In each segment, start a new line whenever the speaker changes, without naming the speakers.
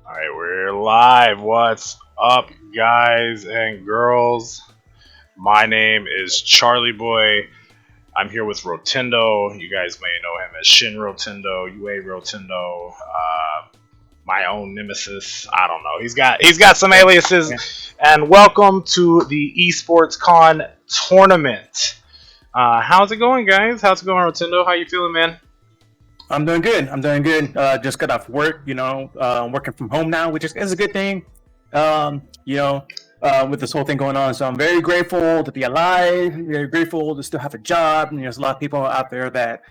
All right, we're live. What's up, guys and girls? My name is Charlie Boy. I'm here with Rotundo. You guys may know him as Shin Rotundo, UA Rotundo, my own nemesis. I don't know. He's got some aliases. And welcome to the Esports Con tournament. How's it going, guys? How's it going, Rotundo? How you feeling, man?
I'm doing good. Just got off work. Working from home now, which is a good thing. With this whole thing going on, so I'm very grateful to be alive. Very grateful to still have a job. And there's a lot of people out there that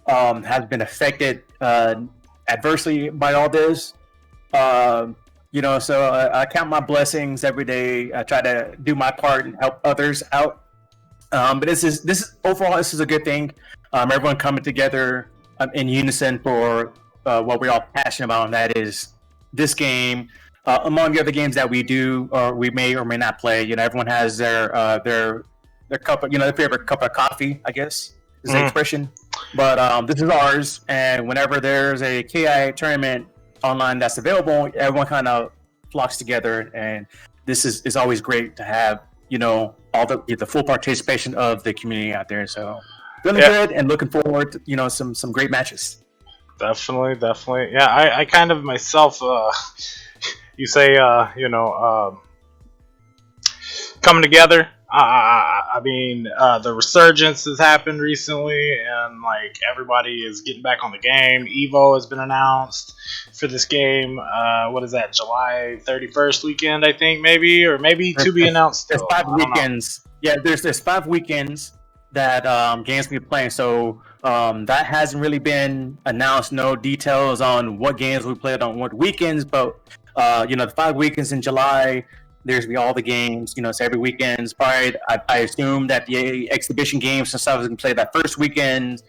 have been affected adversely by all this. I count my blessings every day. I try to do my part and help others out. But this is overall, this is a good thing. Everyone coming together in unison for what we're all passionate about, and that is this game. Among the other games that we do, or we may or may not play, everyone has their cup, their favorite cup of coffee, I guess is the expression. But this is ours, and whenever there's a KI tournament online that's available, everyone kind of flocks together, and this is always great to have, all the full participation of the community out there. So feeling good and looking forward to, some great matches.
Definitely. Yeah, I kind of myself, you say, coming together. The resurgence has happened recently, and like everybody is getting back on the game. Evo has been announced for this game. What is that? July 31st weekend, I think, maybe to be announced.
There's 5 weekends. Yeah, there's 5 weekends that games will be playing. So that hasn't really been announced. No details on what games we played on what weekends, but the 5 weekends in July. There's be all the games, so every weekend. Probably, I assume that the exhibition games and stuff is going to play that first weekend,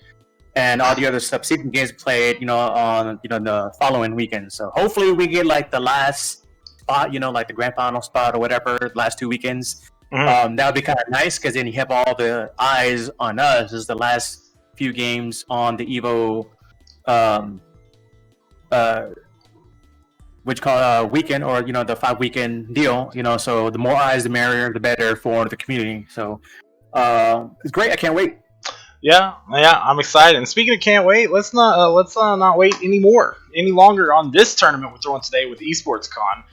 and all the other subsequent games played, on the following weekend. So hopefully we get like the last spot, like the grand final spot or whatever, the last 2 weekends. That would be kind of nice because then you have all the eyes on us as the last few games on the Evo. Which called weekend, or the 5 weekend deal. So the more eyes, the merrier, the better for the community. So it's great. I can't wait.
Yeah, I'm excited. And speaking of can't wait, let's not wait any longer on this tournament we're throwing today with Esports Con.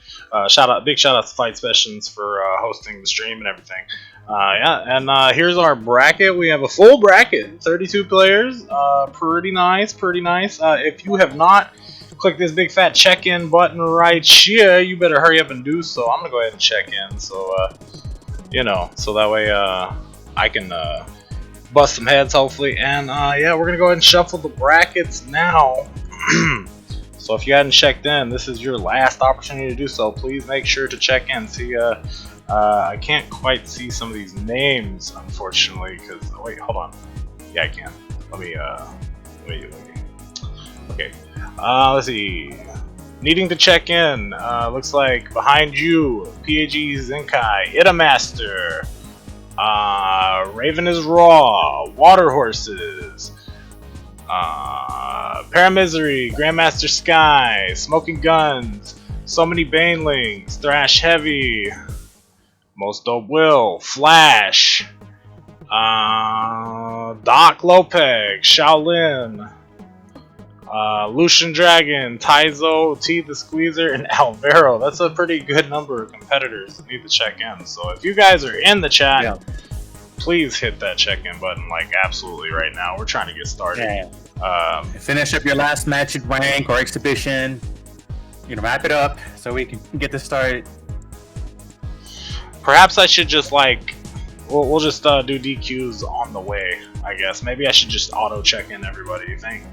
Big shout out to Fight Specials for hosting the stream and everything. Here's our bracket. We have a full bracket, 32 players. Pretty nice. If you have not click this big fat check-in button right here, you better hurry up and do so. I'm gonna go ahead and check in, so so that way I can bust some heads hopefully. And we're gonna go ahead and shuffle the brackets now. So if you hadn't checked in, this is your last opportunity to do so. Please make sure to check in. See, I can't quite see some of these names unfortunately, because wait, hold on. Yeah, I can. Let me. Okay. Let's see. Needing to check in. Looks like behind you, PAG Zenkai, Itamaster, Raven is Raw, Water Horses, Paramisery, Grandmaster Sky, Smoking Guns, So Many Banelings, Thrash Heavy, Most Dope Will, Flash, Doc Lopez, Shaolin, Lucian Dragon, Taizo, T the Squeezer, and Alvaro. That's a pretty good number of competitors that need to check in. So if you guys are in the chat, please hit that check-in button like absolutely right now. We're trying to get started.
Finish up your last match in rank or exhibition. Wrap it up so we can get this started.
Perhaps I should just we'll just do DQs on the way, I guess. Maybe I should just auto check in everybody, you think?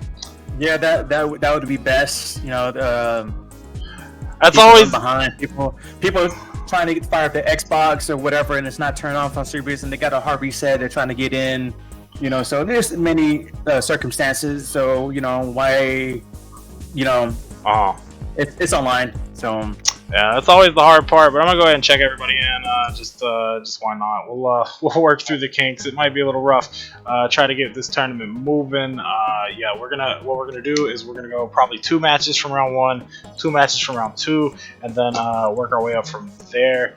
Yeah, that would be best.
That's always
behind people trying to get fired up the Xbox or whatever, and it's not turned off on some reason. They got a hard reset. They're trying to get in. So there's many circumstances. So why, it's online. So
Yeah, that's always the hard part. But I'm gonna go ahead and check everybody in. Just why not? We'll work through the kinks. It might be a little rough. Try to get this tournament moving. Yeah, what we're gonna do is we're gonna go probably 2 matches from round 1, 2 matches from round 2, and then work our way up from there.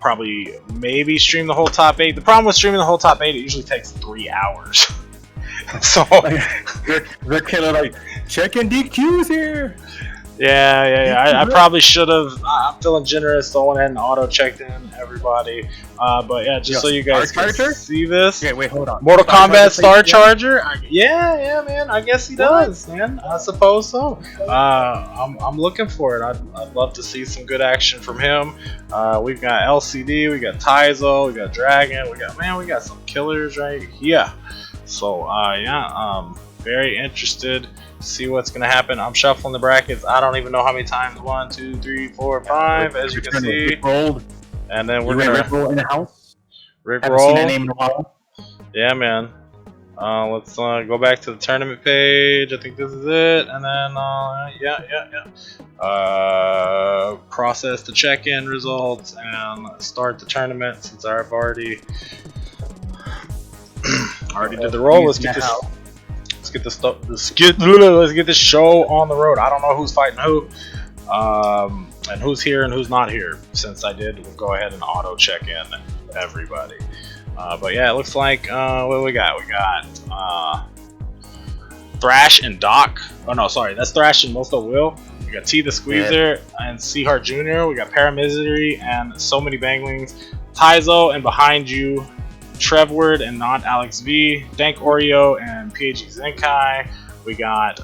Probably maybe stream the whole top 8. The problem with streaming the whole top 8, it usually takes 3 hours. So
they're killing like checking DQs here.
Yeah. I probably should have. I'm feeling generous, so I went ahead and auto checked in everybody. But yeah, just so you guys can see this.
Okay, wait, hold on.
Mortal Kombat Star Charger. Yeah, man. I guess he does, man. I suppose so. I'm looking for it. I'd love to see some good action from him. We've got LCD, we got Taizo, we got Dragon, we got some killers right here. So very interested. See what's gonna happen. I'm shuffling the brackets. I don't even know how many times. 1, 2, 3, 4, 5. As you can see. And then we're gonna
Rickroll in the house.
Rickroll.
Haven't seen that name in a while.
Yeah, man. Let's go back to the tournament page. I think this is it. And then process the check-in results and start the tournament. Since I've already did the roll. Let's get this show on the road. I don't know who's fighting who, and who's here and who's not here. Since I did, we'll go ahead and auto check in everybody. But yeah, it looks like what do we got? We got Thrash and Doc. Oh no, sorry, that's Thrash and Mosto Will. We got T the Squeezer and Seahart Jr. We got Paramisery and So Many Banglings. Taizo and behind you, Trevward and Not Alex V, Dank Oreo and PhD Zenkai. We got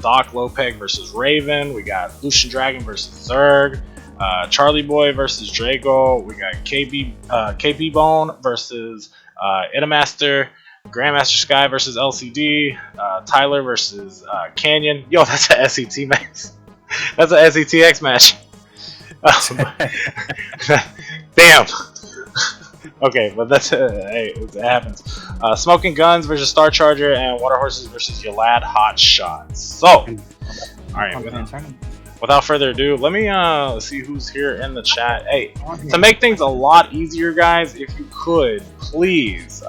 Doc Lopeg versus Raven. We got Lucian Dragon versus Zerg. Charlie Boy versus Drago. We got KB Bone versus Itamaster. Grandmaster Sky versus LCD. Tyler versus Canyon. Yo, that's a SET match. That's a SETX match. Damn. Okay, but that's hey, it happens. Smoking Guns versus Star Charger and Water Horses versus Yolad Hot Shots. So, all right. Without further ado, let me see who's here in the chat. Hey, to make things a lot easier, guys, if you could, please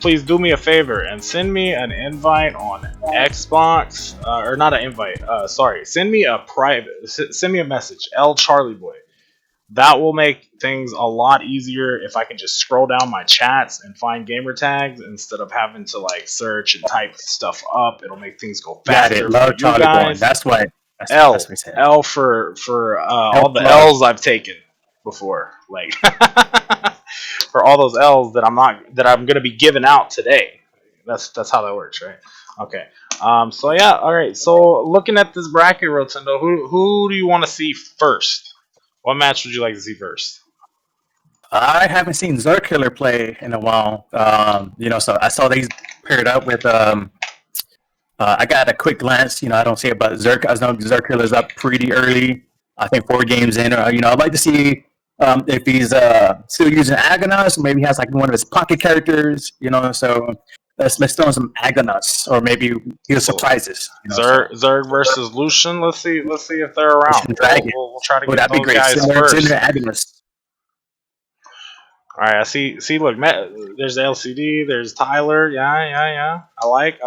do me a favor and send me an invite on Xbox, or not an invite. Sorry, send me a message, L Charlie Boy. That will make things a lot easier if I can just scroll down my chats and find gamer tags instead of having to like search and type stuff up. It'll make things go faster. For you guys.
That's why.
L for all the L's I've taken before, like for all those L's that I'm gonna be giving out today. That's how that works, right? Okay. So yeah. All right. So looking at this bracket, Rotendo, who do you want to see first? What match would you like to see first?
I haven't seen Zerkiller play in a while. So I saw these paired up with. I got a quick glance. I don't see it, but I know Zerkiller's up pretty early. I think 4 games in. I'd like to see if he's still using Agonas, or maybe he has like one of his pocket characters. So let's throw in some Agonas, or maybe he'll surprise us.
Zerg versus Lucian. Let's see if they're around. We'll try to get those guys first. All right, I see. Look, there's the LCD. There's Tyler. Yeah. I like.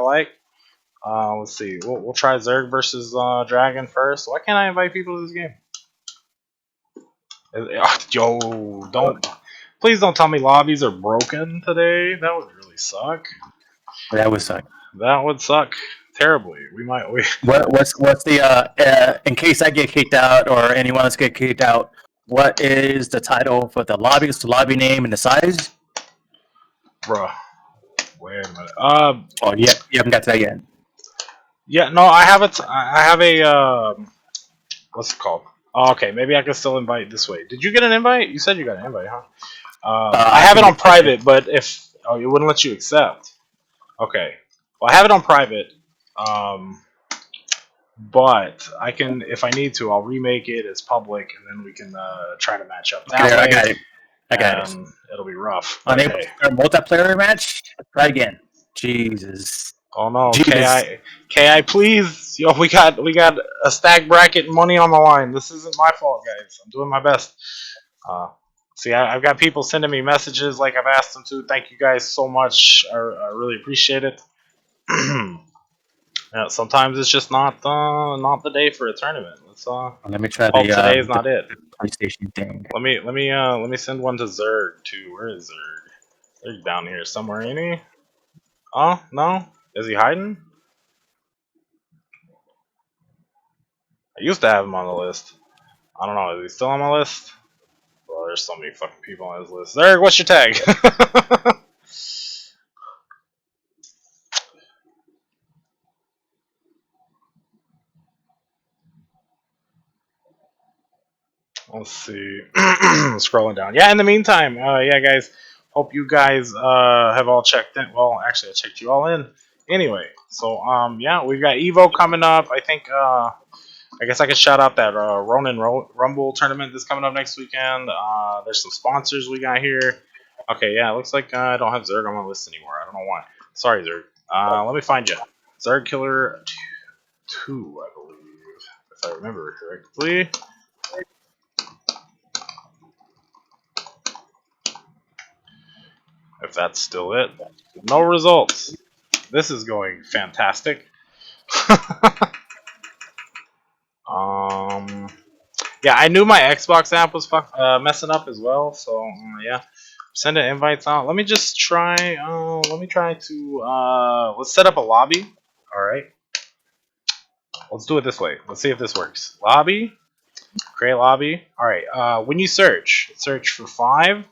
Let's see. We'll try Zerg versus Dragon first. Why can't I invite people to this game? Please don't tell me lobbies are broken today. That would really suck.
That would suck.
That would suck terribly.
What's the in case I get kicked out or anyone else get kicked out? What is the title for the lobby? It's the lobby name and the size.
Bruh, wait a minute.
You haven't got to that yet.
Yeah, no, I have a what's it called? Oh, okay, maybe I can still invite this way. Did you get an invite? You said you got an invite, huh? I have it on private, but it wouldn't let you accept. Okay, well, I have it on private, but I can, if I need to, I'll remake it as public, and then we can try to match up that way.
I got it.
It'll be rough.
Unable to start a multiplayer match? Try again. Jesus.
Oh no,
Jesus.
Ki, please, yo, we got a stack bracket and money on the line. This isn't my fault, guys. I'm doing my best. Uh, see, I've got people sending me messages like I've asked them to. Thank you guys so much. I really appreciate it. Yeah, sometimes it's just not the day for a tournament. Let's
Let me try
hope today is not it.
the PlayStation thing.
Let me send one to Zerg too. Where is Zerg? Zerg down here somewhere, ain't he? Oh no, is he hiding? I used to have him on the list. I don't know. Is he still on my list? Well, there's so many fucking people on his list. Zerg, what's your tag? Let's see. Scrolling down. Yeah, in the meantime, yeah, guys. Hope you guys have all checked in. Well, actually, I checked you all in. Anyway, so yeah, we've got Evo coming up. I think I guess I could shout out that Ronin Rumble tournament that's coming up next weekend. There's some sponsors we got here. Okay, yeah, it looks like I don't have Zerg on my list anymore. I don't know why. Sorry, Zerg. Let me find you. Zerg Killer 2, I believe, if I remember correctly. If that's still it. No results. This is going fantastic. Yeah, I knew my Xbox app was messing up as well, so yeah. Sending invites out. Let me just try. Let me try to. Let's set up a lobby. All right. Let's do it this way. Let's see if this works. Lobby. Create lobby. All right. When you search for 5,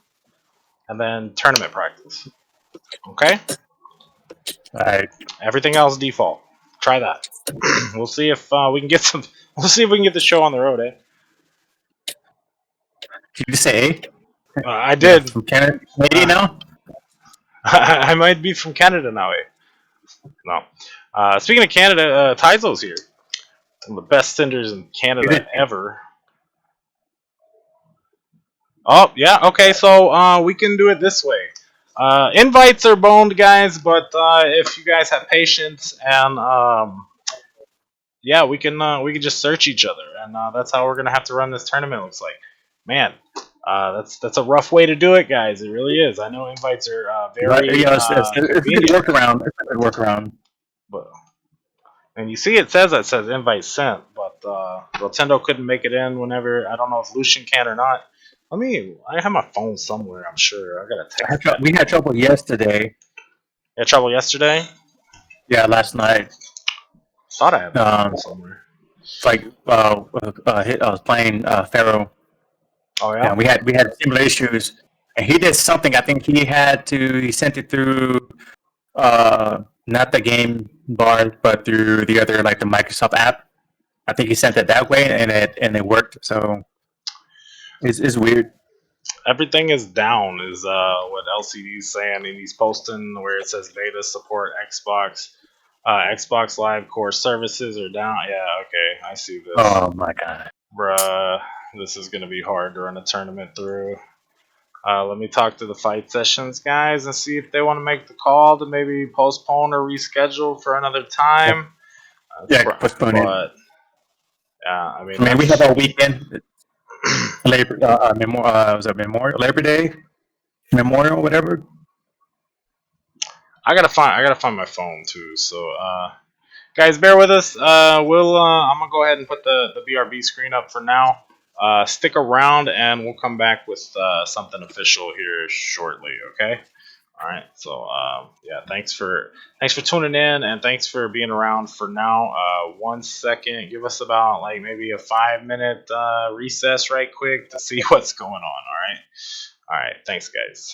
and then tournament practice. Okay.
All right.
Everything else default. Try that. We'll see if we can get some. We'll see if we can get the show on the road, eh?
Did you say
I did.
from Canada now?
I might be from Canada now, eh? No. Speaking of Canada, Taizo's here. One of the best senders in Canada ever. Oh, yeah, okay, so we can do it this way. Invites are boned, guys, but if you guys have patience and yeah, we can just search each other, and that's how we're gonna have to run this tournament. Looks like, man, that's a rough way to do it, guys. It really is. I know invites are very
It's a good workaround. It's a good workaround.
but and you see it says invite sent, but Rotendo couldn't make it in whenever. I don't know if Lucian can or not. I have my phone somewhere. I'm sure. I gotta text.
We had trouble yesterday.
You had trouble yesterday?
Yeah, last night.
Thought I had my phone somewhere.
It's like I was playing Pharaoh.
Oh yeah.
And we had similar issues, and he did something. I think he sent it through not the game bar, but through the other, like the Microsoft app. I think he sent it that way, and it worked. So it's weird.
Everything is down, is what LCD is saying, and he's posting where it says beta support Xbox. Xbox Live Core services are down. Yeah, okay, I see this.
Oh my god,
bruh, this is gonna be hard to run a tournament through. Let me talk to the fight sessions guys and see if they want to make the call to maybe postpone or reschedule for another time.
postpone it.
Yeah,
I mean, we have our weekend. Labor, was it Memorial, Labor Day, Memorial, whatever.
I gotta find my phone too. So, guys, bear with us. I'm gonna go ahead and put the BRB screen up for now. Stick around, and we'll come back with something official here shortly. Okay. All right. So, yeah, thanks for tuning in, and thanks for being around for now. 1 second. Give us about like maybe a 5-minute recess, right quick, to see what's going on. All right. All right. Thanks, guys.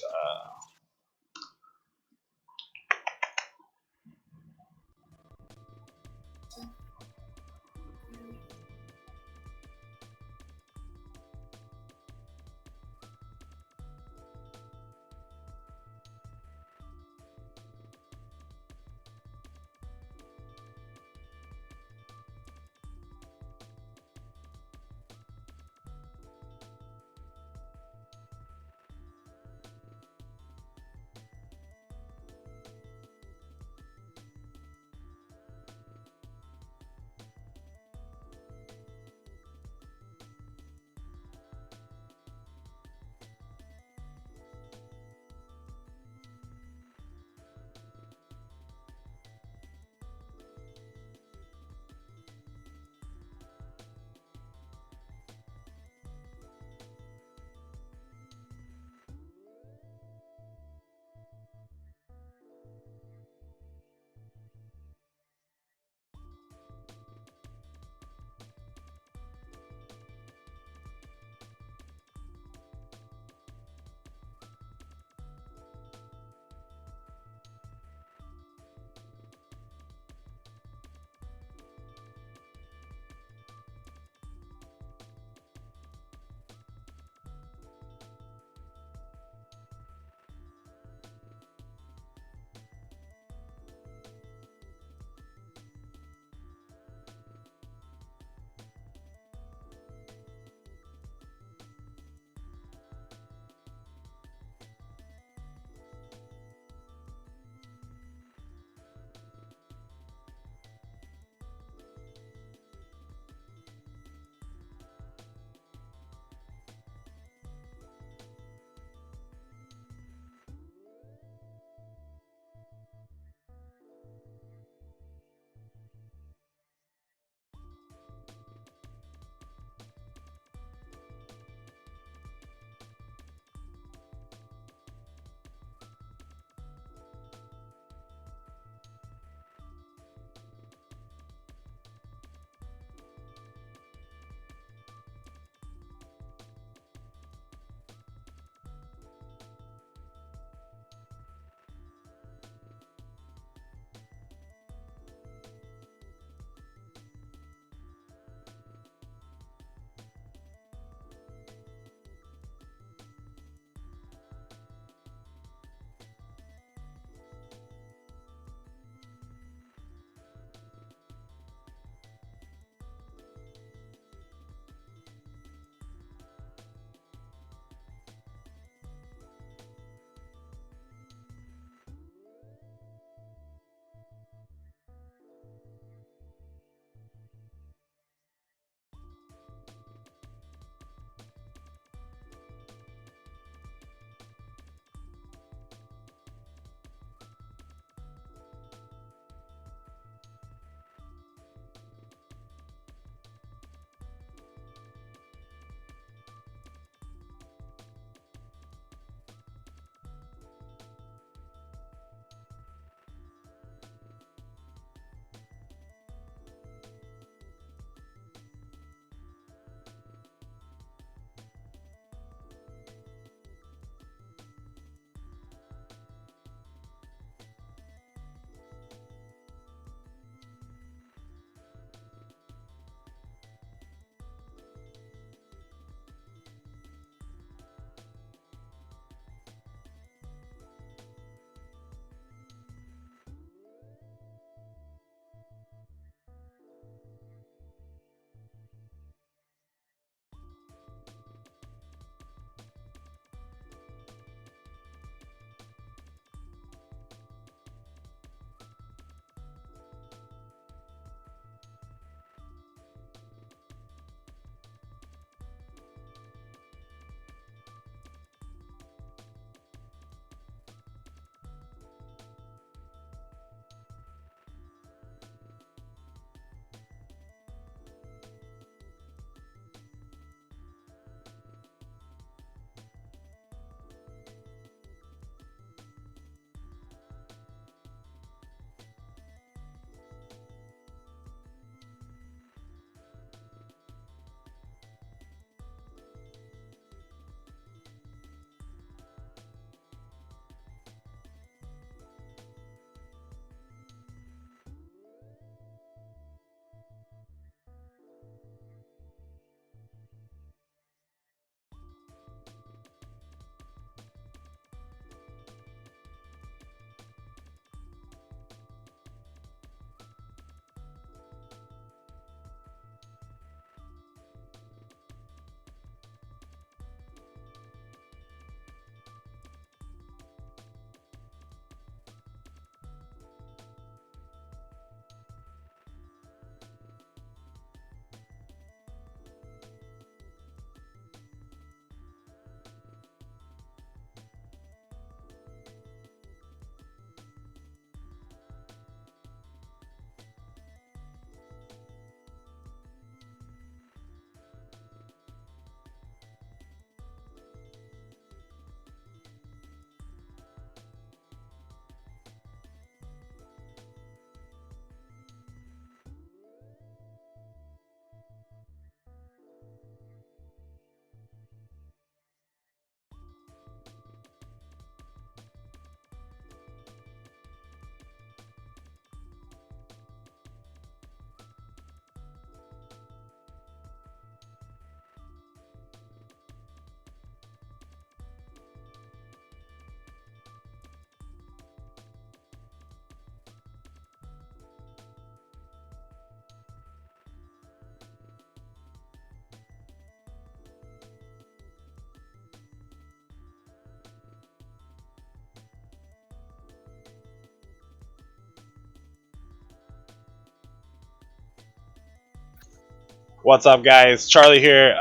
What's up, guys? Charlie here.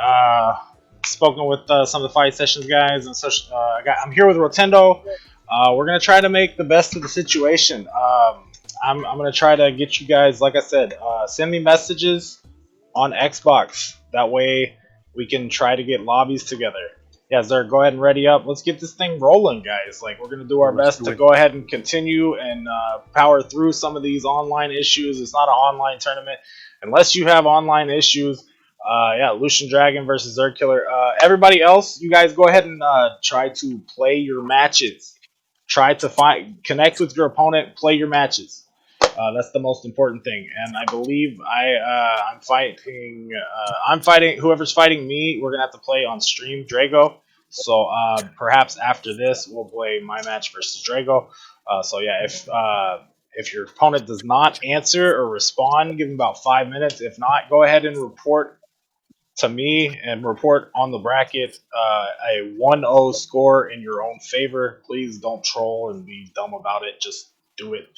Spoken with some of the fight sessions guys, and I'm here with Rotendo. We're gonna try to make the best of the situation. I'm gonna try to get you guys, like I said, send me messages on Xbox. That way we can try to get lobbies together. Yeah, Zerg, go ahead and ready up. Let's get this thing rolling, guys. Like, we're going to do our best to go ahead and continue and power through some of these online issues. It's not an online tournament. Unless you have online issues, yeah, Lucian Dragon versus Zerg Killer. Everybody else, you guys go ahead and try to play your matches. Try to connect with your opponent, play your matches. That's the most important thing, and I believe I'm fighting. I'm fighting whoever's fighting me. We're gonna have to play on stream Drago. So perhaps after this, we'll play my match versus Drago. So yeah, if your opponent does not answer or respond, give them about 5 minutes. If not, go ahead and report to me and report on the bracket a 1-0 score in your own favor. Please don't troll and be dumb about it. Just do it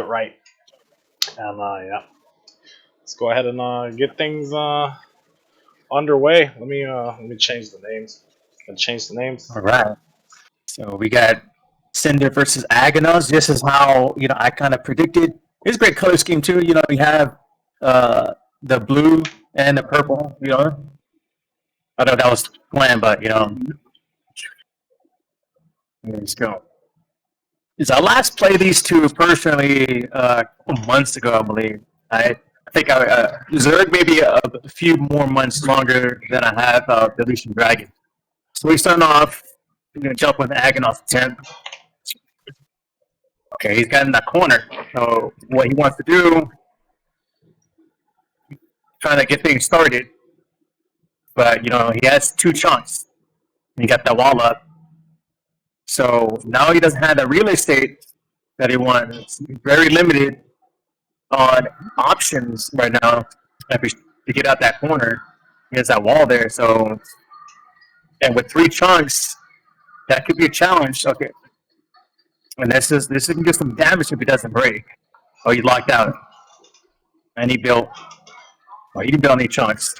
right. And yeah, let's go ahead and get things underway. Let me change the names.
All right. So we got Cinder versus Aganos. This is how I kind of predicted. It's a great color scheme too. We have the blue and the purple. I know that was planned, but let's go. Is I last played these two personally months ago, I believe. I think Zerg maybe a few more months longer than I have the Lucian Dragon. So we start off. We're gonna jump with Aganos 10. Okay, he's got in that corner. So what he wants to do, trying to get things started. But he has 2 chunks. He got that wall up. So now he doesn't have the real estate that he wants. He's very limited on options right now to get out that corner. He has that wall there. So, and with 3 chunks, that could be a challenge. Okay, and this can get some damage if he doesn't break. Oh, he's locked out, and he built. Oh, he didn't build any chunks.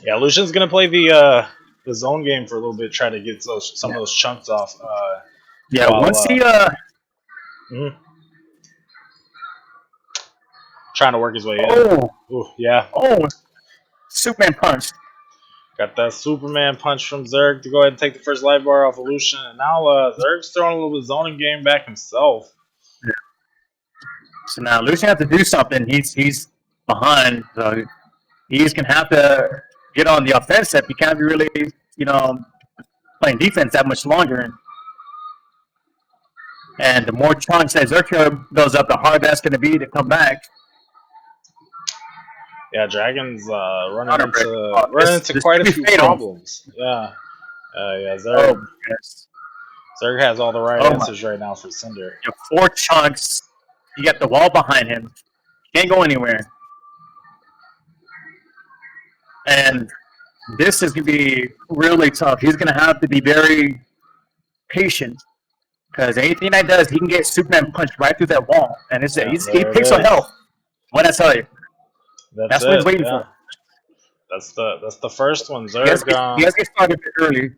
Yeah, Lucian's gonna play the zone game for a little bit, try to get some of those chunks off.
Yeah, once he
trying to work his way in.
Oh,
yeah.
Oh, Superman punch.
Got that Superman punch from Zerg to go ahead and take the first life bar off of Lucian, and now Zerg's throwing a little bit of zoning game back himself.
Yeah. So now Lucian has to do something. He's behind, so he's gonna have to get on the offensive. He can't be really, playing defense that much longer. And the more chunks that Zerg builds up, the harder that's going to be to come back.
Yeah, Dragon's running into quite a few problems. Yeah, Zerg. Zerg has all the right answers right now for Cinder.
You have 4 chunks. You got the wall behind him. Can't go anywhere. And this is going to be really tough. He's going to have to be very patient. Because anything that does, he can get Superman punched right through that wall. And he picks on health. What I tell you. That's what he's waiting for.
That's the first one. Zerg.
He has to get started early.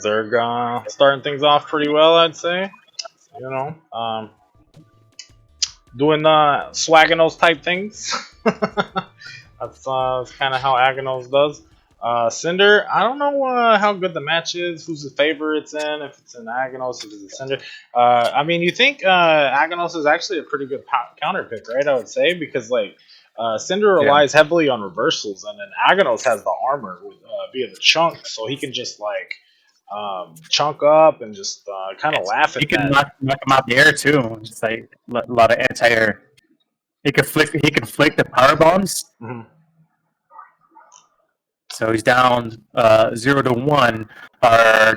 Zerg starting things off pretty well, I'd say. Doing Swaganos type things. That's kind of how Aganos does. Cinder, I don't know how good the match is, who's the favorites in, if it's in Aganos, if it's a Cinder. I mean, you think Aganos is actually a pretty good counter pick, right? I would say, because Cinder relies heavily on reversals, and then Aganos has the armor via the chunk, so he can just chunk up and just kind of laugh at that.
He can knock him out the air too. Just a lot of anti-air. He can flick the power bombs.
Mm-hmm.
So he's down 0-1.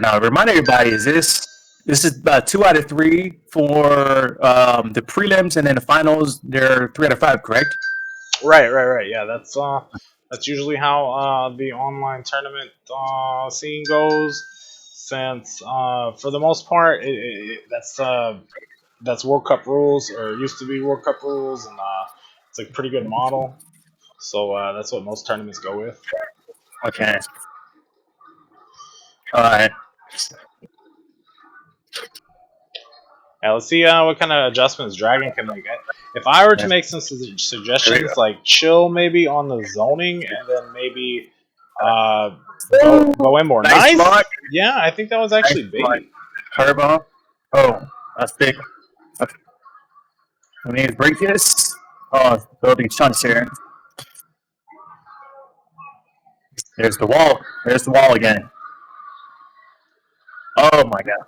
Now, remind everybody, this is 2 out of 3 for the prelims, and then the finals, they're 3 out of 5, correct?
Right. Yeah, that's usually how the online tournament scene goes. Since for the most part, that's that's World Cup rules, or used to be World Cup rules, and it's a pretty good model. So that's what most tournaments go with.
Okay. All right.
Yeah, let's see what kind of adjustments Dragon can make. If I were to
Yeah.
make some
There we
suggestions,
go.
like chill maybe on the zoning, and then maybe go in more.
Nice
Nice.
block.
Yeah, I think that was
Nice
actually
block.
bait.
Turbo. Oh, that's big. Okay. We need to break this. Oh, building chunks here. There's the wall. There's the wall again. Oh my god.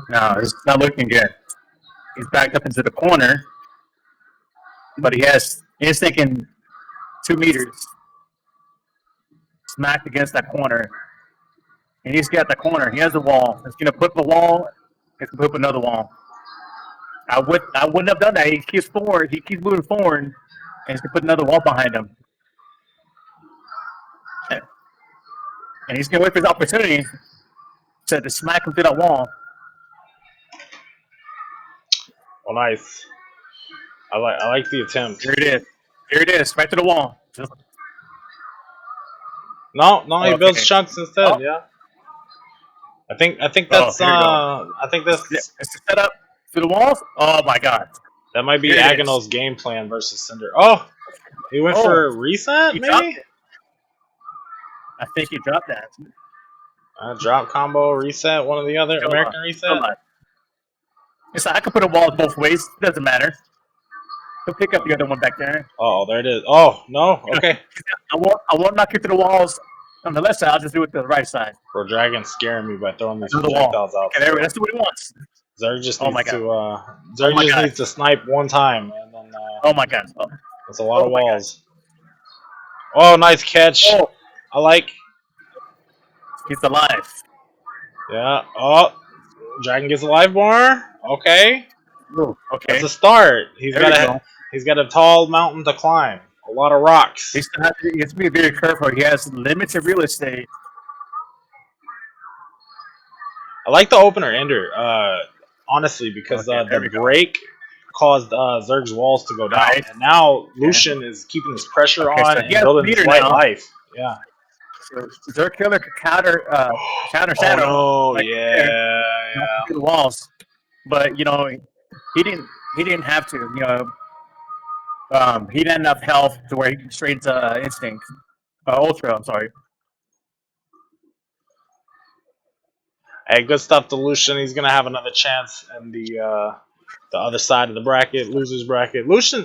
No, this is not looking good. He's backed up into the corner, but he's thinking 2 meters. Smacked against that corner. He needs to get the corner. He has the wall. He's gonna put the wall. He's gonna put up another wall. I wouldn't have done that. He keeps forward. He keeps moving forward, and he's gonna put another wall behind him. And he's gonna wait for his opportunity to smack him through that wall.
Oh, nice. I like the attempt.
Here it is. Here it is. Right to the wall.
No, he builds
Okay.
chunks instead.
Oh.
Yeah. I think that's
here we go.
I think that's
It's set up to the walls. Oh my god.
that might be
Here it
Agonal's game plan versus Cinder. Oh, he went
Oh.
for a reset,
He dropped
maybe?
it. I think he dropped that.
Drop combo, reset, one or the other.
Hold
American
on.
reset.
Hold on. It's like I could put a wall both ways. Doesn't matter. He'll pick up the other one back there.
Oh, there it is. Oh, no? Okay.
I won't knock you to the walls on the left side. I'll just do it to the right side.
Bro, Dragon scaring me by throwing these
To the wall.
projectiles out.
Okay, there we go. That's what he wants.
Zerg just
Oh my
needs
God.
to Zerg
my
just
God.
needs to snipe one time, and then
Oh my god. Oh,
that's a lot
Oh
of
my God.
walls. Oh, nice catch.
oh
I like.
he's alive.
Yeah. Oh, Dragon gets a live bar. Okay.
Okay.
That's a start.
There we go.
He's got a tall mountain to climb. A lot of rocks.
He has to be very careful. He has limited real estate.
I like the opener ender, honestly, because
Okay, there
the
we go.
break caused Zerg's walls to go down,
Right.
and now Lucian is keeping his pressure
Okay,
on
so
and
he has
building his
meter
white
now.
life. Yeah.
So Zerg Killer could counter
Oh
shadow
no!
like
Yeah.
through the walls, but he didn't have to. He didn't have enough health to where he can straight instinct. Ultra. I'm sorry.
Hey, good stuff to Lucian. He's gonna have another chance in the other side of the bracket, losers bracket. Lucian's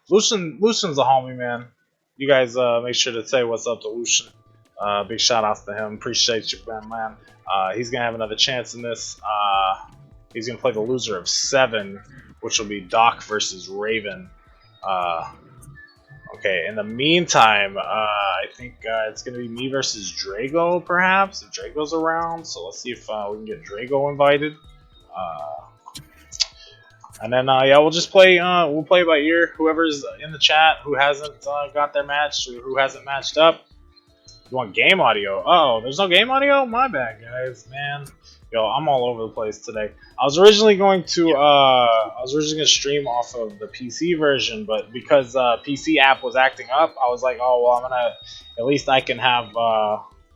a homie, man. You guys make sure to say what's up to Lucian. Big shout outs to him. Appreciate you, man. He's gonna have another chance in this. He's gonna play the loser of 7, which will be Doc versus Raven. Okay, in the meantime, I think it's going to be me versus Drago, perhaps, if Drago's around. So let's see if we can get Drago invited. And then, yeah, we'll just play we'll play by ear. Whoever's in the chat who hasn't got their match or who hasn't matched up. You want game audio? Oh, there's no game audio? My bad, guys, man. Yo, I'm all over the place today. I was originally going to stream off of the PC version, but because PC app was acting up, I was like, oh well, at least I can have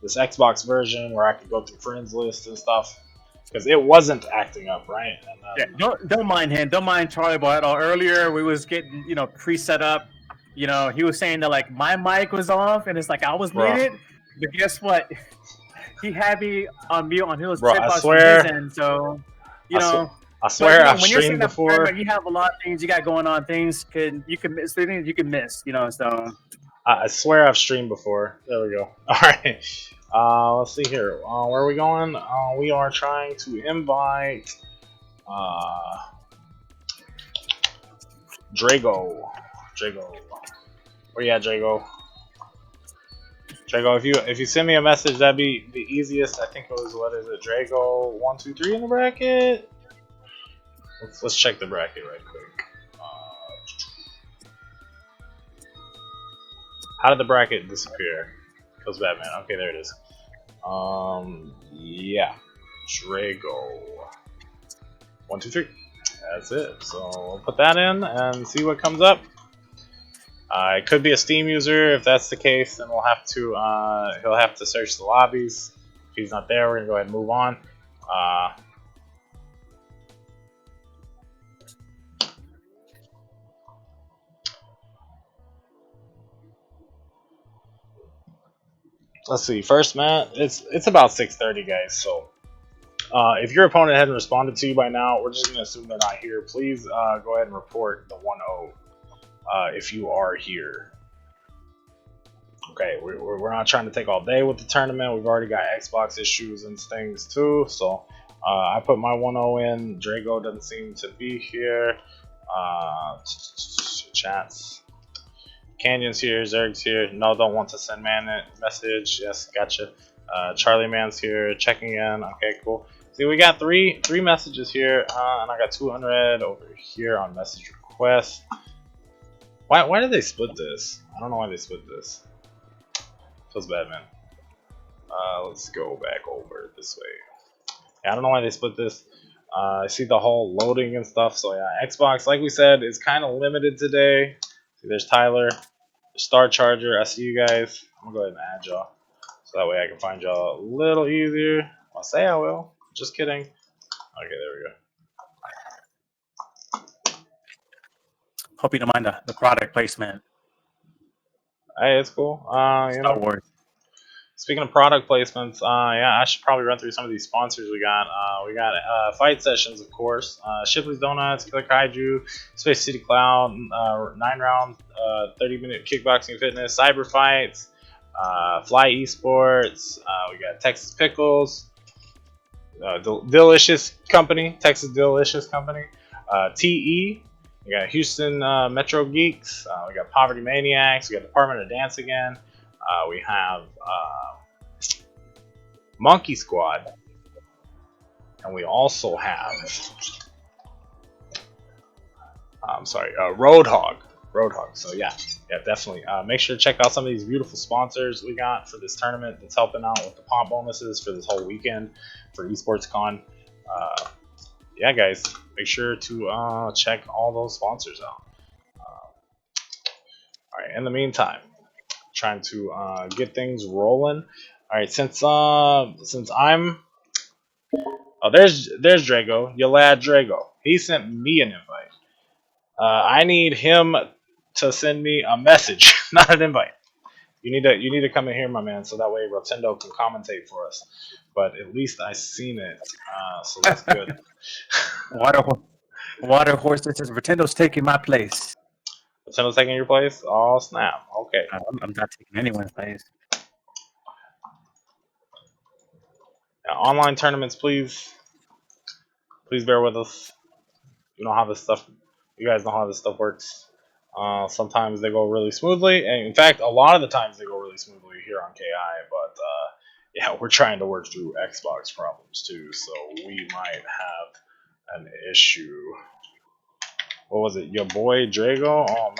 this Xbox version where I could go through friends list and stuff because it wasn't acting up, right? And,
Don't mind him. Don't mind Charlie Boy at all. Earlier we was getting pre-set up. He was saying that like my mic was off and it's like I was
Bro.
muted. But guess what? He had me on mute on his
Bro, I
Xbox
swear-
from his end, so
I swear I've
when you're
streamed
sitting up
before.
there, you have a lot of things you got going on. You can miss. So
I swear I've streamed before. There we go. All right. Let's see here. Where are we going? We are trying to invite Drago. Where you at, Drago? Drago, if you send me a message, that'd be the easiest. I think it was, what is it, Drago 1, 2, 3 in the bracket. Let's check the bracket right quick. How did the bracket disappear? Kills Batman. Okay, there it is. Yeah, Drago. 1, 2, 3. That's it. So we'll put that in and see what comes up. It could be a Steam user. If that's the case, then we'll have to he'll have to search the lobbies. If he's not there, we're gonna go ahead and move on. Let's see. First, Matt, it's about 6:30, guys. So if your opponent hadn't responded to you by now, we're just gonna assume they're not here. Please go ahead and report the 1-0 if you are here. Okay, we're not trying to take all day with the tournament. We've already got Xbox issues and things too. So I put my 1-0 in. Drago doesn't seem to be here. Chats. Canyon's here, Zerg's here. No, don't want to send man a message. Yes, gotcha. Charlie Man's here, checking in. Okay, cool. See, we got three messages here, and I got 200 over here on message request. Why did they split this? I don't know why they split this. Feels bad, man. Let's go back over this way. Yeah, I don't know why they split this. I see the whole loading and stuff. So yeah, Xbox, like we said, is kind of limited today. See, there's Tyler. Star Charger, I see you guys. I'm gonna go ahead and add y'all, so that way I can find y'all a little easier. I'll say I will. Just kidding. Okay, there we go.
Hope you don't mind the product placement.
Hey, it's cool.
Star Wars.
Speaking of product placements, yeah, I should probably run through some of these sponsors we got. We got Fight Sessions, of course. Shipley's Donuts, Killer Kaiju, Space City Cloud, 9-round, 30-minute kickboxing fitness, Cyber Fights, Fly Esports. We got Texas Pickles, Delicious Company, Texas Delicious Company, TE. We got Houston Metro Geeks. We got Poverty Maniacs. We got Department of Dance again. We have Monkey Squad, and we also have Roadhog. So yeah, definitely. Make sure to check out some of these beautiful sponsors we got for this tournament that's helping out with the pop bonuses for this whole weekend for Esports Con. Yeah, guys, make sure to check all those sponsors out. All right. In the meantime, trying to get things rolling. All right, since I'm there's Drago, your lad Drago. He sent me an invite. I need him to send me a message, not an invite. You need to come in here, my man, so that way Rotendo can commentate for us. But at least I seen it, so that's good.
Water horse says Rotendo's taking my place.
Rotendo's taking your place? Oh snap! Okay.
I'm not taking anyone's place.
Online tournaments, please bear with us. You know how this stuff. You guys know how this stuff works. Sometimes they go really smoothly, and in fact, a lot of the times they go really smoothly here on KI. But yeah, we're trying to work through Xbox problems too, so we might have an issue. What was it? Your boy Drago? Oh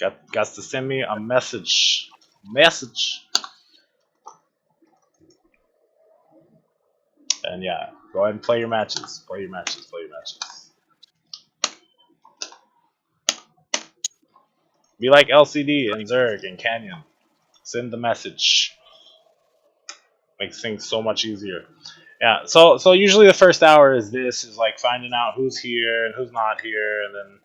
man, got to send me a message. And yeah, go ahead and play your matches. Be like LCD and Zerg and Canyon. Send the message. Makes things so much easier. Yeah, so usually the first hour is like finding out who's here and who's not here, and then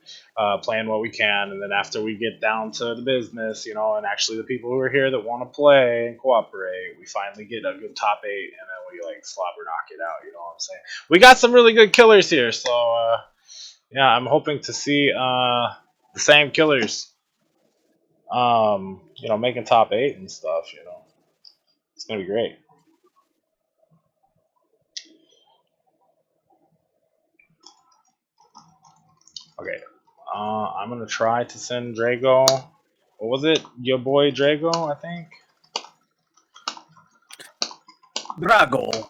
playing what we can, and then after we get down to the business, and actually the people who are here that want to play and cooperate, we finally get a good top 8, and then we like slobber knock it out. You know what I'm saying? We got some really good killers here, so yeah, I'm hoping to see the same killers, making top 8 and stuff. It's gonna be great. Okay, I'm gonna try to send Drago. What was it? Your boy Drago, I think.
Drago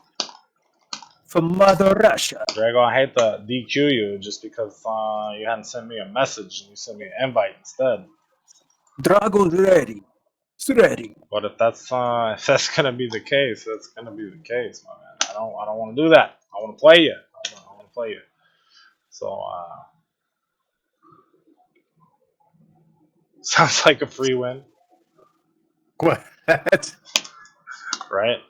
from Mother Russia.
Drago, I hate to DQ you just because you hadn't sent me a message and you sent me an invite instead.
Drago's ready. Ready.
But if that's gonna be the case, that's gonna be the case, my man. I don't want to do that. I want to play you. I want to play you. So sounds like a free win,
What?
right?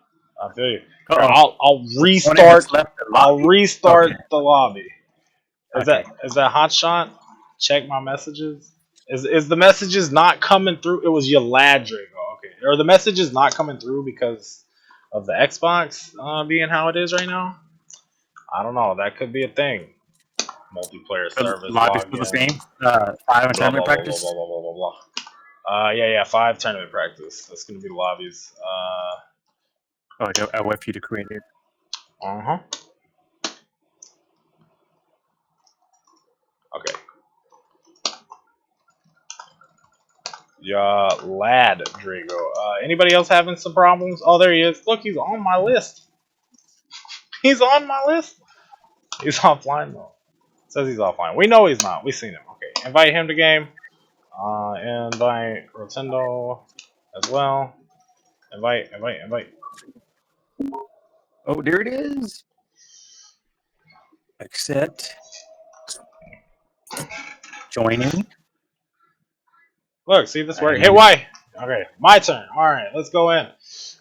I feel you. Here,
Uh-oh.
I'll
20
restart.
minutes left in the
I'll
lobby?
restart
Okay.
the lobby.
Okay.
Is that hot shot? Check my messages. Is the messages not coming through? It was Yaladrigo. Okay. Are the messages not coming through because of the Xbox being how it is right now? I don't know. That could be a thing. Multiplayer
The
service
lobby's still the
login.
same. 5 and
Blah
tournament
blah blah blah
practice.
blah blah blah blah. Yeah, 5 tournament practice. That's gonna be the lobbies.
Oh, I wait for you to create it.
Uh huh. Okay. Yeah, lad, Drago. Anybody else having some problems? Oh, there he is. Look, he's on my list. He's on my list. He's offline though. Says he's offline. We know he's not. We've seen him. Okay. Invite him to game. Invite Rotendo as well. Invite.
Oh, there it is. Accept. Joining.
Look, see this work. Hey, why? Okay, my turn. All right, let's go in.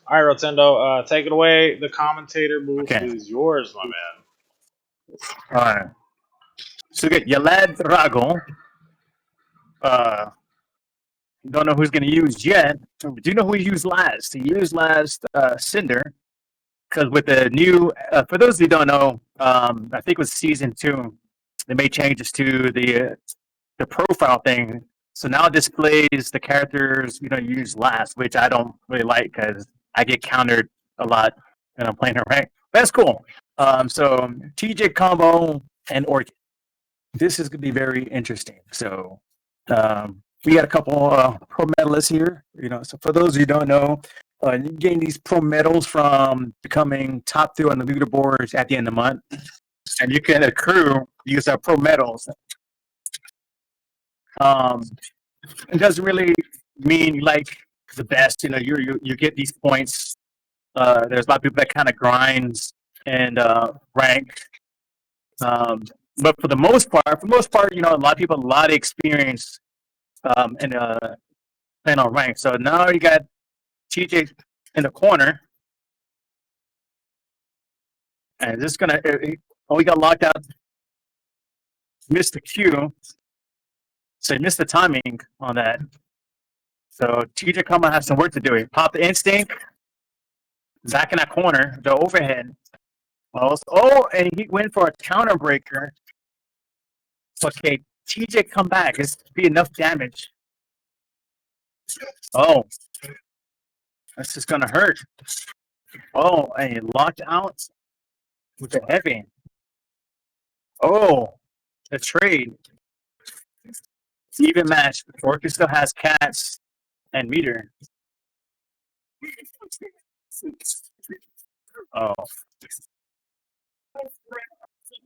All right, Rotendo, take it away. The commentator booth is yours, my man.
All right. So good. Yalad Drago. Don't know who's going to use yet. Do you know who he used last? He used last Cinder. Because with the new, for those who don't know, I think it was season 2, they made changes to the profile thing. So now it displays the characters use last, which I don't really like because I get countered a lot when I'm playing a rank. But that's cool. So TJ combo and Orchid. This is going to be very interesting. So we got a couple pro medalists here. So for those who don't know, you gain these pro medals from becoming top 2 on the leaderboards at the end of the month, and you can accrue use our pro medals. It doesn't really mean like the best. You get these points. There's a lot of people that kind of grinds and rank. But for the most part, a lot of people, a lot of experience in playing on rank. So now you got TJ in the corner, and this is gonna. We got locked out. Missed the cue, so he missed the timing on that. So TJ Kama has some work to do. He popped the instinct, back in that corner, the overhead. Oh, and he went for a counter breaker. Okay, TJ come back. This be enough damage. Oh, this is gonna hurt. Oh, and he locked out with the heavy. Oh, the trade. Even match. Orchid still has cats and meter. Oh.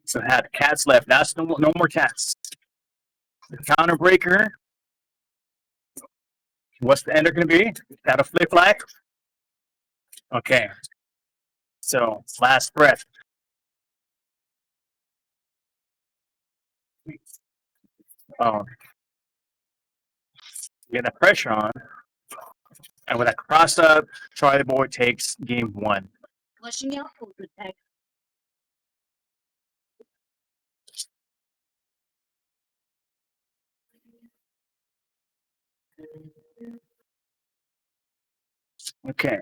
So had cats left. That's no more cats. The counter breaker. What's the ender going to be? Got a flip flag? Okay. So last breath. Oh. Get that pressure on. And with that cross up, Charlie Boy takes game 1. Okay.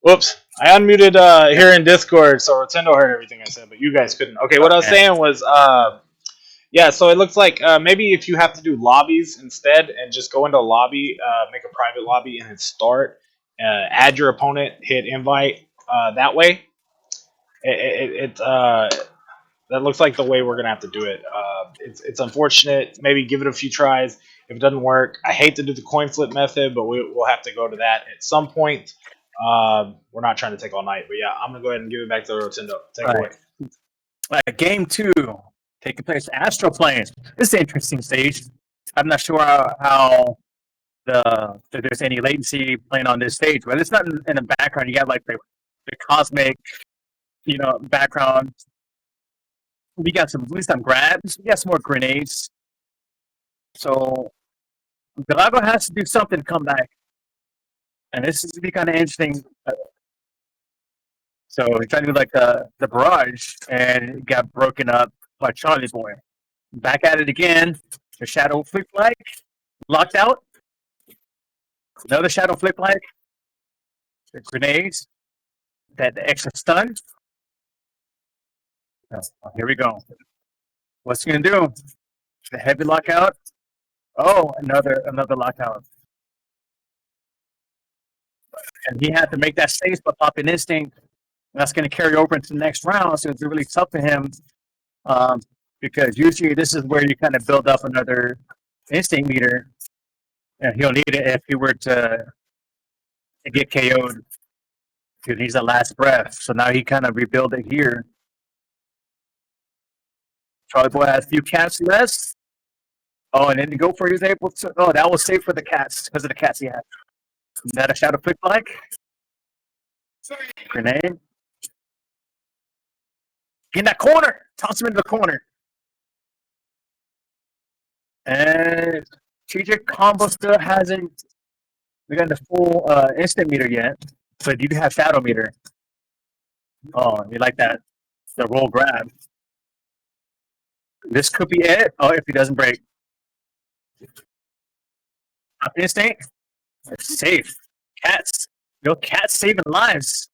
Whoops. I unmuted here in Discord, so Rotendo heard everything I said, but you guys couldn't. Okay, what I was saying was, Yeah, so it looks like maybe if you have to do lobbies instead and just go into a lobby, make a private lobby and hit start, add your opponent, hit invite that way. That looks like the way we're gonna have to do it. It's unfortunate. Maybe give it a few tries. If it doesn't work, I hate to do the coin flip method, but we'll have to go to that at some point. We're not trying to take all night, but yeah, I'm gonna go ahead and give it back to Rotendo. Take it away.
Game 2 taking place Astro Planes. This is an interesting stage. I'm not sure how if there's any latency playing on this stage, but it's not in the background. You got like the cosmic, background. We got at least some grabs. We got some more grenades. So Galago has to do something to come back, and this is to be kind of interesting. So he's trying to do like the barrage, and it got broken up by Charlie Boy. Back at it again. The shadow flip flag locked out. Another shadow flip flag. The grenades. That extra stun. Oh, here we go. What's he gonna do? The heavy lockout. Oh, another lockout. And he had to make that save by popping instinct. That's going to carry over into the next round, so it's really tough for him because usually this is where you kind of build up another instinct meter, and he'll need it if he were to get KO'd. He needs the last breath, so now he kind of rebuild it here. Charlie Boy has a few cats left. Oh, and then the Gopher is able to. Oh, that was safe for the cats because of the cats he had. Is that a shadow flick like? Grenade. Get in that corner. Toss him into the corner. And TJ Combo still hasn't gotten the full instant meter yet, but you do have shadow meter. Oh, you like that? The roll grab. This could be it. Oh, if he doesn't break. Up instinct. It's safe. Cats. Cats saving lives.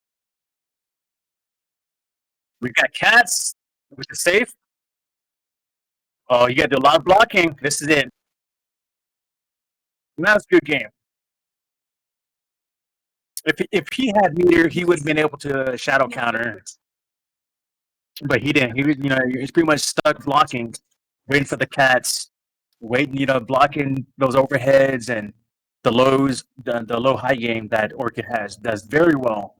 We've got cats with the safe. Oh, you got to do a lot of blocking. This is it. And that was a good game. If he had meter, he would have been able to shadow counter. But he didn't. He was, he's pretty much stuck blocking, waiting for the cats, waiting, blocking those overheads and the lows, the low high game that Orchid does very well.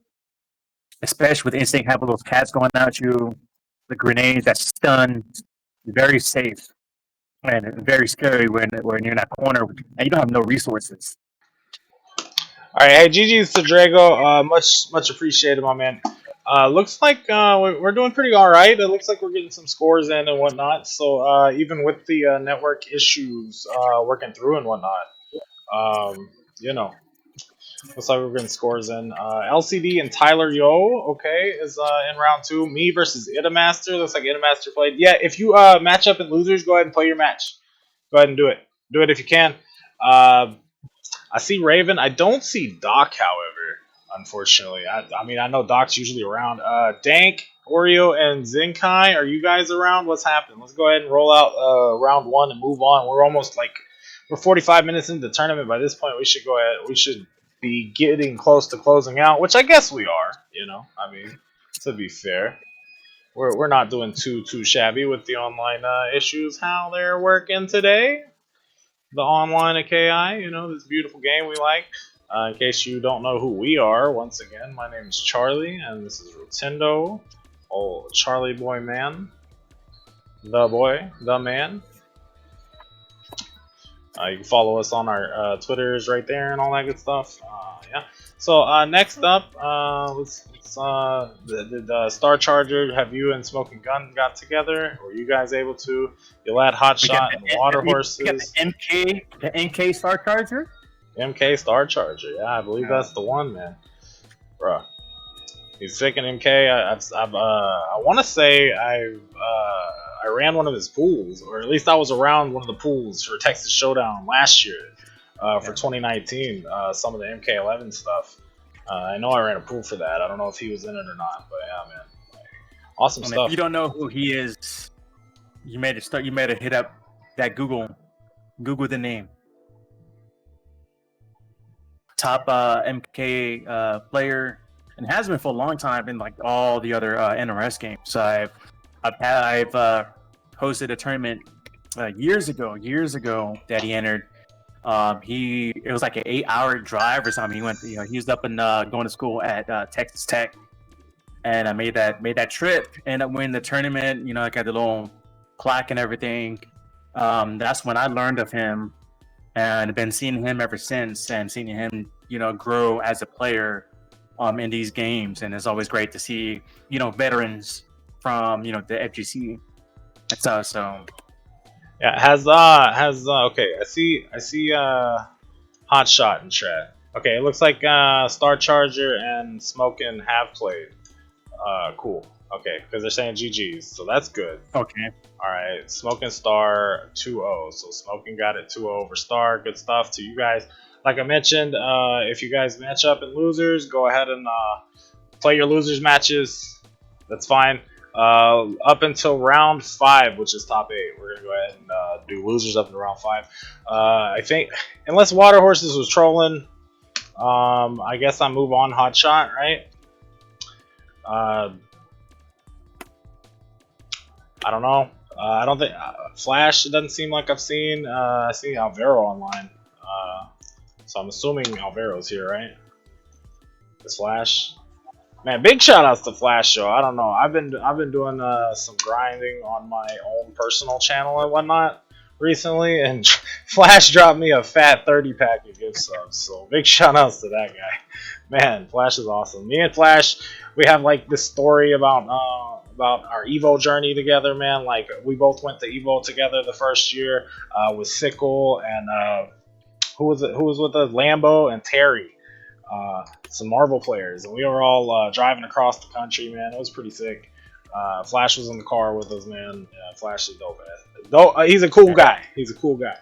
Especially with instinct having those cats going at you, the grenades that stun, very safe and very scary when you're in that corner and you don't have no resources.
All right, hey, GG's to Drago. Much appreciated, my man. Looks like we're doing pretty all right. It looks like we're getting some scores in and whatnot. So even with the network issues working through and whatnot, looks like we're getting scores in. LCD and Tyler Yo, okay, is in round 2. Me versus Idamaster. Looks like Idamaster played. Yeah, if you match up in losers, go ahead and play your match. Go ahead and do it. Do it if you can. I see Raven. I don't see Doc, however, unfortunately. I know Doc's usually around. Dank, Oreo, and Zenkai, are you guys around? What's happening? Let's go ahead and roll out round 1 and move on. We're 45 minutes into the tournament. By this point, we should go ahead. We should be getting close to closing out, which I guess we are. To be fair, we're not doing too shabby with the online issues. How they're working today. The online of KI, this beautiful game we like. In case you don't know who we are, once again, my name is Charlie, and this is Rotendo, old Charlie boy man, the man. You can follow us on our Twitters right there and all that good stuff. Yeah. So next up, the Star Charger. Have you and Smoking Gun got together? Were you guys able to? You'll add Hotshot and Water Horses.
We got the MK Star Charger.
MK Star Charger. Yeah, I believe that's the one, man. Bruh. He's sick in MK. I want to say I ran one of his pools, or at least I was around one of the pools for Texas Showdown last year for 2019. Some of the MK11 stuff. I know I ran a pool for that. I don't know if he was in it or not, but yeah, man. Awesome stuff.
If you don't know who he is, You made it start. You made it hit up that Google the name. Top MK player, and has been for a long time in like all the other NRS games. So I've hosted a tournament years ago that he entered. It was like an 8-hour drive or something. He went, he was up and going to school at Texas Tech, and I made that trip. Ended up winning the tournament. I got the little plaque and everything. That's when I learned of him, and been seeing him ever since, and seeing him, grow as a player, in these games. And it's always great to see, veterans from, the FGC. So.
Yeah, okay. I see Hot Shot in chat. Okay, it looks like Star Charger and Smokin have played. Cool. Okay, because they're saying GG's, so that's good.
Okay.
All right, Smokin Star 2-0. So Smokin got it 2-0 over Star. Good stuff to you guys. Like I mentioned, if you guys match up in losers, go ahead and play your losers matches. That's fine. Up until round 5, which is top 8, we're gonna go ahead and do losers up to round 5. I think, unless Water Horses was trolling, I guess I move on Hot Shot, right? I don't know. I don't think Flash. It doesn't seem like I've seen. I see Alvaro online, so I'm assuming Alvaro's here, right? This Flash. Man, big shout outs to Flash Show. I don't know. I've been doing some grinding on my own personal channel and whatnot recently, and Flash dropped me a fat 30-pack of gift subs. So big shout outs to that guy. Man, Flash is awesome. Me and Flash, we have like this story about our Evo journey together, man. Like, we both went to Evo together the first year with Sickle and who was with us? Lambo and Terry. Some Marvel players, and we were all driving across the country, man. It was pretty sick. Flash was in the car with us, man. Yeah, Flash is dope, man. He's a cool guy. He's a cool guy.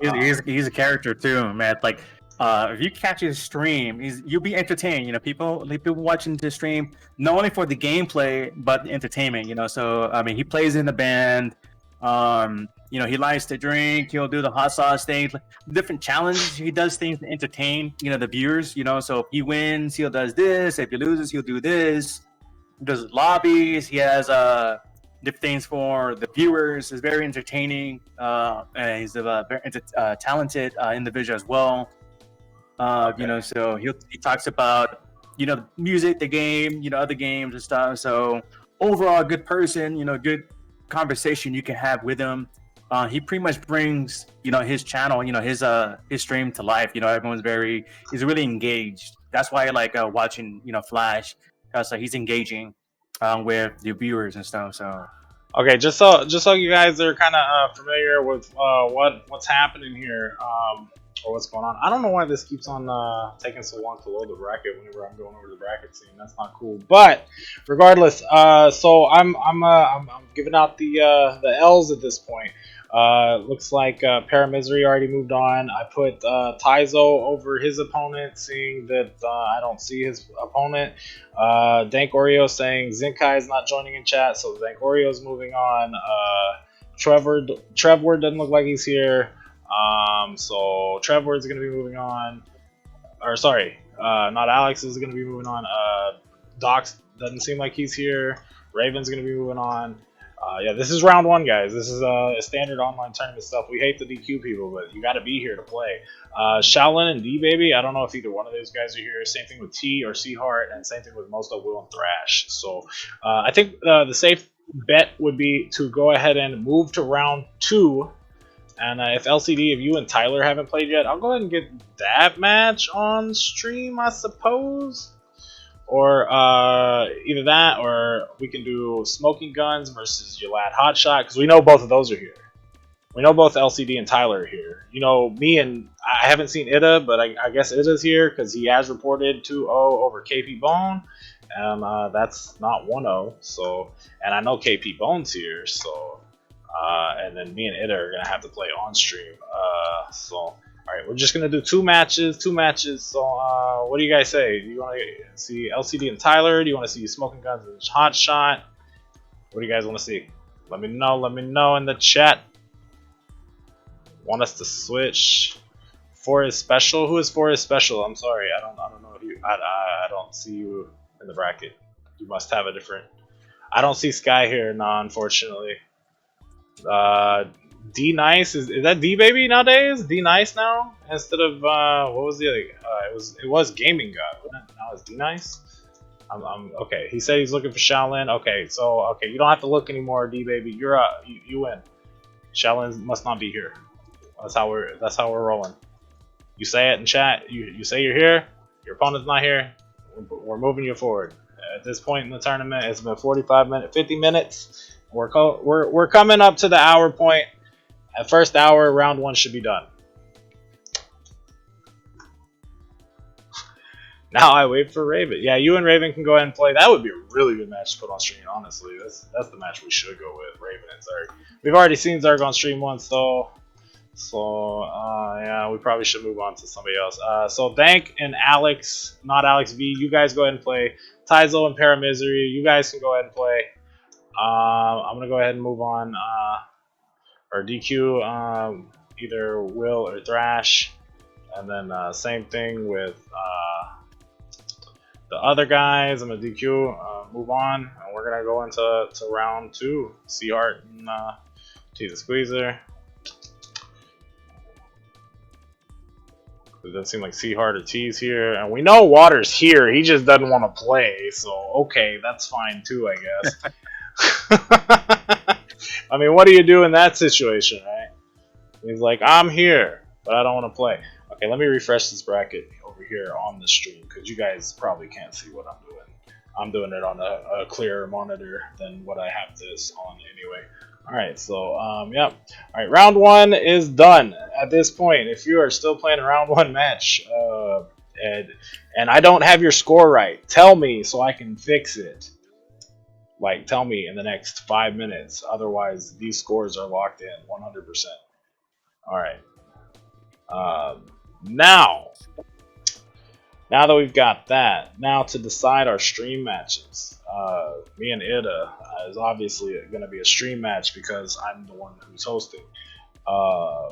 He's a character too, man. Like, if you catch his stream, you'll be entertained. People watching the stream not only for the gameplay but the entertainment. So I mean, he plays in the band. He likes to drink. He'll do the hot sauce thing, different challenges. He does things to entertain, the viewers. So if he wins, he'll does this. If he loses, he'll do this. He does lobbies. He has different things for the viewers. It's very entertaining. And he's a very talented individual as well.
Okay.
So he talks about music, the game, other games and stuff. So overall, good person. Good conversation you can have with him. He pretty much brings his channel, his stream to life. He's really engaged. That's why I like watching Flash, because he's engaging with the viewers and stuff. So
okay, just so you guys are kind of familiar with what's happening here, or what's going on. I don't know why this keeps on taking so long to load the bracket whenever I'm going over the bracket scene. That's not cool. But regardless, so I'm giving out the L's at this point. Looks like Paramisery already moved on. I put Taizo over his opponent, seeing that I don't see his opponent. Dank Oreo saying Zinkai is not joining in chat, so Dank Oreo is moving on. Trevor doesn't look like he's here. So Trevor is going to be moving on. Or sorry, not Alex is going to be moving on. Docs doesn't seem like he's here. Raven's going to be moving on. Yeah, this is round 1, guys. This is a standard online tournament stuff. We hate the DQ people, but you got to be here to play. Shaolin and D-Baby, I don't know if either one of those guys are here. Same thing with T or C-Heart, and same thing with most of Will and Thrash. So I think the safe bet would be to go ahead and move to round 2. And if LCD, if you and Tyler haven't played yet, I'll go ahead and get that match on stream, I suppose. Or either that, or we can do Smoking Guns versus your lad Hotshot, because we know both of those are here. We know both LCD and Tyler are here. Me and I haven't seen Ida, but I guess Ida's here because he has reported 2-0 over KP Bone, and that's not 1-0. So, and I know KP Bone's here, so. And then me and Ida are gonna have to play on stream. So, all right, we're just gonna do two matches. So, what do you guys say? Do you want to see LCD and Tyler? Do you want to see Smoking Guns and Hot Shot? What do you guys want to see? Let me know in the chat. Want us to switch? Forest Special? Who is Forest Special? I'm sorry, I don't know if you. I don't see you in the bracket. You must have a different. I don't see Sky here. No, unfortunately. D Nice is that D Baby nowadays? D Nice now instead of what was the other? It was Gaming God. Wasn't it? Now it's D Nice. I'm okay. He said he's looking for Shaolin. Okay, so okay, you don't have to look anymore, D Baby. You're you win. Shaolin must not be here. That's how we're rolling. You say it in chat. You say you're here. Your opponent's not here. We're moving you forward. At this point in the tournament, it's been 50 minutes. We're coming up to the hour point. At first hour, round 1 should be done. Now I wait for Raven. Yeah, you and Raven can go ahead and play. That would be a really good match to put on stream, honestly. That's the match we should go with, Raven and Zerg. We've already seen Zerg on stream once, though. So, yeah, we probably should move on to somebody else. So, Dank and Alex, not Alex V, you guys go ahead and play. Taizo and Paramisery, you guys can go ahead and play. I'm going to go ahead and move on. Or DQ, either Will or Thrash. And then same thing with the other guys. I'm going to DQ, move on. And we're going to go into round 2. Seahart and T the Squeezer. It doesn't seem like Seahart or T's here. And we know Water's here. He just doesn't want to play. So, okay, that's fine too, I guess. I mean, what do you do in that situation, right? He's like, I'm here, but I don't want to play. Okay, let me refresh this bracket over here on the stream, because you guys probably can't see what I'm doing. I'm doing it on a clearer monitor than what I have this on anyway. Alright, so, yep. Alright, round 1 is done. At this point, if you are still playing a round 1 match, and I don't have your score right, tell me so I can fix it. Like, tell me in the next 5 minutes. Otherwise, these scores are locked in 100%. Alright. Now that we've got that, now to decide our stream matches. Me and Ida is obviously going to be a stream match because I'm the one who's hosting. I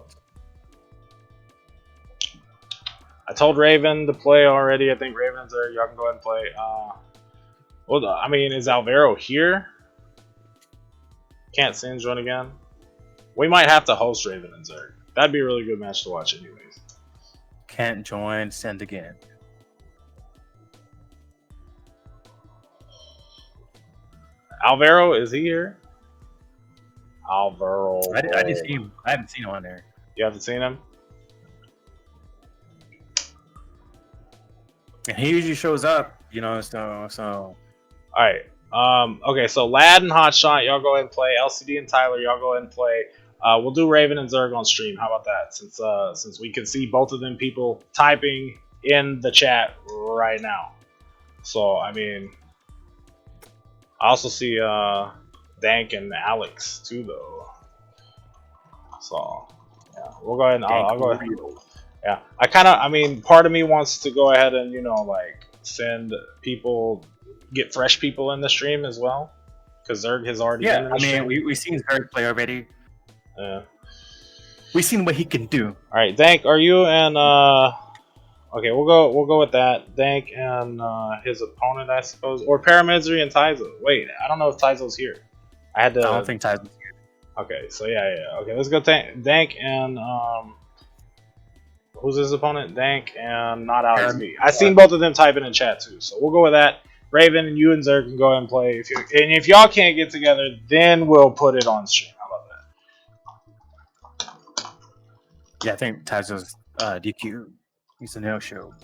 told Raven to play already. I think Raven's there. Y'all can go ahead and play. Well, I mean, is Alvaro here? Can't Sin join again? We might have to host Raven and Zerg. That'd be a really good match to watch anyways.
Can't join, send again.
Alvaro, is he here? Alvaro.
I didn't see him. I haven't seen him on there.
You haven't seen him?
And he usually shows up, you know, so.
Alright. Okay, so Lad and Hotshot, y'all go ahead and play. LCD and Tyler, y'all go ahead and play. We'll do Raven and Zerg on stream. How about that? Since we can see both of them people typing in the chat right now. So, I mean, I also see Dank and Alex too, though. So, yeah, we'll go ahead and I'll go ahead. Yeah, I mean, part of me wants to go ahead and, you know, like, send people, get fresh people in the stream as well, because Zerg has already been in the stream.
we've seen Zerg play already.
Yeah.
We've seen what he can do.
All right, Dank, are you and okay, we'll go with that. Dank and his opponent, I suppose, or Paramisery and Taizo. Wait, I don't know if Taizo's here. I don't
think Taizo's here.
Okay, so yeah. Okay, let's go Dank and who's his opponent? Dank and not Alex V. I seen both of them typing in chat too, so we'll go with that. Raven and you and Zerg can go ahead and play. If y'all can't get together, then we'll put it on stream. How about that?
Yeah, I think Taizo's DQ. He's a no-show.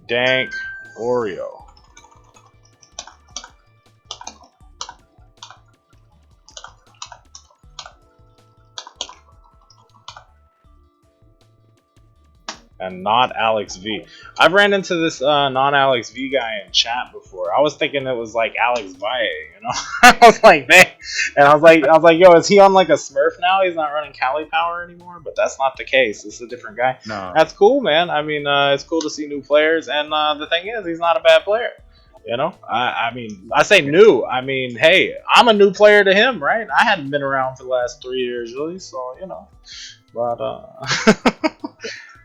Dank Oreo. And not Alex V. I've ran into this non-Alex V guy in chat before. I was thinking it was like Alex Valle, you know? I was like, man. And I was like, yo, is he on like a Smurf now? He's not running Cali Power anymore? But that's not the case. This is a different guy. No. That's cool, man. I mean, it's cool to see new players. And the thing is, he's not a bad player. You know, I mean, I say new. I mean, hey, I'm a new player to him, right? I hadn't been around for the last 3 years, really. So you know, but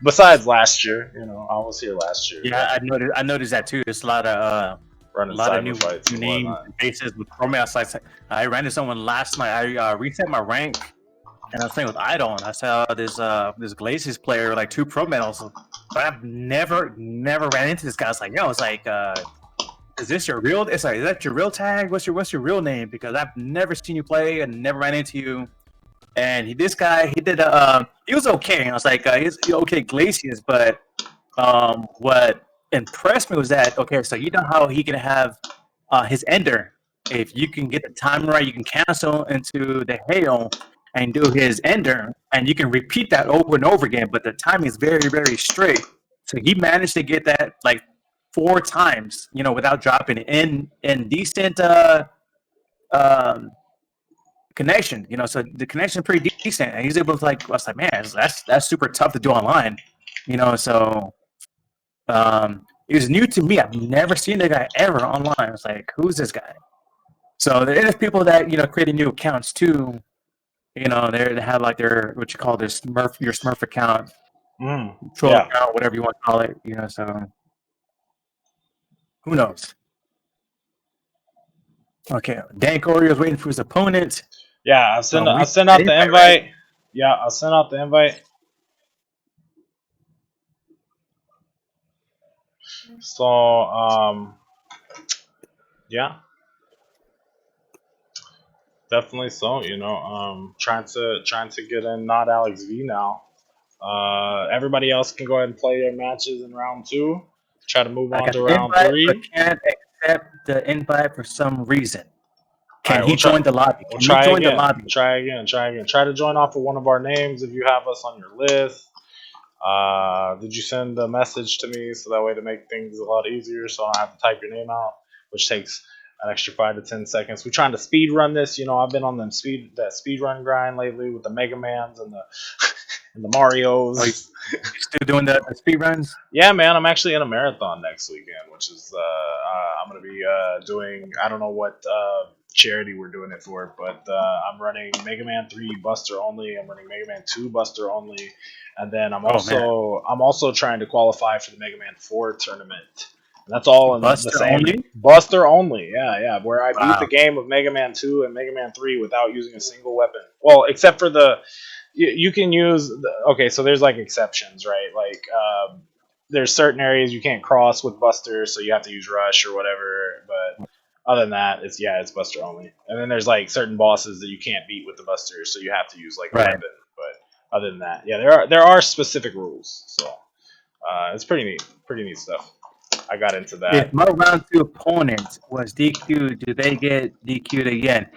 besides last year, you know, I was here last year.
Yeah, I noticed that too. There's a lot of
Running
new
cyber fights and
names
whatnot.
and faces with Chrome outside. I ran into someone last night. I reset my rank, and I was playing with Idol, and I saw this Glaciers player like 2 pro medals, but I've never ran into this guy. I was like, yo, it's like, is this your real? It's like, is that your real tag? What's your real name? Because I've never seen you play and never ran into you. And this guy, he did he was okay. And I was like, he's okay, Glaciers, but what impressed me was that, okay, so you know how he can have his ender. If you can get the time right, you can cancel into the hail and do his ender, and you can repeat that over and over again. But the timing is very, very straight. So he managed to get that like 4 times, you know, without dropping it in decent um, connection. You know, so the connection is pretty decent, and he's able to like. I was like, man, that's super tough to do online. You know, so it was new to me. I've never seen the guy ever online. I was like, who's this guy? So there's people that, you know, creating new accounts too. You know, they have like their what you call their your Smurf account, troll
Yeah.
account, whatever you want to call it. You know, so who knows? Okay, Dan Corio's waiting for his opponent.
Yeah, I'll send out the invite. Right? Yeah, I'll send out the invite. So, yeah, definitely. So, you know, trying to get in not Alex V now. Everybody else can go ahead and play their matches in round 2. Try to move on to round 3.
But can't accept the invite for some reason. Can he join the lobby?
We'll try again. Try again. Try to join off of one of our names if you have us on your list. Did you send a message to me so that way to make things a lot easier so I don't have to type your name out, which takes an extra 5 to 10 seconds. We're trying to speed run this. You know, I've been on that speed run grind lately with the Mega Mans and the and the Marios.
Are you still doing the speed runs?
Yeah, man. I'm actually in a marathon next weekend, which is I'm gonna be doing. I don't know what charity we're doing it for, but I'm running Mega Man 3 Buster only. I'm running Mega Man 2 Buster only, and then I'm also trying to qualify for the Mega Man 4 tournament. And that's all in
Buster
the same
only?
Buster only. Yeah, where I beat the game of Mega Man 2 and Mega Man 3 without using a single weapon. Well, except for the you can use okay, so there's like exceptions, right? Like there's certain areas you can't cross with Buster, so you have to use Rush or whatever, but other than that, it's Buster only. And then there's like certain bosses that you can't beat with the Buster, so you have to use like a weapon. But other than that, yeah, there are specific rules. So it's pretty neat stuff. I got into that.
If my round 2 opponent was DQ, do they get DQ'd again?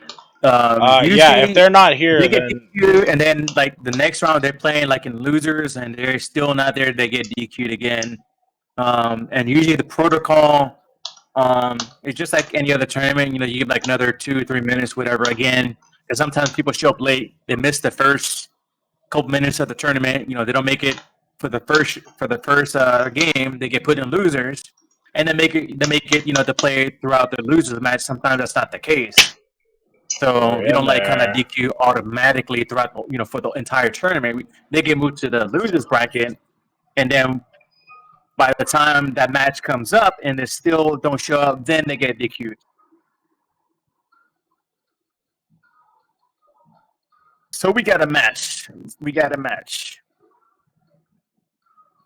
Yeah, if they're not here,
they get DQ'd, and then like the next round they're playing like in losers, and they're still not there, they get DQ'd again. And usually the protocol. It's just like any other tournament. You know, you give like another 2-3 minutes, whatever. Again, because sometimes people show up late. They miss the first couple minutes of the tournament. You know, they don't make it for the first game. They get put in losers, and they make it. You know, to play throughout the losers match. Sometimes that's not the case. So you don't like kind of DQ automatically throughout. You know, for the entire tournament, they get moved to the losers bracket, and then by the time that match comes up and they still don't show up, then they get DQ'd. So we got a match.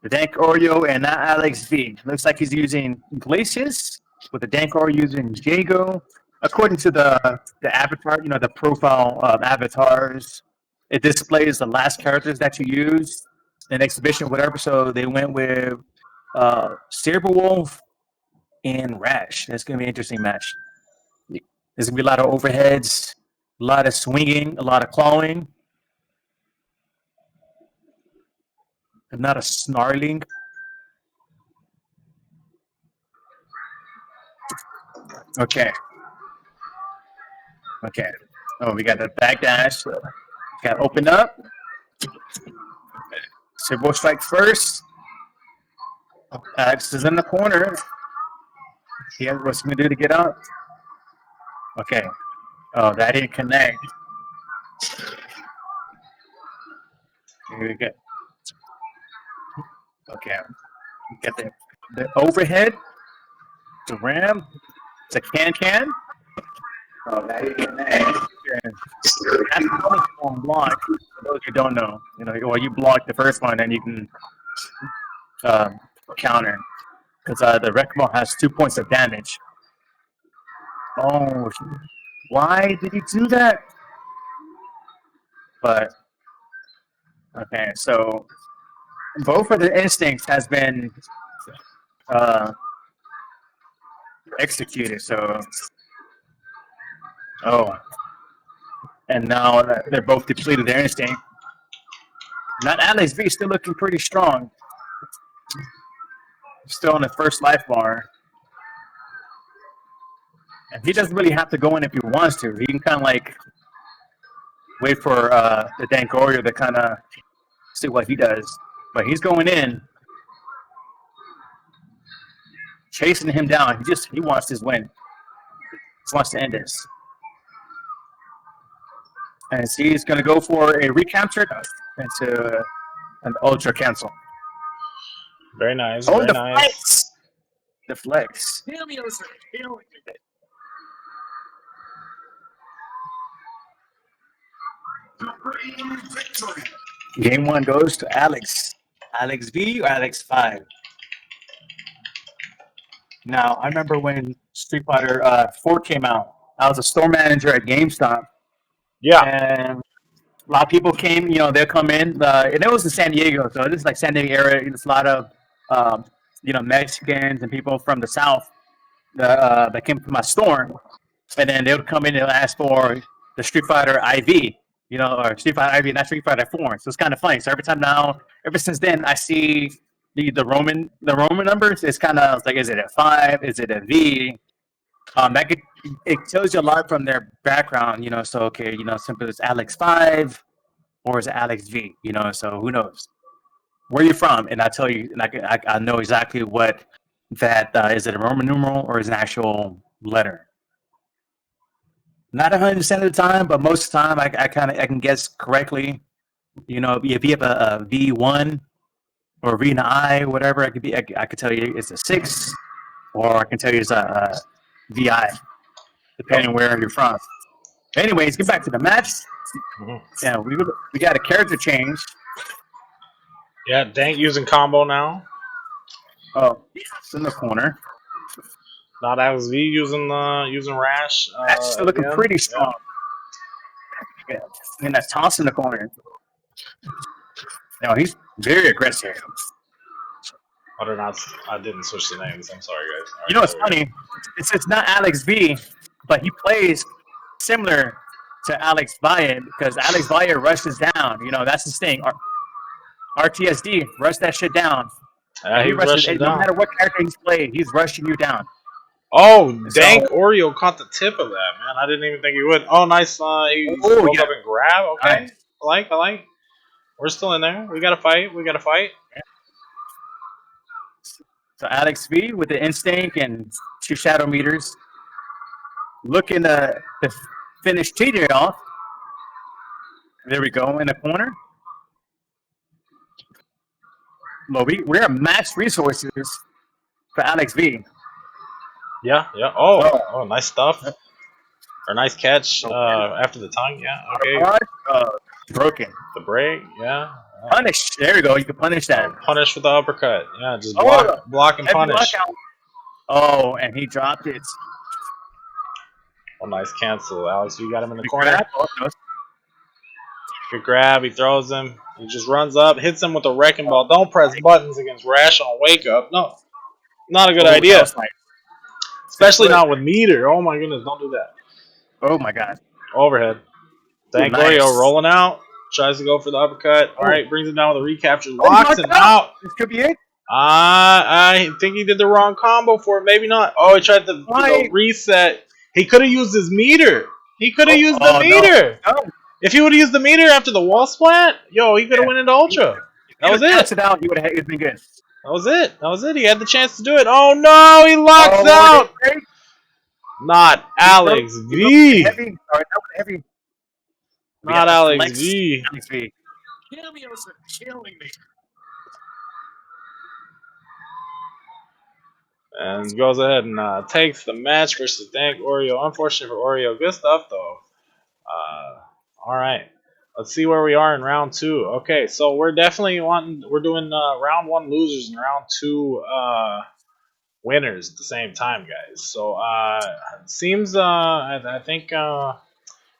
The Dank Oreo and not Alex V. Looks like he's using Glacius, with the Dank Oreo using Jago. According to the avatar, you know, the profile avatars, it displays the last characters that you use in exhibition, whatever. So they went with Saberwolf and Rash. That's gonna be an interesting match. There's gonna be a lot of overheads, a lot of swinging, a lot of clawing. If not a snarling. Okay. Oh, we got the backdash. Got to open up. Saberwolf strikes first. Axe is in the corner. What's he gonna do to get out? Okay. Oh, that didn't connect. Here we go. Okay. Get the overhead. The ram. It's a can. Oh, that didn't connect. That's on block. For those who don't know, well, you block the first one, and you can counter because the wrecking ball has 2 points of damage. Oh, why did he do that? But okay, so both of the instincts has been executed. So, and now they're both depleted their instinct. Not Alex V, still looking pretty strong. Still on the first life bar. And he doesn't really have to go in if he wants to. He can kind of like wait for the Dangoria to kind of see what he does. But he's going in, chasing him down. He wants his win. He wants to end this. And he's going to go for a recapture into an ultra cancel.
Very nice.
Oh,
very
the
nice.
flex. The flex. Game 1 goes to Alex. Alex V or Alex 5? Now, I remember when Street Fighter 4 came out. I was a store manager at GameStop.
Yeah.
And a lot of people came, they'll come in. And it was in San Diego, so this is like San Diego area. There's a lot of, Mexicans and people from the South that came to my store. And then they would come in and ask for the Street Fighter IV. Or Street Fighter IV, not Street Fighter 4. So it's kind of funny. So ever since then, I see the Roman numbers. It's kind of like, is it a 5? Is it a V? It tells you a lot from their background. So okay, simply it's Alex 5 or is it Alex V? So who knows? Where are you from? And I tell you, and I know exactly what that is. It a Roman numeral or is it an actual letter? Not 100% of the time, but most of the time I can guess correctly. If you have a V1 or V and I, whatever, I could tell you it's a 6, or I can tell you it's a VI, depending on where you're from. Anyways, get back to the match. Yeah, we got a character change.
Yeah, Dank using combo now.
Oh, it's in the corner.
Not Alex V using Rash.
That's still looking pretty strong. Yeah. And that's toss in the corner. No, he's very aggressive.
I didn't switch the names. I'm sorry, guys.
It's funny. It's not Alex V, but he plays similar to Alex Valle because Alex Valle rushes down. That's his thing. RTSD, rush that shit down.
He rushes
down.
down.
No matter what character he's played, he's rushing you down.
Oh, Dank Oreo caught the tip of that, man. I didn't even think he would. Oh, nice. He rolled up and grab. Okay. Nice. I like. We're still in there. We got to fight.
So Alex V with the instinct and 2 shadow meters. Looking to finish TJ off. There we go in the corner. Well, we're at max resources for Alex V.
Yeah. Oh, nice stuff. Or nice catch after the tongue. Yeah. Okay.
Broken.
The break. Yeah.
Punish. There we go. You can punish that.
Punish with the uppercut. Yeah, just block and punish.
Oh, and he dropped it.
Oh, nice cancel. Alex, you got him in the corner. Good grab. He throws him. He just runs up, hits him with a wrecking ball. Don't press buttons against Rash on wake up. No, not a good idea. Especially not with meter. Oh my goodness, don't do that.
Oh my god.
Overhead. Thank Oreo rolling out. Tries to go for the uppercut. All right, brings him down with a recapture. Locks him out.
This could be it.
I think he did the wrong combo for it. Maybe not. Oh, he tried to reset. He could have used his meter. He could have used the meter. No. If he would have used the meter after the wall splat, he could have went into Ultra. That was it.
It out, he would have been good.
That was it. That was it. He had the chance to do it. Oh no, he locks out. Not Alex V.
Heavy. Sorry, that was heavy.
Not Alex V.
Alex V.
Cameos are killing me.
And goes ahead and takes the match versus Dank Oreo. Unfortunate for Oreo. Good stuff though. All right. Let's see where we are in round 2. Okay, so we're definitely we're doing round 1 losers and round 2 winners at the same time, guys. So it seems I think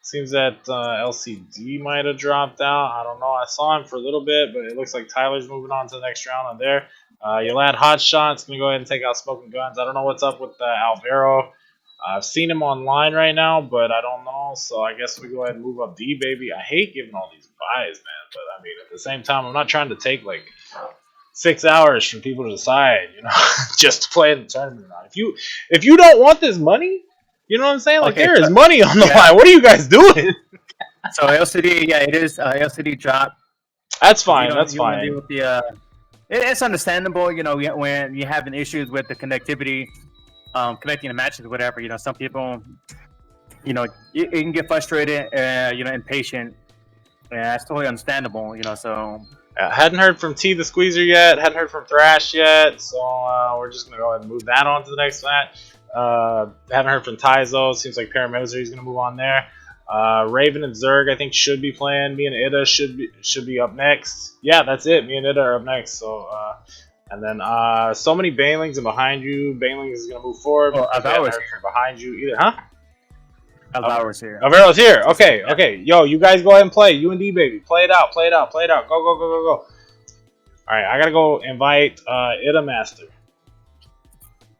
seems that LCD might have dropped out. I don't know. I saw him for a little bit, but it looks like Tyler's moving on to the next round on there. Yolad Hotshot's going to go ahead and take out Smoking Guns. I don't know what's up with Alvaro. I've seen him online right now, but I don't know. So I guess we go ahead and move up D, baby. I hate giving all these buys, man. But I mean, at the same time, I'm not trying to take like 6 hours for people to decide, just to play in the tournament or not. If you don't want this money, you know what I'm saying? Like, there is money on the line. What are you guys doing?
So LCD, yeah, it is LCD drop.
That's fine. That's fine.
Deal with it's understandable, when you're having issues with the connectivity, connecting the matches, whatever. Some people, you can get frustrated, impatient. Yeah, that's totally understandable. So.
Hadn't heard from T the Squeezer yet. Hadn't heard from Thrash yet. So we're just gonna go ahead and move that on to the next match. Haven't heard from Taizo. Seems like Paramilitary is gonna move on there. Raven and Zerg, I think, should be playing. Me and Ida should be up next. Yeah, that's it. Me and Ida are up next. So, and then so many Banelings and behind you. Banelings is gonna move forward.
Oh, Alvaro's
behind you either, huh?
Alvaro's here.
Alvaro's here. Okay, okay. Yo, you guys go ahead and play. U and D, baby. Play it out. Play it out. Play it out. Go, go, go, go, go. All right, I gotta go invite Ida Master,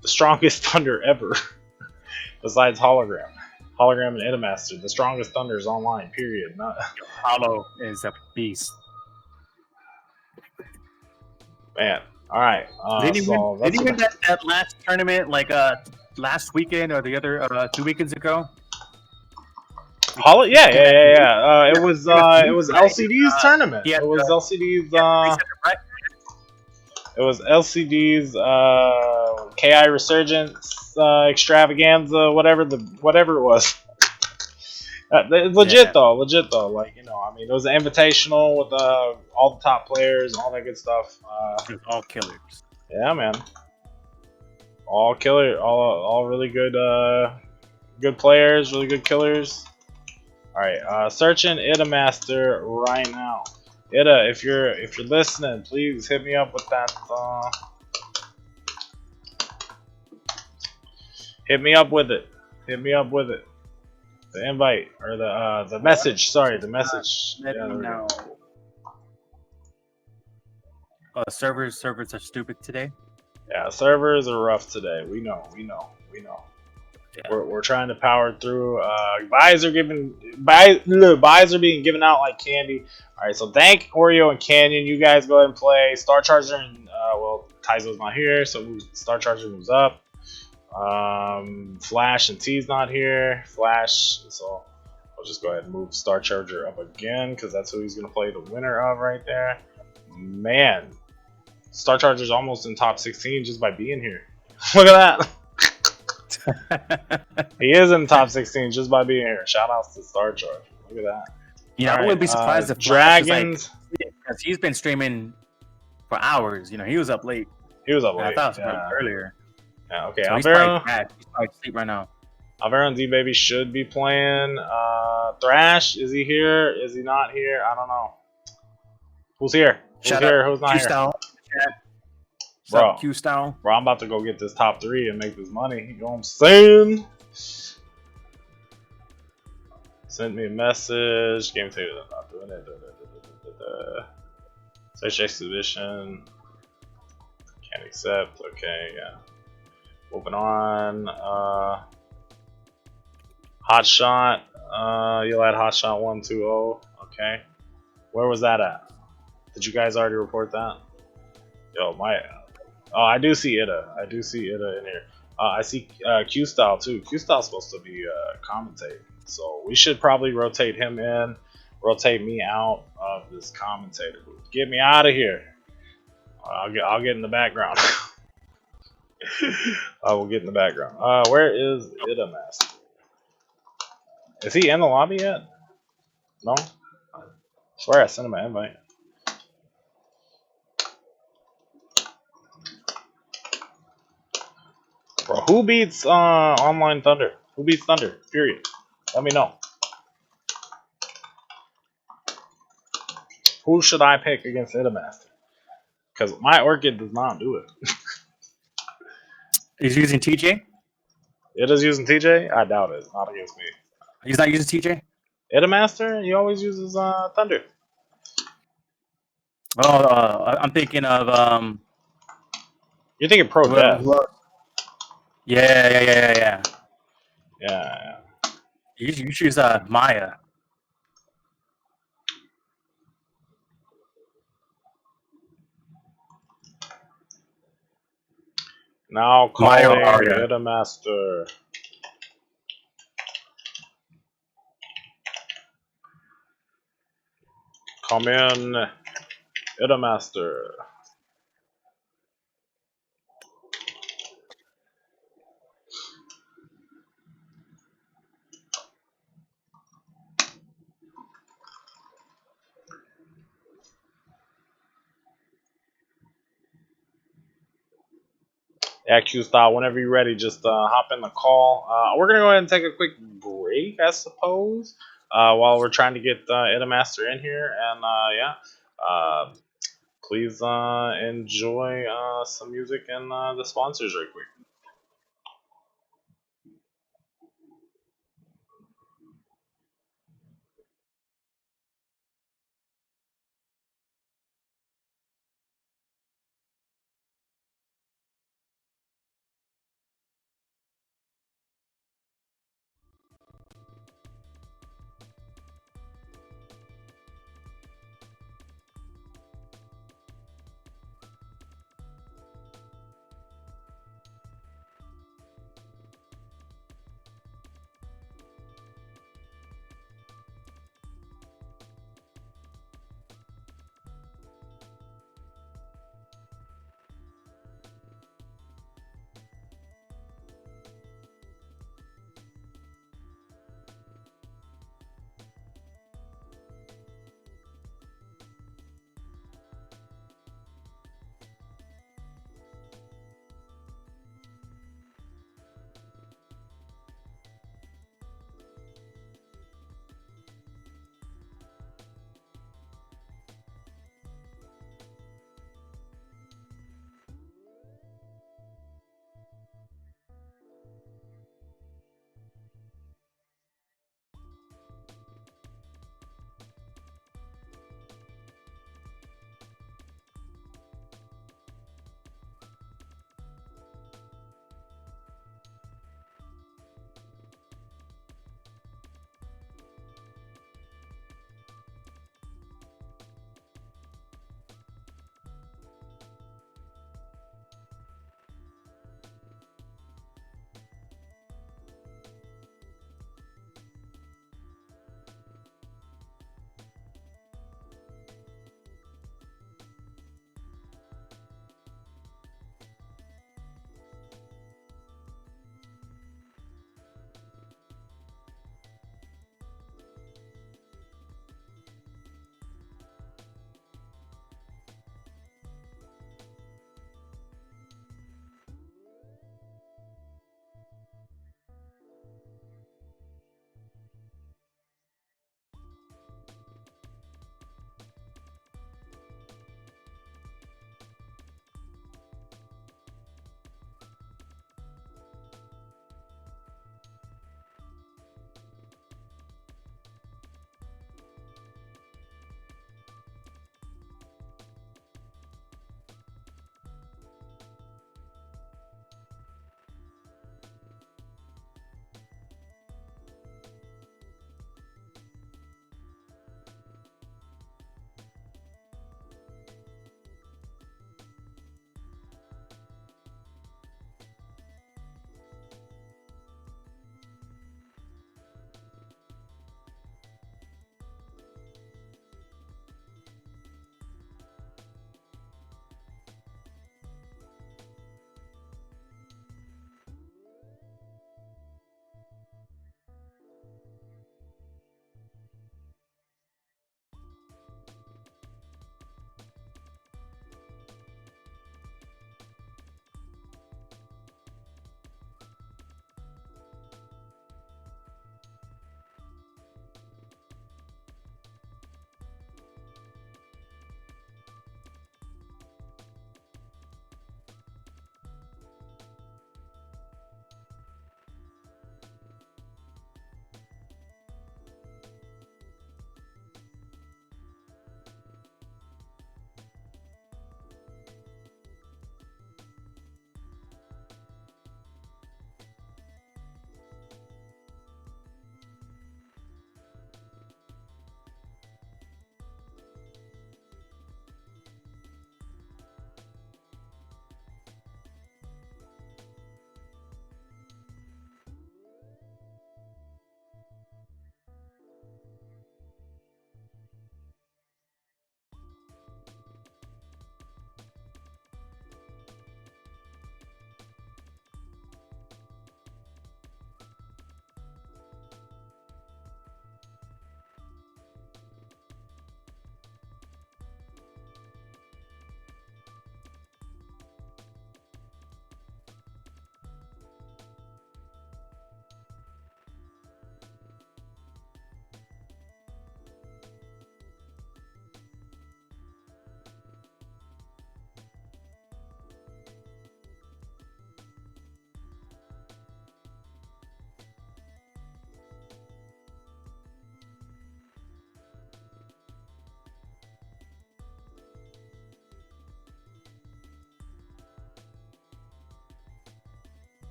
the strongest Thunder ever, besides Hologram. Hologram and Idamaster, the strongest Thunders online, period.
Hollow is a beast.
Man, alright.
Did he win that last tournament, like last weekend or the other 2 weekends ago?
Yeah. It was LCD's tournament. It was LCD's. It was LCD's KI Resurgence Extravaganza, whatever it was. It's legit though, Like, I mean, it was an invitational with all the top players, all that good stuff.
All killers.
Yeah, man. All killer, all really good, good players, really good killers. All right, searching Ida Master right now. Ida, if you're listening, please hit me up with that. Hit me up with it. Hit me up with it. The invite or the message. Sorry, the message.
Let me know. Servers are stupid today.
Yeah, servers are rough today. We know. Yeah. We're trying to power through. Buys are being given out like candy. All right, so Dank, Oreo, and Canyon, you guys go ahead and play. Star Charger and Taizo's not here, so Star Charger moves up. Flash and T's not here. Flash, so I'll just go ahead and move Star Charger up again because that's who he's gonna play the winner of right there. Man, Star Charger's almost in top 16 just by being here. Look at that. He is in top 16 just by being here. Shout outs to Star Charger. Look at that.
Yeah, I wouldn't be surprised if
Dragons,
because he's been streaming for hours. He was up late.
He was up late.
I thought it was earlier.
Yeah, okay.
So he's probably asleep right now.
Alvaro and D-Baby should be playing. Thrash, is he here? Is he not here? I don't know. Who's here? Who's here? Who's not here? Bro,
Q-Style.
Bro, I'm about to go get this top 3 and make this money. You know what I'm saying? Sent me a message. Game Taylor not doing it. Search exhibition. Can't accept. Okay, yeah. Moving on. Hotshot. You'll add Hotshot 120. Okay. Where was that at? Did you guys already report that? Yo, oh, I do see Ida. I do see Ida in here. I see Q-Style too. Q-Style's supposed to be commentating. So we should probably rotate him in, rotate me out of this commentator booth. Get me out of here. I'll get in the background. I will get in the background. Where is Idamaster? Is he in the lobby yet? No? I swear I sent him an invite. Bro, who beats Online Thunder? Who beats Thunder? Period. Let me know. Who should I pick against Idamaster? Because my Orchid does not do it.
He's using TJ.
It is using TJ? I doubt it. Not against me.
He's not using TJ.
Idamaster, he always uses Thunder.
Oh, I'm thinking of
You're thinking Pro Death.
Yeah.
Yeah.
You choose Maya.
Now
Maya
calling
or Arya.
Idamaster. Come in, Idamaster. Yeah, Q Style, whenever you're ready, just hop in the call. We're going to go ahead and take a quick break, I suppose, while we're trying to get Idamaster in here. And please enjoy some music and the sponsors right quick.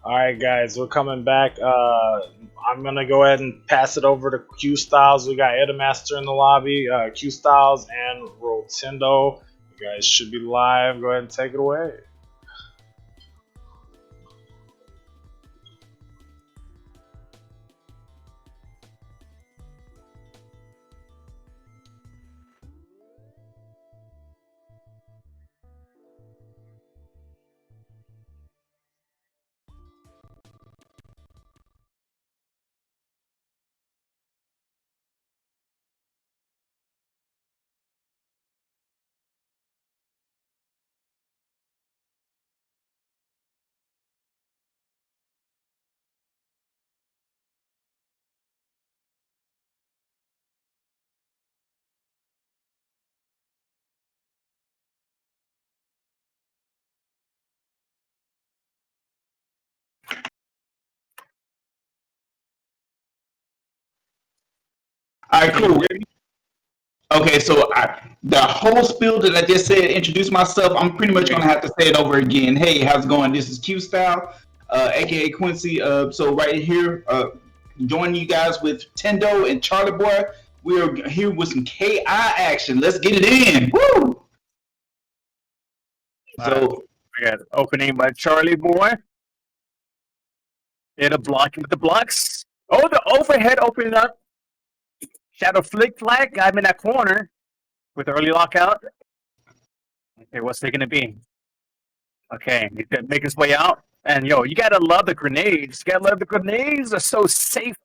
All right, guys, we're coming back. I'm gonna go ahead and pass it over to Q Styles. We got Edamaster in the lobby. Q Styles and Rotendo. You guys should be live. Go ahead and take it away.
All right, cool. Okay, so the whole spiel that I just said, introduce myself, I'm pretty much going to have to say it over again. Hey, how's it going? This is Q Style, aka Quincy. So right here, joining you guys with Tendo and Charlie Boy. We are here with some KI action. Let's get it in. Woo! So
we got opening by Charlie Boy. In a blocking with the blocks. Oh, the overhead opening up. Shadow flick flag, got him in that corner with early lockout. Okay, what's it gonna be? Okay, he's gonna make his way out. And yo, you gotta love the grenades. You gotta love the grenades are so safe.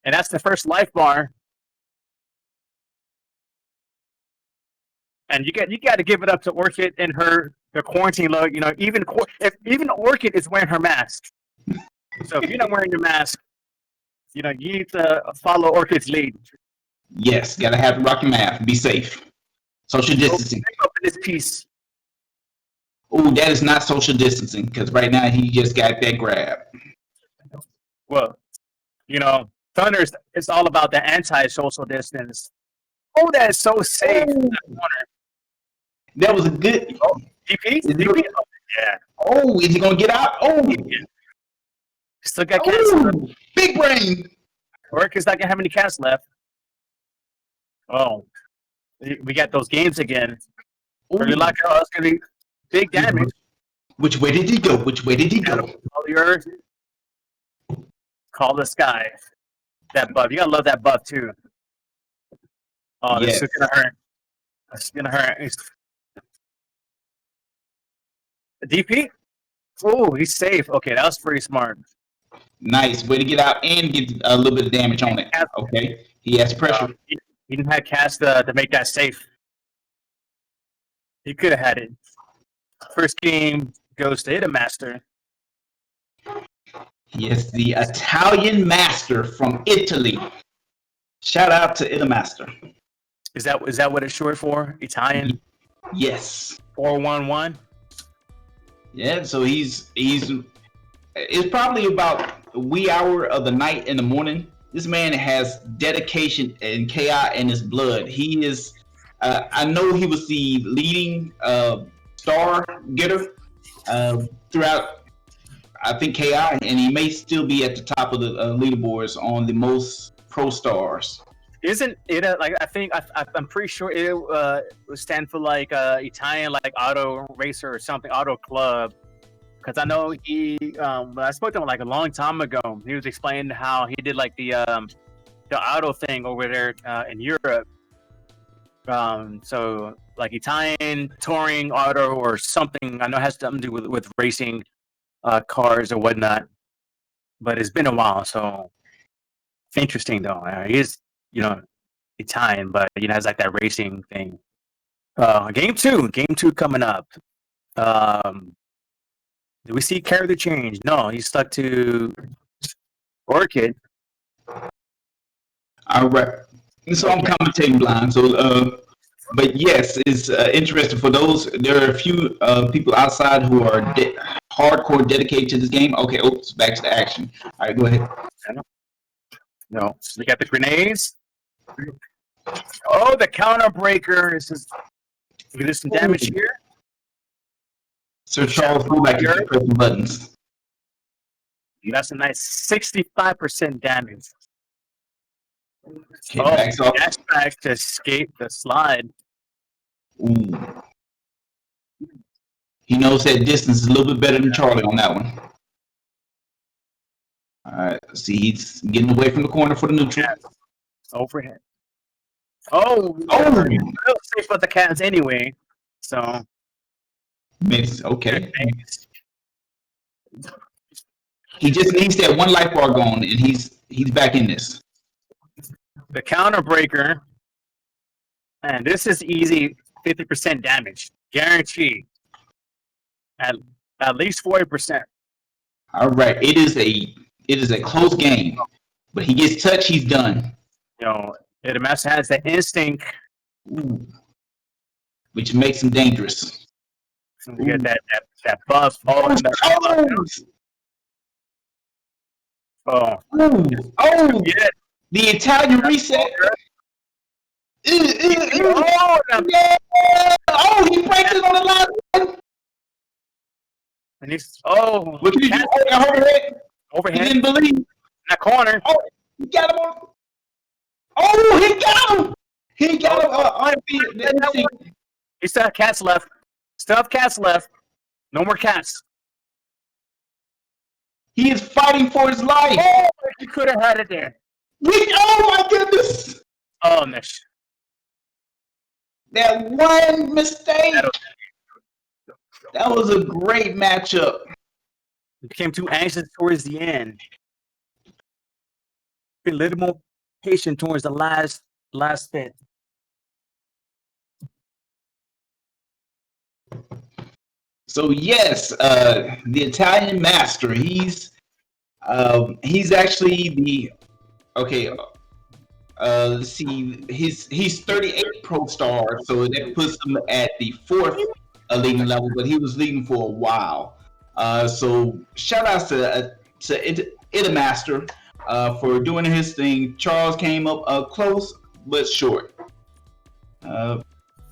And that's the first life bar. And you got to give it up to Orchid and her quarantine look. You know, even Orchid is wearing her mask. So if you're not wearing your mask, you know, you need to follow Orchid's lead.
yes, gotta have rocky math. Be safe. Social distancing.
Open this piece.
Oh, that is not social distancing because right now he just got that grab.
Well, you know, Thunder's it's all about the anti-social distance. Oh, that is so safe in that corner.
That was a good.
Oh, DP? DP? Oh, yeah.
Oh, is he gonna get out? Oh,
Still got cats left.
Big brain.
Orchid's not gonna have any cats left. Oh, we got those games again. Early lockout is gonna be big damage.
Which way did he go? Which way did he go?
Call the sky. That buff. You gotta love that buff too. Oh, this is gonna hurt. This is gonna hurt. DP? Oh, he's safe. Okay, that was pretty smart.
Nice way to get out and get a little bit of damage on it. Okay, he has pressure.
He didn't have cast to make that safe. He could have had it. First game goes to Edamaster.
Yes, the Italian master from Italy. Shout out to Edamaster.
Is that what it's short for? Italian?
Yes.
411.
Yeah, so he's it's probably about a wee hour of the night in the morning. This man has dedication and KI in his blood. He is I know he was the leading star getter throughout I think KI, and he may still be at the top of the leaderboards on the most pro stars.
Isn't it like I'm pretty sure it would stand for like Italian like auto racer or something, auto club. Because I know he I spoke to him like a long time ago. He was explaining how he did like the auto thing over there in Europe. So like Italian touring auto or something. I know it has something to do with racing cars or whatnot. But it's been a while, so it's interesting though. He is, you know, Italian, but you know, has like that racing thing. Game two coming up. Do we see character change? No, he's stuck to Orchid.
All right. So I'm commentating blind. So, but yes, it's interesting for those. There are a few people outside who are hardcore dedicated to this game. Okay, oops, back to the action. All right, go ahead.
No, we got the grenades. Oh, the counter breaker. This is we do some damage here.
Sir Charles, go back to pressing buttons.
That's a nice 65% damage.
Okay, backs off.
Dash back to escape the slide.
Ooh. He knows that distance is a little bit better than Charlie on that one. All right, see, he's getting away from the corner for the neutral.
Yes. Overhead. Oh, safe for the Cats anyway. So
Okay. He just needs that one life bar going, and he's back in this.
the counter breaker, and this is easy 50% damage, guaranteed. At least 40%.
All right, it is a close game, but he gets touched, he's done.
You know, Idamasu has the instinct.
Ooh. Which makes him dangerous.
To get that buff. Oh,
Yeah. The Italian reset. Oh, he breaks it on the line.
And he's
What did he do? Overhead. He didn't believe.
In that corner.
Oh, he got him on. Oh, he got him. He got him.
He still have Cats left. Still have Cats left. No more Cats.
He is fighting for his life.
Oh, you could have had it there.
Oh my goodness.
Oh, Nish.
That one mistake. That was a great matchup.
He became too anxious towards the end. Be a little more patient towards the last bit.
So yes, the Italian master. He's actually the okay. Let's see. He's 38 pro star, so that puts him at the 4th leading level. But he was leading for a while. So shout outs to Idamaster for doing his thing. Charles came up close but short.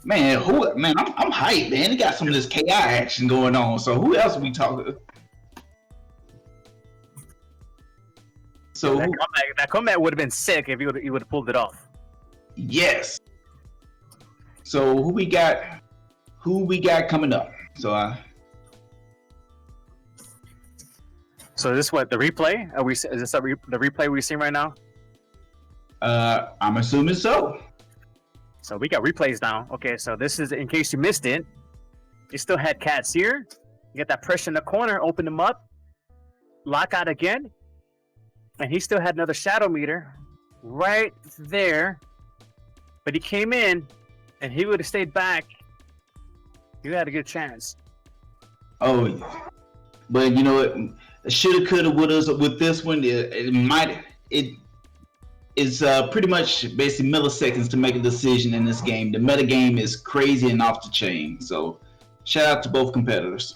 Man, I'm hyped, man. He got some of this KI action going on. So who else are we talking? So
that comeback would have been sick if he would have pulled it off.
Yes. So who we got coming up?
So is this what the replay? Is this the replay we're seeing right now?
I'm assuming so.
So we got replays now. Okay, so this is in case you missed it. You still had Cats here. You get that pressure in the corner, open them up, lock out again, and he still had another shadow meter right there. But he came in, and he would have stayed back. You had a good chance.
Oh, yeah. But you know what? Shoulda, coulda, woulda. With this one, it's pretty much basically milliseconds to make a decision in this game. The meta game is crazy and off the chain. So, shout out to both competitors.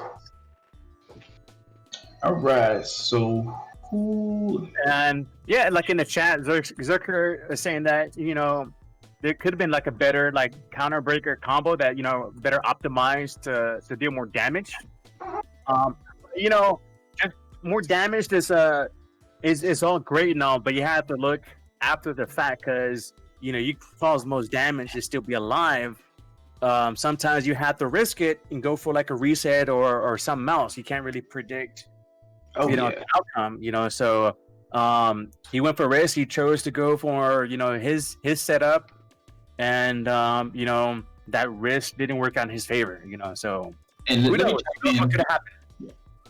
All right, so who?
And yeah, like in the chat, Zerker is saying that there could have been like a better counter breaker combo that better optimized to deal more damage. Just more damage is all great and all, but you have to look after the fact because you cause most damage to still be alive. Sometimes you have to risk it and go for like a reset or something else. You can't really predict the outcome. So he went for risk. He chose to go for his setup, and that risk didn't work out in his favor. So
and
who knows what could happen.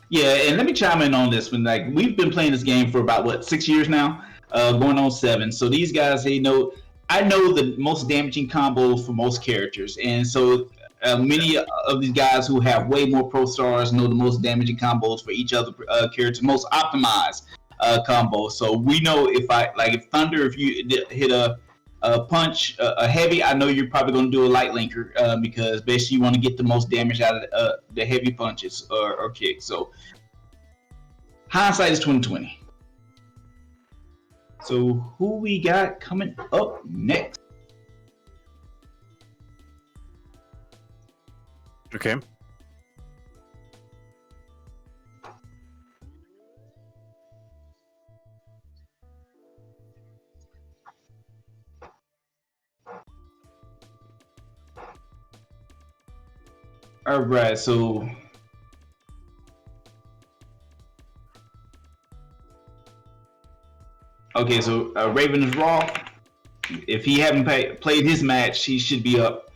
Yeah, and let me chime in on this one. Like, we've been playing this game for about 6 years now, going on 7. So these guys, I know the most damaging combos for most characters, and so many of these guys who have way more pro stars know the most damaging combos for each other character, most optimized combos. So we know if Thunder, if you hit a punch, a heavy, I know you're probably going to do a light linker because basically you want to get the most damage out of the heavy punches or kicks. So hindsight is 2020. So who we got coming up next?
Okay.
All right, so okay, so Raven is Raw. If he haven't played his match, he should be up.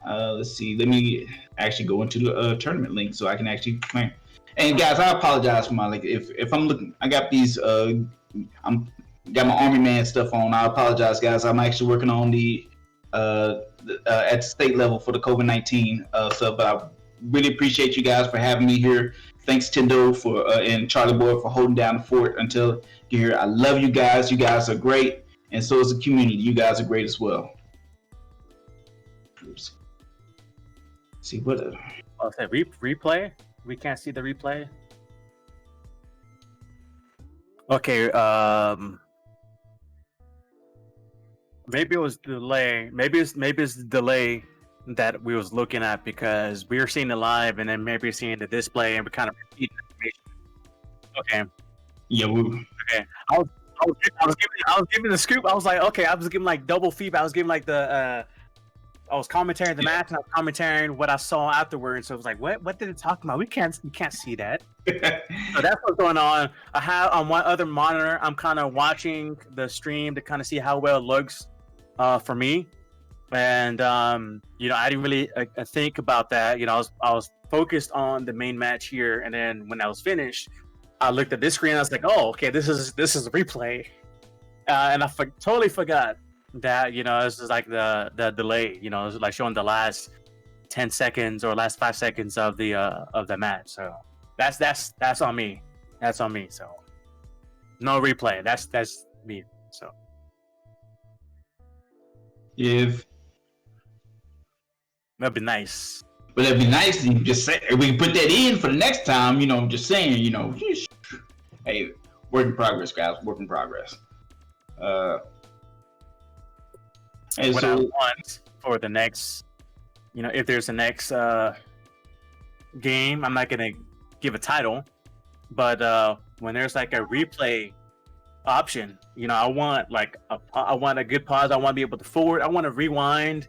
Let's see. Let me actually go into the tournament link so I can actually play. And guys, I apologize for my like if I'm looking. I got these. I'm got my Army Man stuff on. I apologize, guys. I'm actually working on the at the state level for the COVID-19 stuff. But I really appreciate you guys for having me here. Thanks, Tendo, for and Charlie Boy for holding down the fort until you're here. I love you guys. You guys are great, and so is the community. You guys are great as well. Oops. See what?
Oh, is that replay? We can't see the replay. Okay. Maybe it was delay. Maybe it's the delay that we was looking at because we were seeing it live and then maybe seeing the display and we kind of repeating information. Okay.
Yeah.
Okay. I was giving the scoop. I was like, okay, I was giving like double feedback. I was giving like the I was commentating the match and I was commentating what I saw afterwards. So it was like, what did it talk about? We can't see that. So that's what's going on. I have on one other monitor. I'm kind of watching the stream to kind of see how well it looks for me. And you know, I didn't really think about that. You know, I was focused on the main match here, and then when I was finished, I looked at this screen. And I was like, oh, okay, this is a replay, and I totally forgot that, you know, this is like the delay. You know, it's like showing the last 10 seconds or last 5 seconds of the match. So that's on me. That's on me. So no replay. That's me. So
If
that'd be nice.
but that'd be nice to just say we can put that in for the next time. You know, I'm just saying. You know, hey, work in progress, guys. Work in progress. And
What
so,
I want for the next, you know, if there's a next game, I'm not gonna give a title, but when there's like a replay option, you know, I want like I want a good pause. I want to be able to forward. I want to rewind.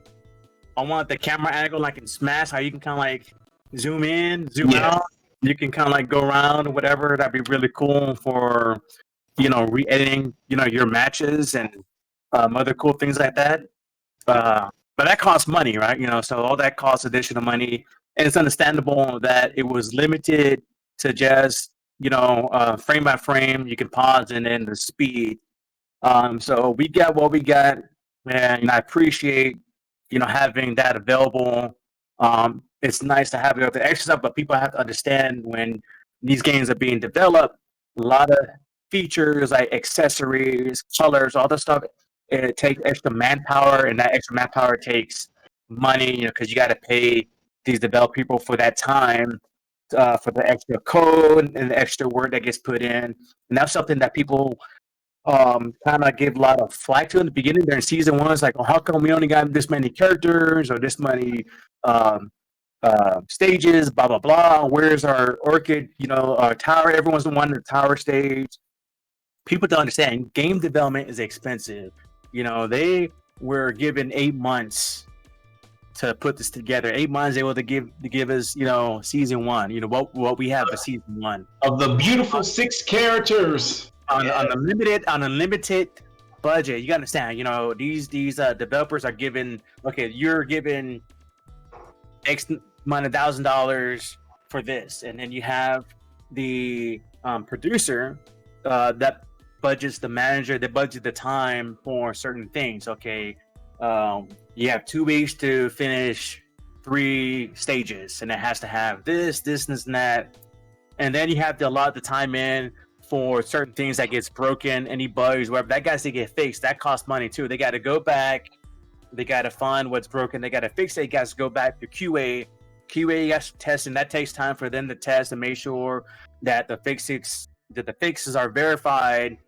I want the camera angle like in Smash, how you can kind of like zoom in, zoom out. You can kind of like go around or whatever. That'd be really cool for, you know, re-editing, you know, your matches and other cool things like that. But that costs money, right? You know, so all that costs additional money, and it's understandable that it was limited to just, you know, frame by frame. You can pause and then the speed. So we got what we got, and I appreciate, you know, having that available. It's nice to have the extra stuff, but people have to understand when these games are being developed, a lot of features like accessories, colors, all the stuff. It takes extra manpower, and that extra manpower takes money, you know, because you got to pay these develop people for that time, for the extra code and the extra work that gets put in. And that's something that people kind of give a lot of flack to in the beginning. During season one, it's like, well, how come we only got this many characters or this many stages, blah blah blah? Where's our orchid, you know, our tower? Everyone's wanting the tower stage. People don't understand game development is expensive. You know, they were given 8 months to put this together. 8 months able to give us, you know, season one. You know what we have for season one
of the beautiful 6 characters
on a limited budget. You gotta understand. You know, these developers are given, okay, you're given X amount of $1,000 for this, and then you have the producer that budgets the manager, they budget the time for certain things. Okay, you have 2 weeks to finish 3 stages, and it has to have this, and that. And then you have to allot the time in for certain things that gets broken, any bugs, whatever. That has to get fixed. That costs money too. They got to go back. They got to find what's broken. They got to fix it. They got to go back to QA. QA got testing. That takes time for them to test and make sure that the fixes are verified.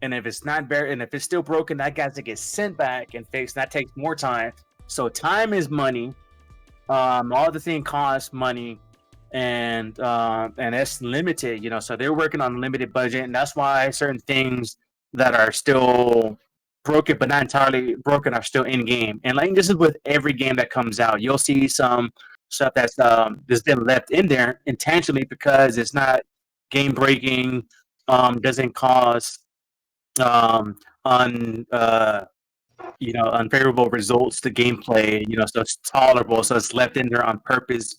And if it's not and if it's still broken, that got to get sent back and fixed. That takes more time. So time is money. All the thing costs money, and it's limited. You know, so they're working on a limited budget, and that's why certain things that are still broken but not entirely broken are still in game. And like this is with every game that comes out. You'll see some stuff that's been left in there intentionally because it's not game breaking, doesn't cause un unfavorable results to gameplay. So it's tolerable. So it's left in there on purpose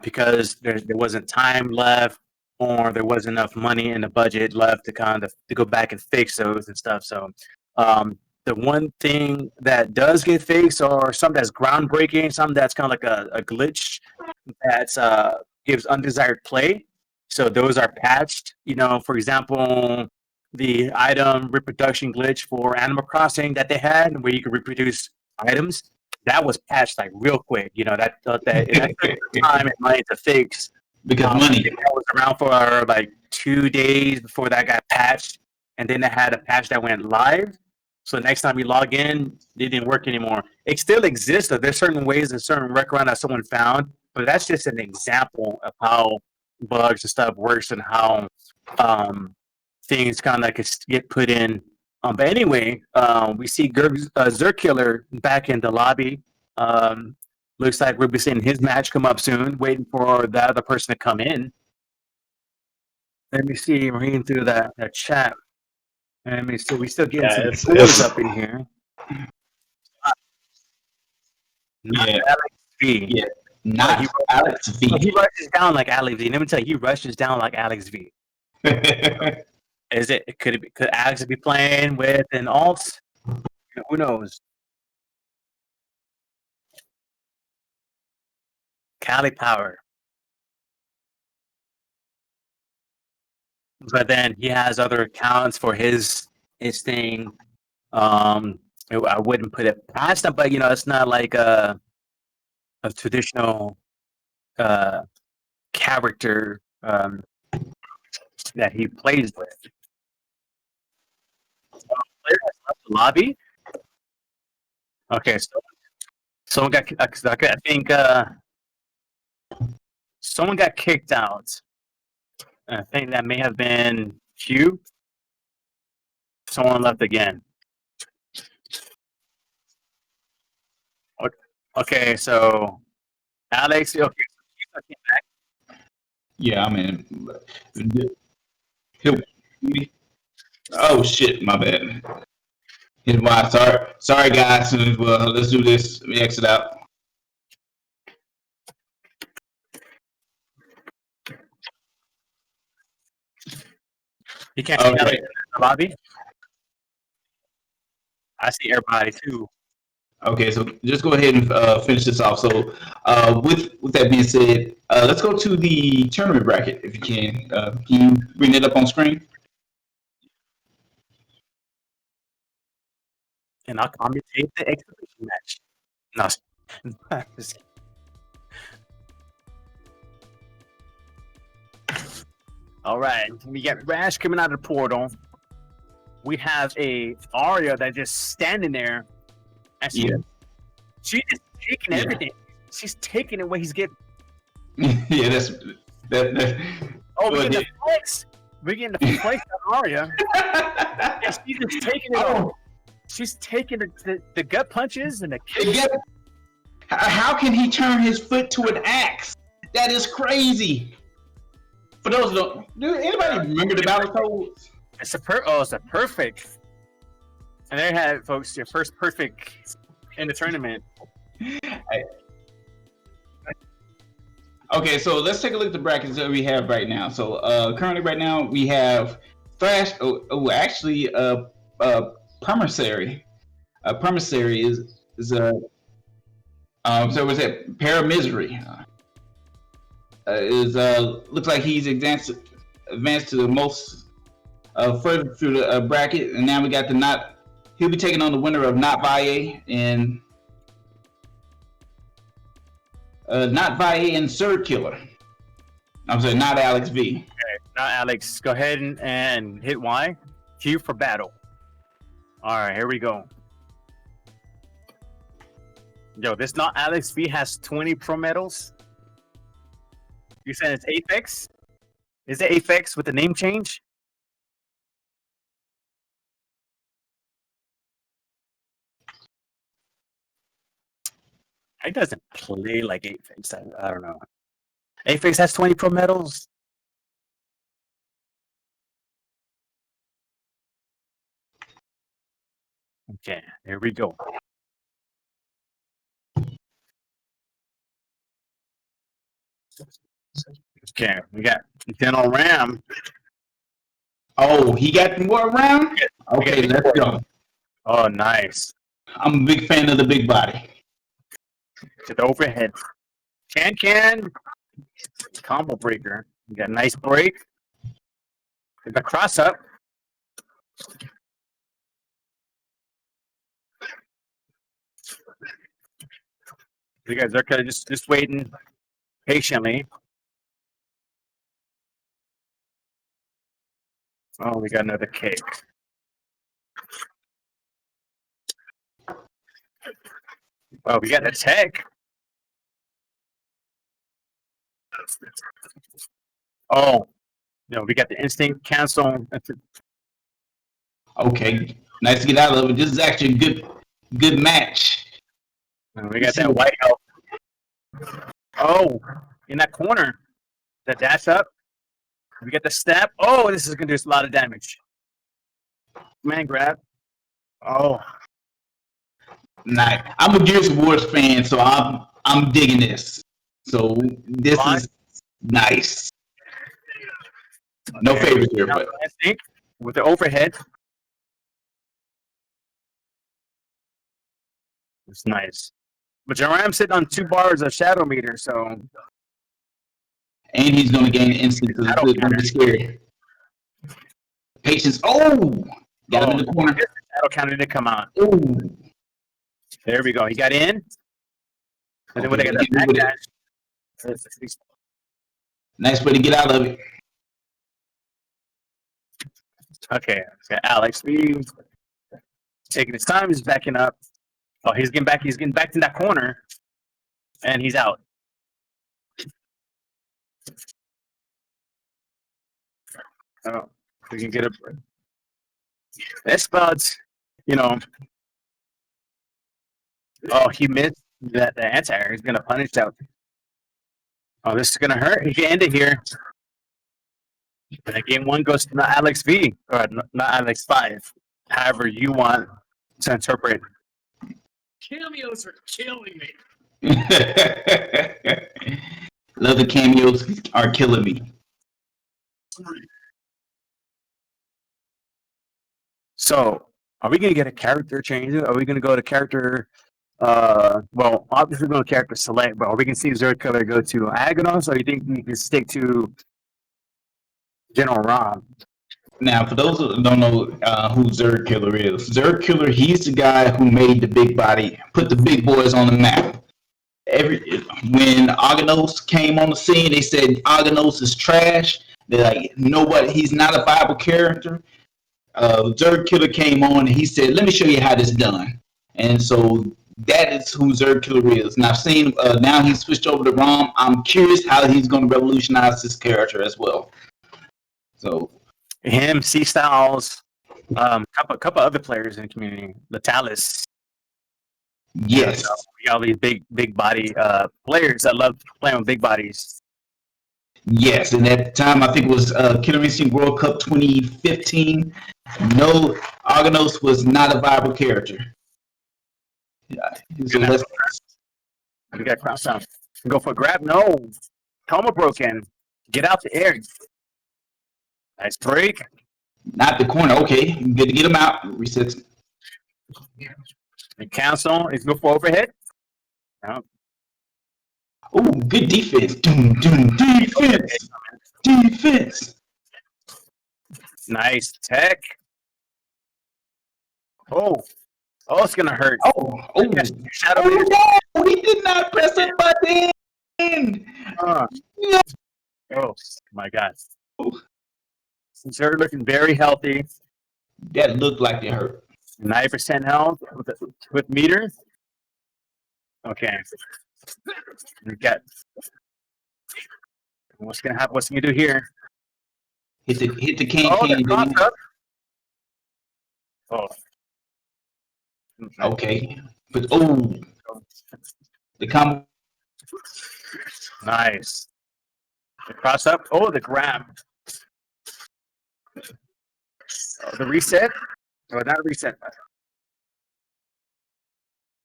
because there wasn't time left or there wasn't enough money in the budget left to kind of to go back and fix those and stuff. So the one thing that does get fixed or something that's groundbreaking, something that's kind of like a glitch that gives undesired play. So those are patched. For example, the item reproduction glitch for Animal Crossing that they had, where you could reproduce items, that was patched like real quick. That took time and money to fix.
Because
I
money.
think that was around for like 2 days before that got patched, and then they had a patch that went live. So next time you log in, it didn't work anymore. It still exists. Though. There's certain ways and certain workaround that someone found, but that's just an example of how bugs and stuff works and how things kind of like get put in. But anyway, we see Zerkiller back in the lobby. Looks like we'll be seeing his match come up soon. Waiting for the other person to come in. Let me see. I'm reading through that chat. Let me see. We still getting some scores up in here. Not
Yeah.
Alex V.
Yeah. Not Alex V.
He rushes down like Alex V. Let me tell you, he rushes down like Alex V. Could Alex be playing with an alt? Who knows? Cali Power. But then he has other accounts for his thing. I wouldn't put it past him, but it's not like a traditional character that he plays with. Player has left the lobby. Okay, so someone got. I think someone got kicked out. I think that may have been Q. Someone left again. Okay, so Alex. Okay, so came back.
Yeah, I mean, oh shit, my bad. His wife. Sorry, guys. Well, let's do this. Let me exit out.
You can't see Alex in the lobby. I see everybody too.
Okay, so just go ahead and finish this off. So, with that being said, let's go to the tournament bracket if you can. Can you bring it up on screen?
And I'll commentate the exhibition match. No. All right, we got Rash coming out of the portal. We have a Arya that just standing there, and she's just taking everything. She's taking it what he's getting.
Yeah, that's that.
Oh, we're getting the flex. We're getting the flex on Arya. And she's just taking it all. She's taking the gut punches and the kicks.
How can he turn his foot to an axe? That is crazy. For those who don't, do anybody remember the battle codes?
It's a perfect. And there you have it, folks. Your first perfect in the tournament.
Okay, so let's take a look at the brackets that we have right now. So currently, right now, we have Thrash. Actually, Permissary. Permissary is so was it Paramisery? Looks like he's advanced to the most further through the bracket, and now we got he'll be taking on the winner of Not Valle and Zerkiller. I'm sorry, not Alex V.
Okay, not Alex. Go ahead and hit Y. Q for battle. All right, here we go. Yo, this not Alex V has 20 pro medals. You said it's Apex? Is it Apex with the name change? He doesn't play like 8-Face. I don't know. 8-Face has 20 pro medals. Okay, here we go. Okay, we got Dental Ram.
Oh, he got more around? Okay, let's go.
Oh, nice.
I'm a big fan of the big body.
To the overhead. Can. Combo breaker. We got a nice break. The cross up. You guys are kind of just waiting patiently. Oh, we got another kick. Oh, we got a tag. Oh, no, we got the instinct cancel.
Okay, nice to get out of it. This is actually a good match.
We got that white out. Oh, in that corner. The dash up. We get the step. Oh, this is going to do a lot of damage. Man grab. Oh.
Nice. I'm a Gears of War fan, so I'm digging this. So this is nice. No favorites here, but
with the overhead. It's nice. But Joram's sitting on 2 bars of Shadow Meter, so.
And he's going to gain instant because it's going to be scary. Patience. Oh! Got him in the corner.
Shadow counter didn't come out.
Oh!
There we go. He got in. And then when they got that backdash.
Nice way to get out of it.
Okay. Got Alex B. Taking his time. He's backing up. Oh, he's getting back. He's getting back to that corner. And he's out. Oh, we can get a. This spells, Oh, he missed that the anti-air. He's gonna punish out. Oh, this is gonna hurt. He can end it here. And game 1 goes to not Alex V or not Alex 5. However you want to interpret.
Cameos are killing me.
Love the cameos are killing me.
So, are we going to get a character change? Are we going to go to character? Well, obviously, we're going to character select, but are we going to see Zerg Killer go to Aghanos, or you think we can stick to General Rom?
Now, for those who don't know who Zerg Killer is, Zerg Killer, he's the guy who made the big body, put the big boys on the map. When Aghanos came on the scene, they said Aghanos is trash. They're like, nobody, he's not a viable character. Zerg Killer came on and he said, let me show you how this is done. And so that is who Zerg Killer is. And I've seen, now he's switched over to Rom. I'm curious how he's going to revolutionize this character as well. So
him, C Styles, couple other players in the community, Latalis.
Yes.
We got all these big body players that love playing with big bodies.
Yes, and at the time, I think it was Killer Instinct World Cup 2015. No, Aghanos was not a viable character. Yeah, so
we got cross out. Go for a grab. No. Coma broken. Get out the air. Nice break.
Not the corner. Okay, good to get him out. Resets.
And cancel. He's going for overhead. No.
Oh, good defense. Defense. Defense.
Nice tech. Oh, it's gonna hurt.
Oh, no, he did not press a button.
No. Oh my God. They're looking very healthy.
That looked like it hurt.
9% health with meters. Okay. We got. What's gonna happen? What's he gonna do here?
Hit the can.
Oh.
Okay. But The combo.
Nice. The cross up. Oh, the grab. The reset. Oh, not reset.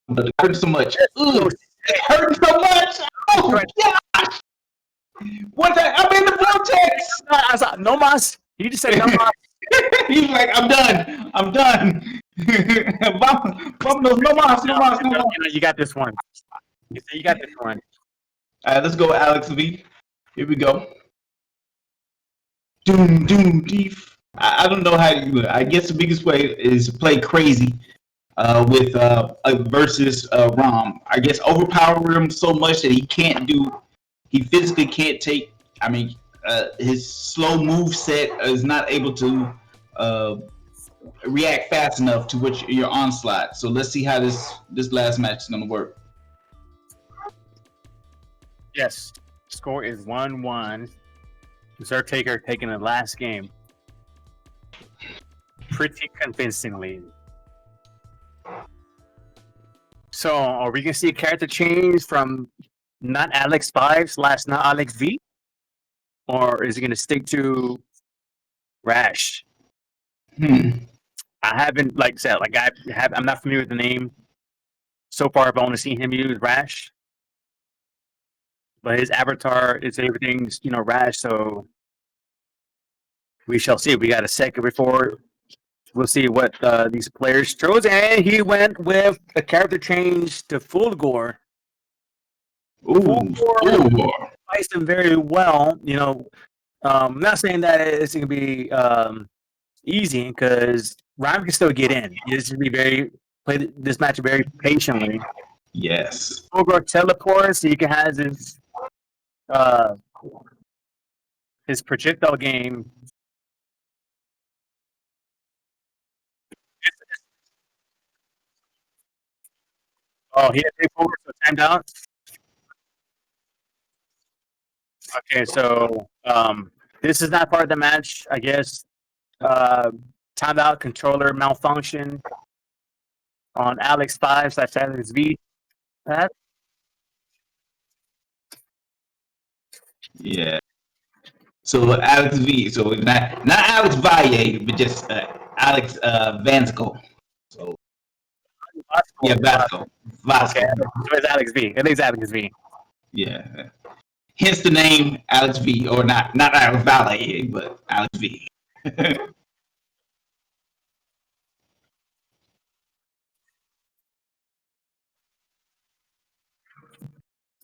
But it hurt so much. Ooh, it hurt so much. Oh, gosh. What the? I'm in the vortex.
No mas. You just said no mas.
He's like, I'm done. I'm done. Vámonos, no más, no más, no más.
You got this one. You got this one.
All right, let's go, Alex V. Here we go. Doom, deef. I don't know how you do it. I guess the biggest way is to play crazy with versus Rom. I guess overpower him so much that he physically can't take. I mean, his slow move set is not able to react fast enough to your onslaught. So let's see how this last match is going to work.
Yes, score is 1-1. Zertaker taking the last game pretty convincingly. So, are we gonna see a character change from not Alex 5 / not Alex V, or is he gonna stick to Rash? I haven't I'm not familiar with the name so far. I've only seen him use Rash. But his avatar is everything's, Rash, so we shall see. We got a second before we'll see what these players chose. And he went with a character change to Fulgor. Fulgor plays him very well. I'm not saying that it's going to be easy because Rhyme can still get in. He just play this match very patiently.
Yes.
Fulgor teleports, so you can have his projectile game. Oh, he had to take forward, so timed out. Okay, so this is not part of the match, I guess. Timeout controller malfunction on Alex 5 / Alex V.
Yeah. So Alex V. So not Alex Valle, but just Alex Vansico. So yeah, Vasco.
Okay, so it's Alex V. It is Alex V.
Yeah. Hence the name Alex V. Or not Alex Valle, but Alex V.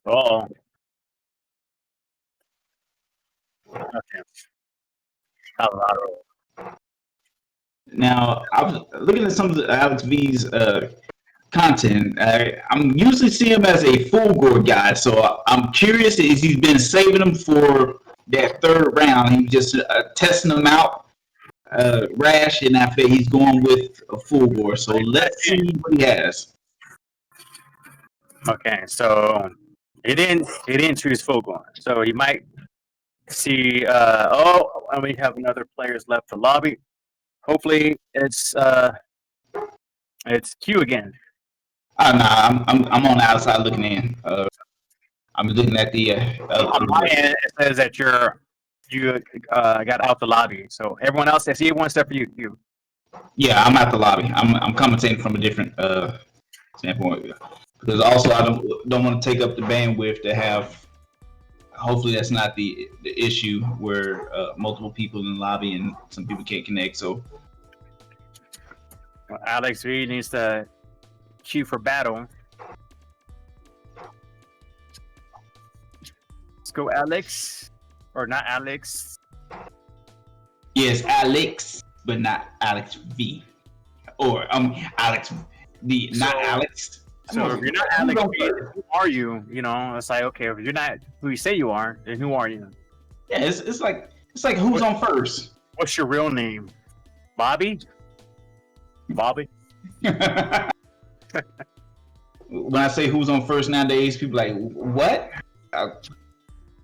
Oh. Okay. Colorado.
Now, I was looking at some of the Alex V's content. I'm usually see him as a Fulgor guy, so I'm curious if he's been saving them for that third round. He's just testing them out, Rash, and after he's going with a Fulgor. So let's see what he has.
Okay, so he didn't choose Fulgor, so he might see. And we have another players left to lobby. Hopefully, it's Q again.
Nah, I'm on the outside looking in. I'm looking at the.
On my end, it says that you got out the lobby. So everyone else, I see one step for you.
Yeah, I'm at the lobby. I'm commentating from a different standpoint because also I don't want to take up the bandwidth to have. Hopefully, that's not the issue where multiple people in the lobby and some people can't connect. So
Alex V needs to queue for battle. Let's go, Alex, or not Alex.
Yes, Alex, but not Alex V, or Alex V, not Alex.
So if you're not Alex V, who are you? It's like, okay, if you're not who you say you are, then who are you?
Yeah, it's like who's on first?
What's your real name? Bobby? Bobby?
When I say who's on first nowadays, people like, what?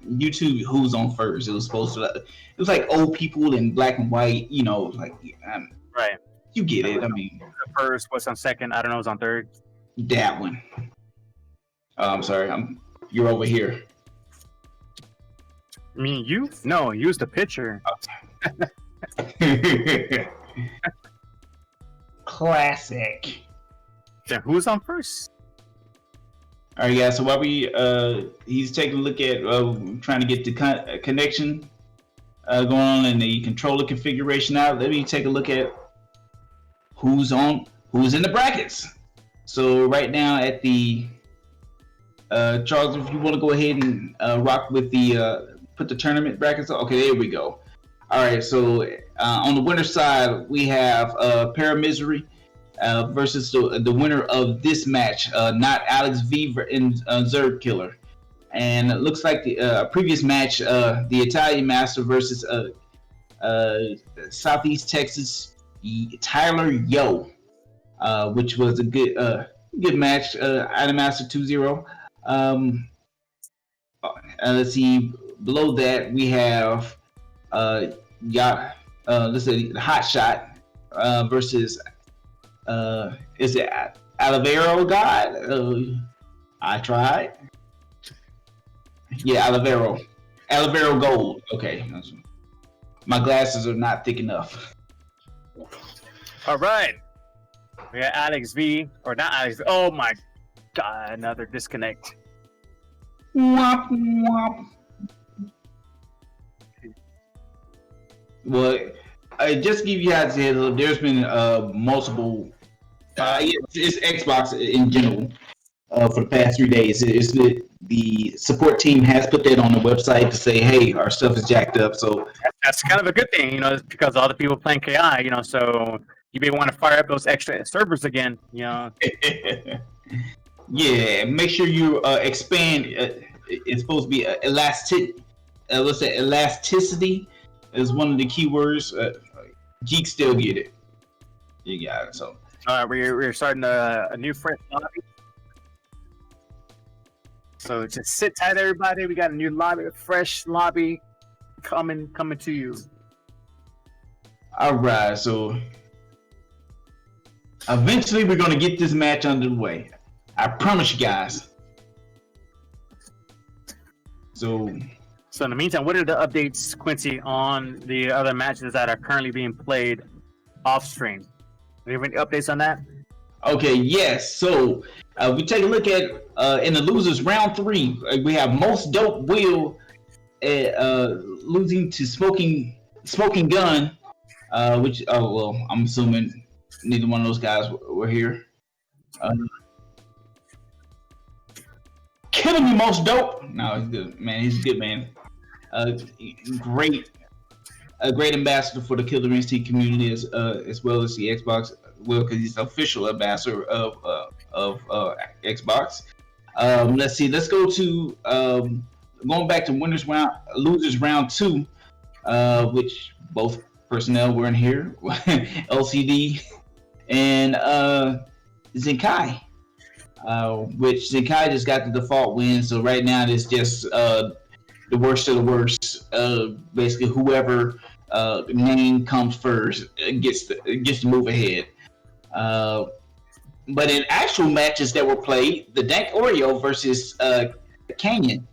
YouTube, who's on first? It was supposed to. It was like old people in black and white.
Right.
You get it. I mean,
first, what's on second? I don't know. What's on third?
That one. I'm sorry. You're over here.
I mean, you? No, use the pitcher.
Classic.
Then who's on first?
All right, guys. So while he's taking a look at trying to get the connection going on and the controller configuration out. Let me take a look at who's in the brackets. So right now at the Charles, if you want to go ahead and rock with the put the tournament brackets. Okay, there we go. All right, so on the winner side we have Paramisery versus the winner of this match, not Alex V and Zerg Killer. And it looks like the previous match, the Italian Master versus Southeast Texas Tyler Yo, which was a good match. Italian Master 2-0. Let's see. Below that we have let's say the Hot Shot versus is it Olivero God? I tried. Yeah, Olivero Gold. Okay, my glasses are not thick enough.
All right, we got Alex V, or not Alex V. Oh my God, another disconnect.
Womp womp. Well, just to give you guys a heads up, there's been multiple. It's Xbox in general for the past 3 days. It's the support team has put that on the website to say, "Hey, our stuff is jacked up." So
that's kind of a good thing, because all the people playing KI, so you may want to fire up those extra servers again,
Yeah, make sure you expand. It's supposed to be elastic. Let's say elasticity is one of the keywords. Geeks still get it. You got it. So
we're starting a new fresh lobby. So just sit tight, everybody. We got a new lobby, a fresh lobby coming to you.
All right. So eventually we're gonna get this match underway. I promise you guys. So
in the meantime, what are the updates, Quincy, on the other matches that are currently being played off stream? Do you have any updates on that?
Okay, yes. So we take a look at in the losers round 3. We have Most Dope Will losing to Smoking Gun, which I'm assuming neither one of those guys were here. Killing me, Most Dope. No, he's good, man. He's a good man. Great ambassador for the Killer Instinct community as well as the Xbox. Well, because he's the official ambassador of Xbox. Let's see. Let's go to going back to losers round 2, which both personnel were in here. LCD and Zenkai. Which Zenkai just got the default win. So right now it's just the worst of the worst. Basically, whoever name comes first gets to move ahead. But in actual matches that were played, the Dank Oreo versus Canyon.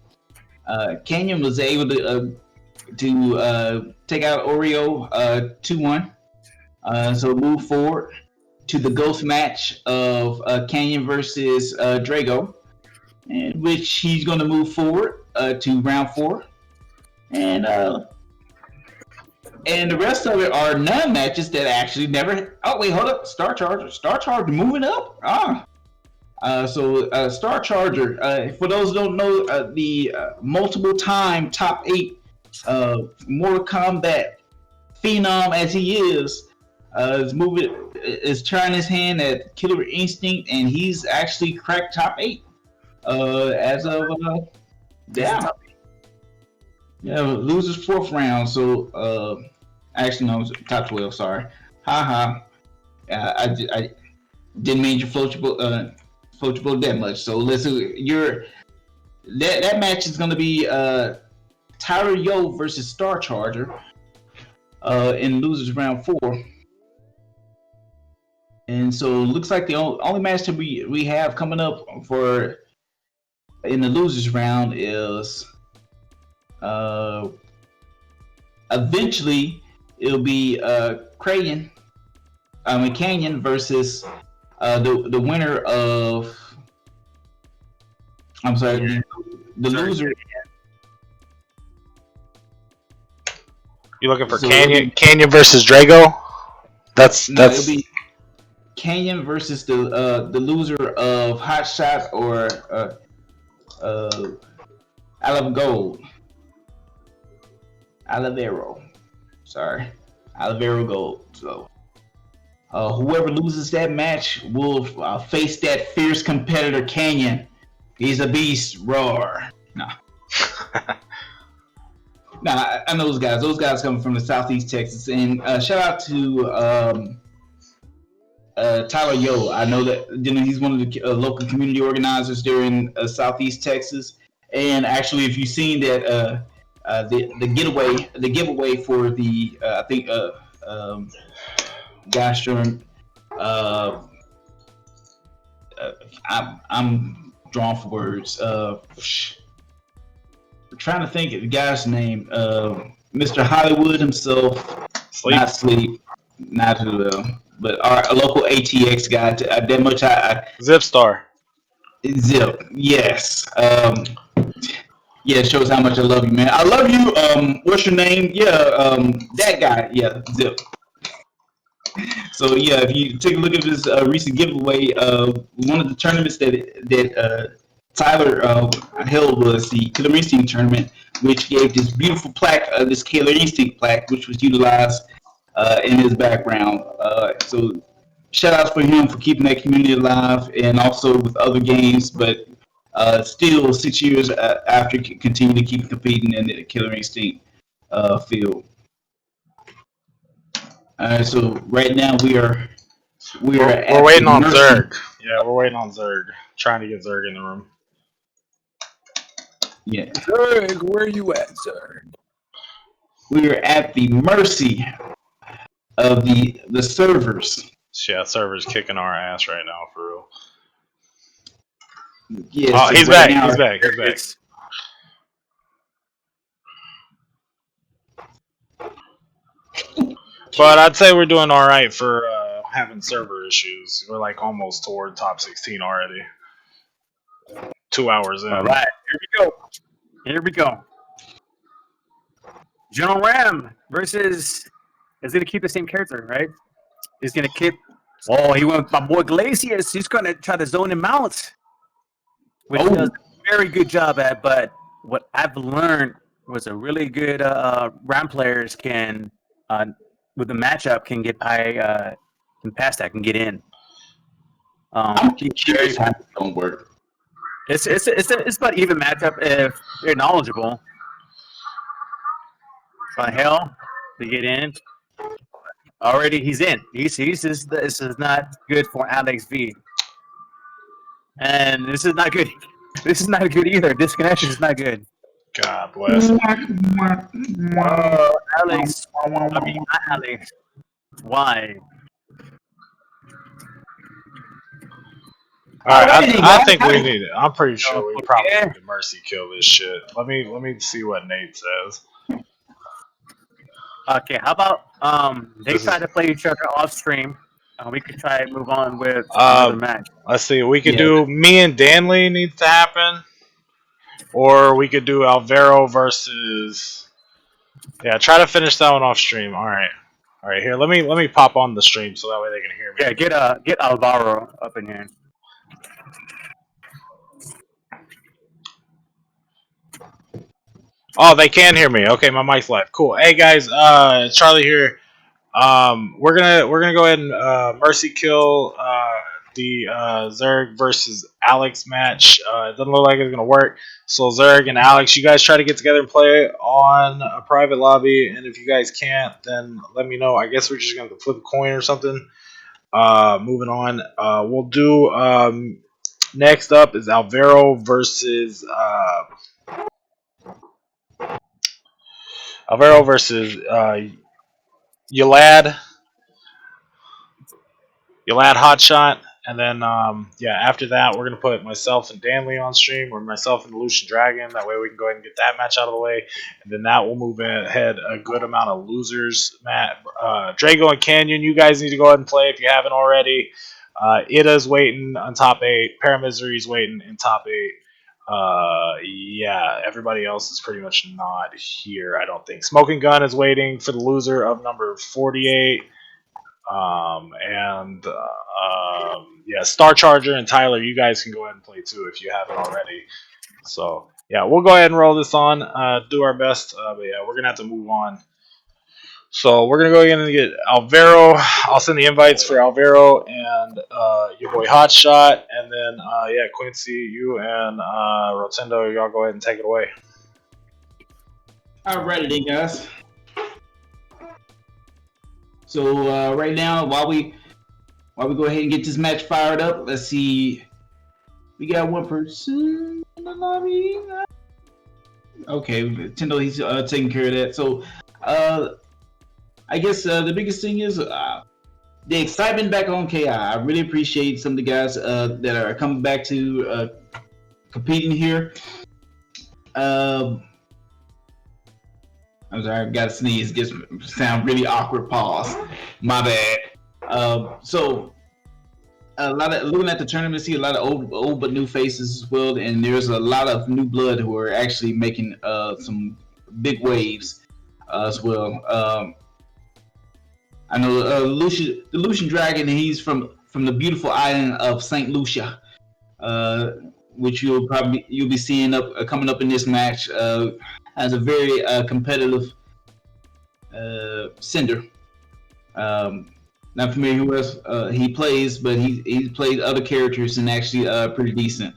Canyon was able to take out Oreo 2-1. So move forward to the ghost match of Canyon versus Drago, in which he's going to move forward to round 4, and the rest of it are non-matches that actually never. Oh wait, hold up, Star Charger moving up. So Star Charger, for those who don't know, the multiple-time top 8 Mortal Kombat phenom as he is trying his hand at Killer Instinct, and he's actually cracked top 8 as of losers 4th round. So actually no, top 12. Sorry, haha. I didn't mean to float your boat that much. So listen, that match is going to be Tyler Yo versus Star Charger in losers round 4. And so it looks like the only match that we have coming up for in the losers round is eventually it'll be Canyon versus the winner of. I'm sorry, the loser.
You looking for
So it'll be-
Canyon versus Drago? That's
It'll be Canyon versus the loser of Hot Shot or Olive Gold. Olivero. Sorry. Olivero Gold. So whoever loses that match will face that fierce competitor Canyon. He's a beast. Roar. No. Nah, I know those guys. Those guys come from the Southeast Texas. And shout out to Tyler Yo. I know that he's one of the local community organizers there in Southeast Texas. And actually, if you've seen that the giveaway for the I think gosh darn, I'm drawn for words. I'm trying to think of the guy's name. Mr. Hollywood himself. Not sleep, not but our local ATX guy. That much
Zipstar.
Zip, yes. Yeah, it shows how much I love you, man. I love you. What's your name? Yeah, that guy. Yeah, Zip. So yeah, if you take a look at this recent giveaway, one of the tournaments that Tyler held was the Killer Instinct tournament, which gave this beautiful plaque, this Killer Instinct plaque, which was utilized in his background. So shout outs for him for keeping that community alive, and also with other games, but still 6 years after continue to keep competing in the Killer Instinct field. All right, so right now we're
waiting on Zerg. Yeah, we're waiting on Zerg. Trying to get Zerg in the room.
Yeah.
Zerg, where you at, Zerg?
We're at the mercy of the servers.
Yeah, servers kicking our ass right now, for real.
Yeah,
oh,
so
he's
right
back.
now,
He's back. He's back. But I'd say we're doing all right for having server issues. We're like almost toward top 16 already. 2 hours in.
All right, here we go. Here we go. General Ram versus is going to keep the same character, right? He's going to keep. Oh, he went with my boy Glacius. He's going to try to zone him out, which he does a very good job at. But what I've learned was a really good Ram players can, with the matchup, can get by, can pass that, can get in.
I'm curious how it's going to work.
It's about even matchup if you're knowledgeable. By hell to get in. Already he's in. This is not good for Alex V. And this is not good. This is not good either. Disconnection is not good.
God bless.
Alex. I mean, not Alex. Why?
All right, I think we need it. I'm pretty sure we probably need to mercy kill this shit. Let me see what Nate says.
Okay, how about they try to play each other off stream. We could try and move on with another match.
Let's see. We could do me and Danley needs to happen, or we could do Alvaro versus. Yeah, try to finish that one off stream. All right. Here, let me pop on the stream so that way they can hear me.
Yeah, get Alvaro up in here.
Oh, they can hear me. Okay, my mic's live. Cool. Hey guys, Charlie here. We're gonna go ahead and mercy kill the Zerg versus Alex match. It doesn't look like it's gonna work. So Zerg and Alex, you guys try to get together and play on a private lobby. And if you guys can't, then let me know. I guess we're just gonna have to flip a coin or something. Moving on. We'll do next up is Alvaro versus Yalad Hotshot. And then, after that, we're going to put myself and Danley on stream, or myself and the Lucian Dragon. That way we can go ahead and get that match out of the way. And then that will move ahead a good amount of losers. Drago and Canyon, you guys need to go ahead and play if you haven't already. Ida's waiting on top 8. Paramisery's waiting in top 8. Everybody else is pretty much not here, I don't think. Smoking Gun is waiting for the loser of number 48. Star Charger and Tyler, you guys can go ahead and play too if you haven't already. So, we'll go ahead and roll this on, do our best. We're going to have to move on. So, we're going to go ahead and get Alvaro. I'll send the invites for Alvaro and your boy Hotshot. And then, Quincy, you and Rotendo, y'all go ahead and take it away.
Alrighty then, guys. So right now, while we go ahead and get this match fired up, let's see. We got one person in the lobby. Okay, Tendo, he's taking care of that. So I guess the biggest thing is the excitement back on KI. I really appreciate some of the guys that are coming back to competing here. I'm sorry, I got to sneeze. Just sound really awkward. Pause. My bad. So, a lot of looking at the tournament, see a lot of old but new faces as well, and there's a lot of new blood who are actually making some big waves as well. I know the Lucian Dragon. He's from the beautiful island of Saint Lucia, which you'll be seeing coming up in this match. Has a very competitive Cinder. Not familiar who else he plays, but he's played other characters and actually pretty decent.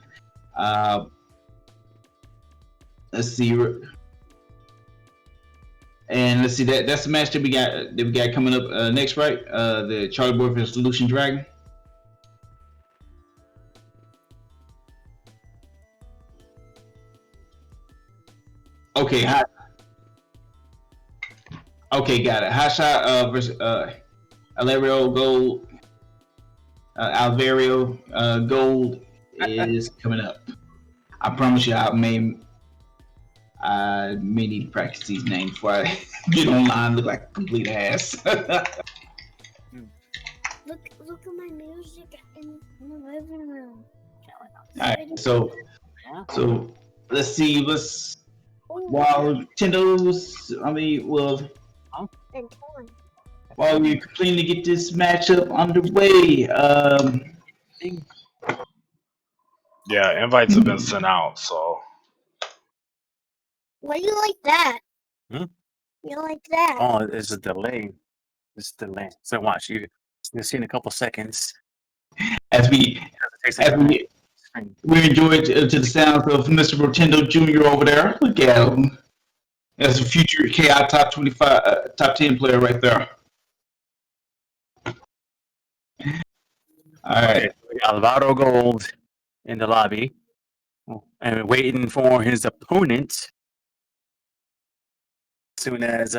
Let's see, and let's see that's the match that we got coming up next, right? The Charlie Boy vs. Lucian Dragon. Okay, got it. Hotshot versus Alvaro Gold. Gold is coming up. I promise you, I may need to practice these names before I get online. Look like a complete ass.
Look at my music in the living room.
All right, so let's see. While while we're completing to get this matchup underway,
invites have been sent out, so.
Why do you like that?
Hmm?
You like that?
Oh, there's a delay. It's delay. So watch you'll see in a couple seconds.
as we enjoy to the sounds of Mr. Rotendo Jr. over there. Look at him. That's a future KI top 25, top 10 player right there. All right.
Alvaro Gold in the lobby and waiting for his opponent. As soon as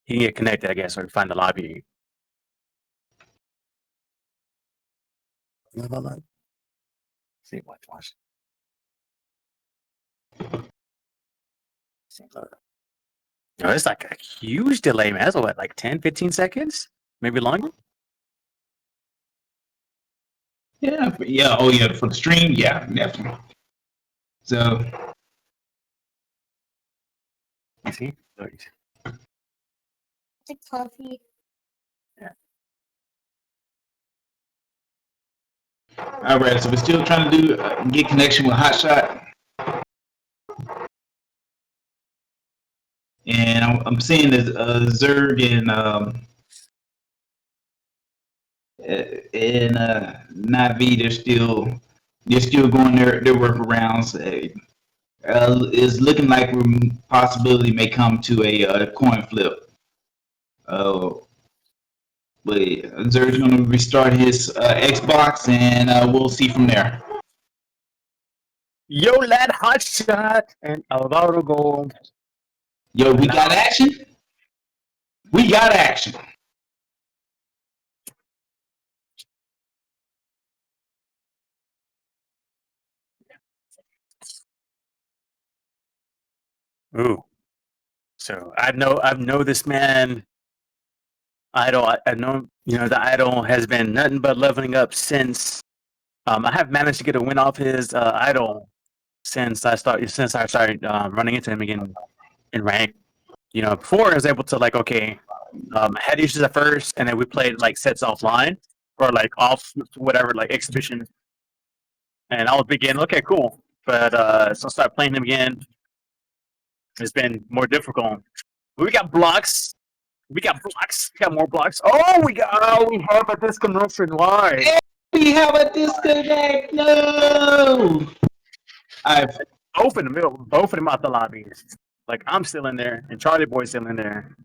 he can get connected, I guess, or find the lobby. See, watch. It's like a huge delay, man. That's what, like 10, 15 seconds? Maybe longer?
Yeah. Oh, yeah. For the stream, yeah, definitely. So,
See?
It's a coffee.
all right. So we're still trying to get connection with Hotshot, and I'm seeing that Zerg and Navi, they're still going their workarounds. It's looking like we possibility may come to a coin flip. But Zerg's going to restart his Xbox, and we'll see from there.
Yo, lad, Hotshot and Alvaro Gold.
Yo, we got action. We got action.
Ooh. So I know this man Idol. I know the Idol has been nothing but leveling up since. I have managed to get a win off his Idol since I started running into him again in rank. Before I was able to like I had issues at first, and then we played like sets offline or like off whatever like exhibition, and I was beginning okay cool, but so I started playing him again. It's been more difficult. But we got blocks. We got blocks. We got more blocks. We have a disconnection. Why?
We have a disconnect. No. I've
Both in the middle. Both of them out the lobby. Like I'm still in there, and Charlie Boy's still in there.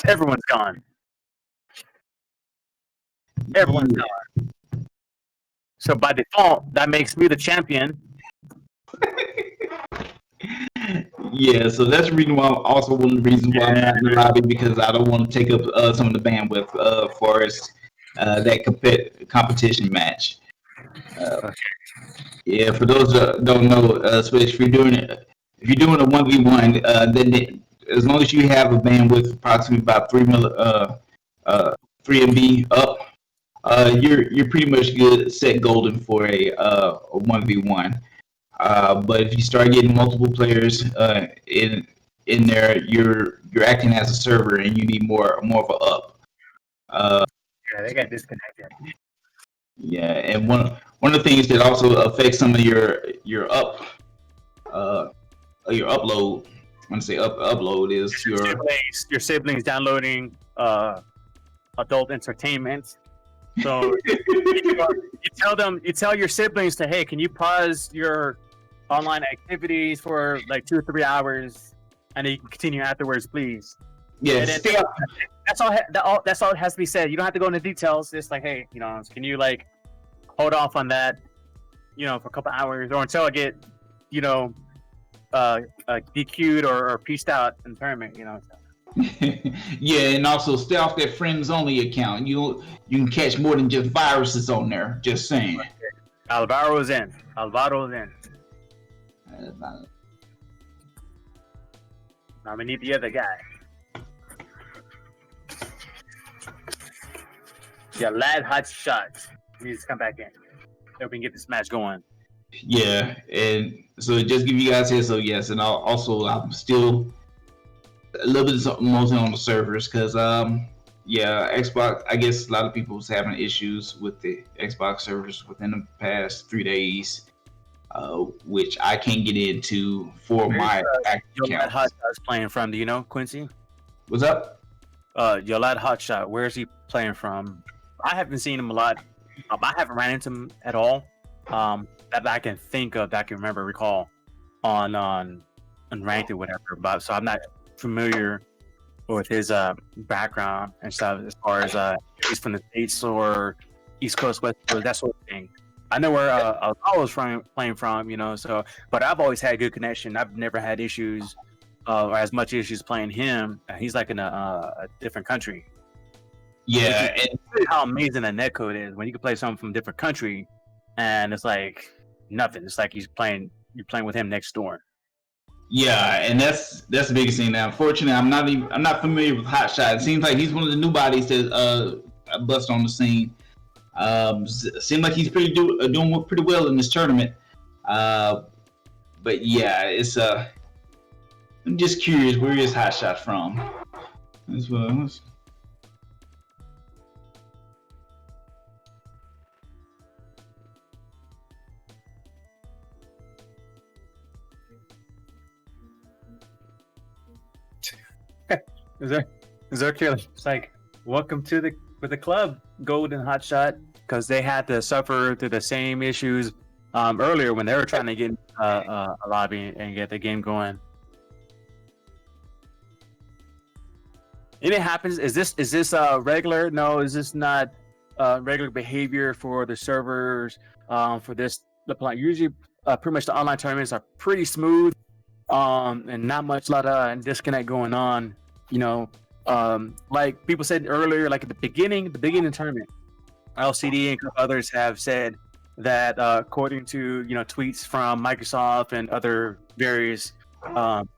Everyone's gone. Everyone's gone. So by default, that makes me the champion.
Yeah, so that's the reason why. Also, one of the reasons why I'm not in the lobby, because I don't want to take up some of the bandwidth for us that competition match. Yeah, for those that don't know, Switch, if you're doing a 1v1, then as long as you have a bandwidth approximately about 3 MB up, you're pretty much good, set golden for a 1v1. But if you start getting multiple players in there, you're acting as a server, and you need more of an up.
Yeah, they got disconnected.
Yeah, and one of the things that also affects some of your upload. When I say upload is
your siblings downloading adult entertainment. So you tell your siblings to, hey, can you pause your online activities for like 2 or 3 hours, and then you can continue afterwards, please.
Yeah,
then, that's all it has to be said. You don't have to go into details. It's like, hey, can you like hold off on that, for a couple hours, or until I get, DQ'd or pieced out in tournament,
Yeah, and also stay off that friends only account. You can catch more than just viruses on there. Just saying.
Alvaro's in. Now we need the other guy. Yeah, lad hot shots. He needs to come back in. So we can get this match going.
Yeah, and so just give you guys here. So yes, and I'm still a little bit mostly on the servers because Xbox. I guess a lot of people was having issues with the Xbox servers within the past 3 days, which I can't get into for my active account.
Hot Shot's playing from. Do you know, Quincy?
What's up?
Your lad Hotshot. Where is he playing from? I haven't seen him a lot. I haven't ran into him at all. That I can think of, that I can recall on ranked or whatever. But so I'm not familiar with his background and stuff as far as he's from the States or East Coast, West Coast, that sort of thing. I know where I was playing from, so, but I've always had good connection. I've never had issues or as much issues playing him. He's like in a different country.
Yeah,
and how amazing that netcode is when you can play someone from a different country and it's like nothing. It's like you're playing with him next door.
Yeah, and that's the biggest thing. Now, unfortunately, I'm not familiar with Hotshot. It seems like he's one of the new bodies that bust on the scene. Seems like he's doing pretty well in this tournament. But yeah, it's I'm just curious, where is Hotshot from? As well.
Is there it's like, welcome to the club, Golden Hotshot, because they had to suffer through the same issues earlier when they were trying to get a lobby and get the game going. And it happens. Is this regular? No, is this not regular behavior for the servers? For this, usually pretty much the online tournaments are pretty smooth, and not much lot of disconnect going on. Like people said earlier, like at the beginning of the tournament, LCD and others have said that according to tweets from Microsoft and other various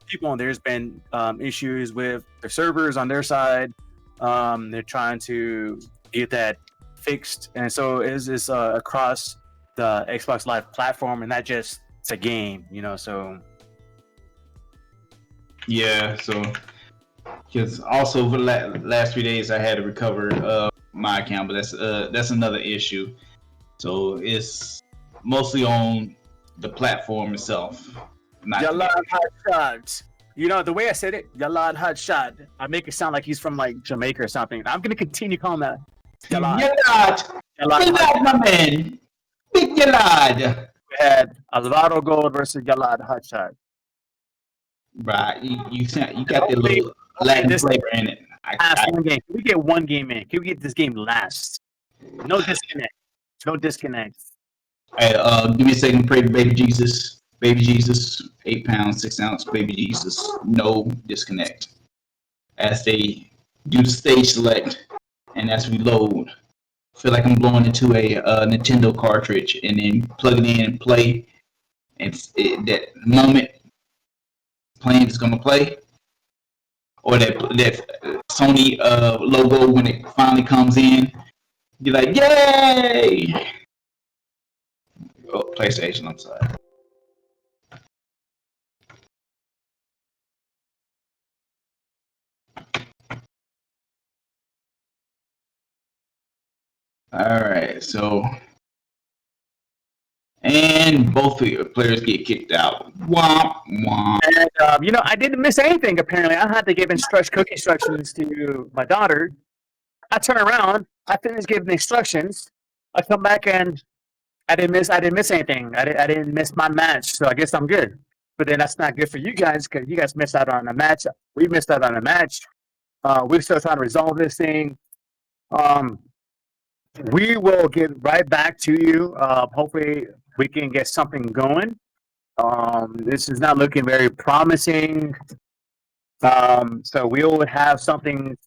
people on there's been issues with their servers on their side. They're trying to get that fixed, and so is across the Xbox Live platform, and not just it's a game, So
Yeah, so because also for the last 3 days I had to recover my account, but that's another issue. So it's mostly on the platform itself. Not
Yalad Hot Shot. The way I said it, Yalad Hot Shot. I make it sound like he's from like Jamaica or something. I'm gonna continue calling that Yalad.
Yalad,
Yalad,
my man, big Yalad.
We had Alvaro Gold versus Yalad Hot Shot.
Right, you got the little Latin flavor in it.
One game. Can we get one game in? Can we get this game last? No disconnect. No disconnect.
Hey, give me a second to pray to baby Jesus. Baby Jesus, 8 pounds, 6 ounce, baby Jesus, no disconnect. As they do the stage select, and as we load, I feel like I'm blowing into a Nintendo cartridge and then plug it in and play. And that moment playing is gonna play, or that Sony logo when it finally comes in, you're like, yay! Oh, PlayStation, I'm sorry. All right, so and both of your players get kicked out. Womp womp.
And I didn't miss anything. Apparently, I had to give cookie instructions to my daughter. I turn around, I finish giving instructions. I come back and I didn't miss anything. I didn't miss my match, so I guess I'm good. But then that's not good for you guys because you guys missed out on a match. We missed out on a match. We're still trying to resolve this thing. We will get right back to you. Hopefully, we can get something going. This is not looking very promising. So we'll have something,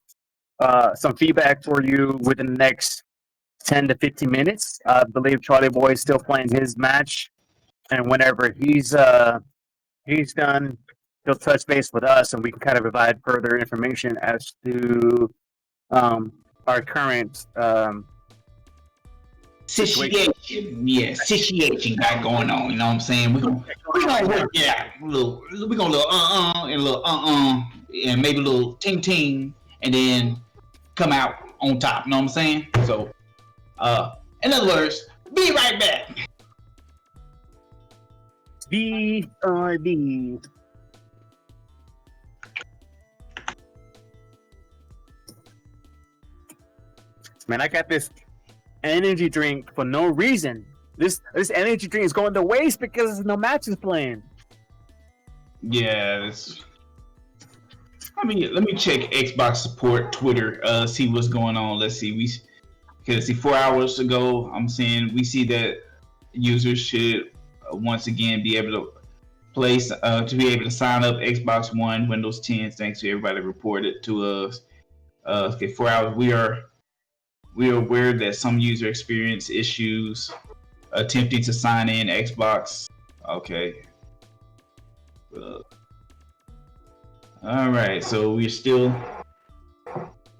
some feedback for you within the next 10 to 15 minutes. I believe Charlie Boy is still playing his match, and whenever he's done, he'll touch base with us, and we can kind of provide further information as to our current
situation. Yeah, situation got going on. You know what I'm saying? We're gonna work it out. We're gonna and a little and maybe a little ting ting, and then come out on top. You know what I'm saying? So, in other words, be right back.
BRB. Man, I got this energy drink for no reason. This energy drink is going to waste because there's no matches playing.
Yeah, let me check Xbox support Twitter, see what's going on. Let's see. 4 hours ago, I'm saying we see that users should once again be able to place to be able to sign up Xbox One, Windows 10. Thanks to everybody reported to us. Okay, 4 hours. We are aware that some user experience issues attempting to sign in Xbox. Okay. All right, so we're still.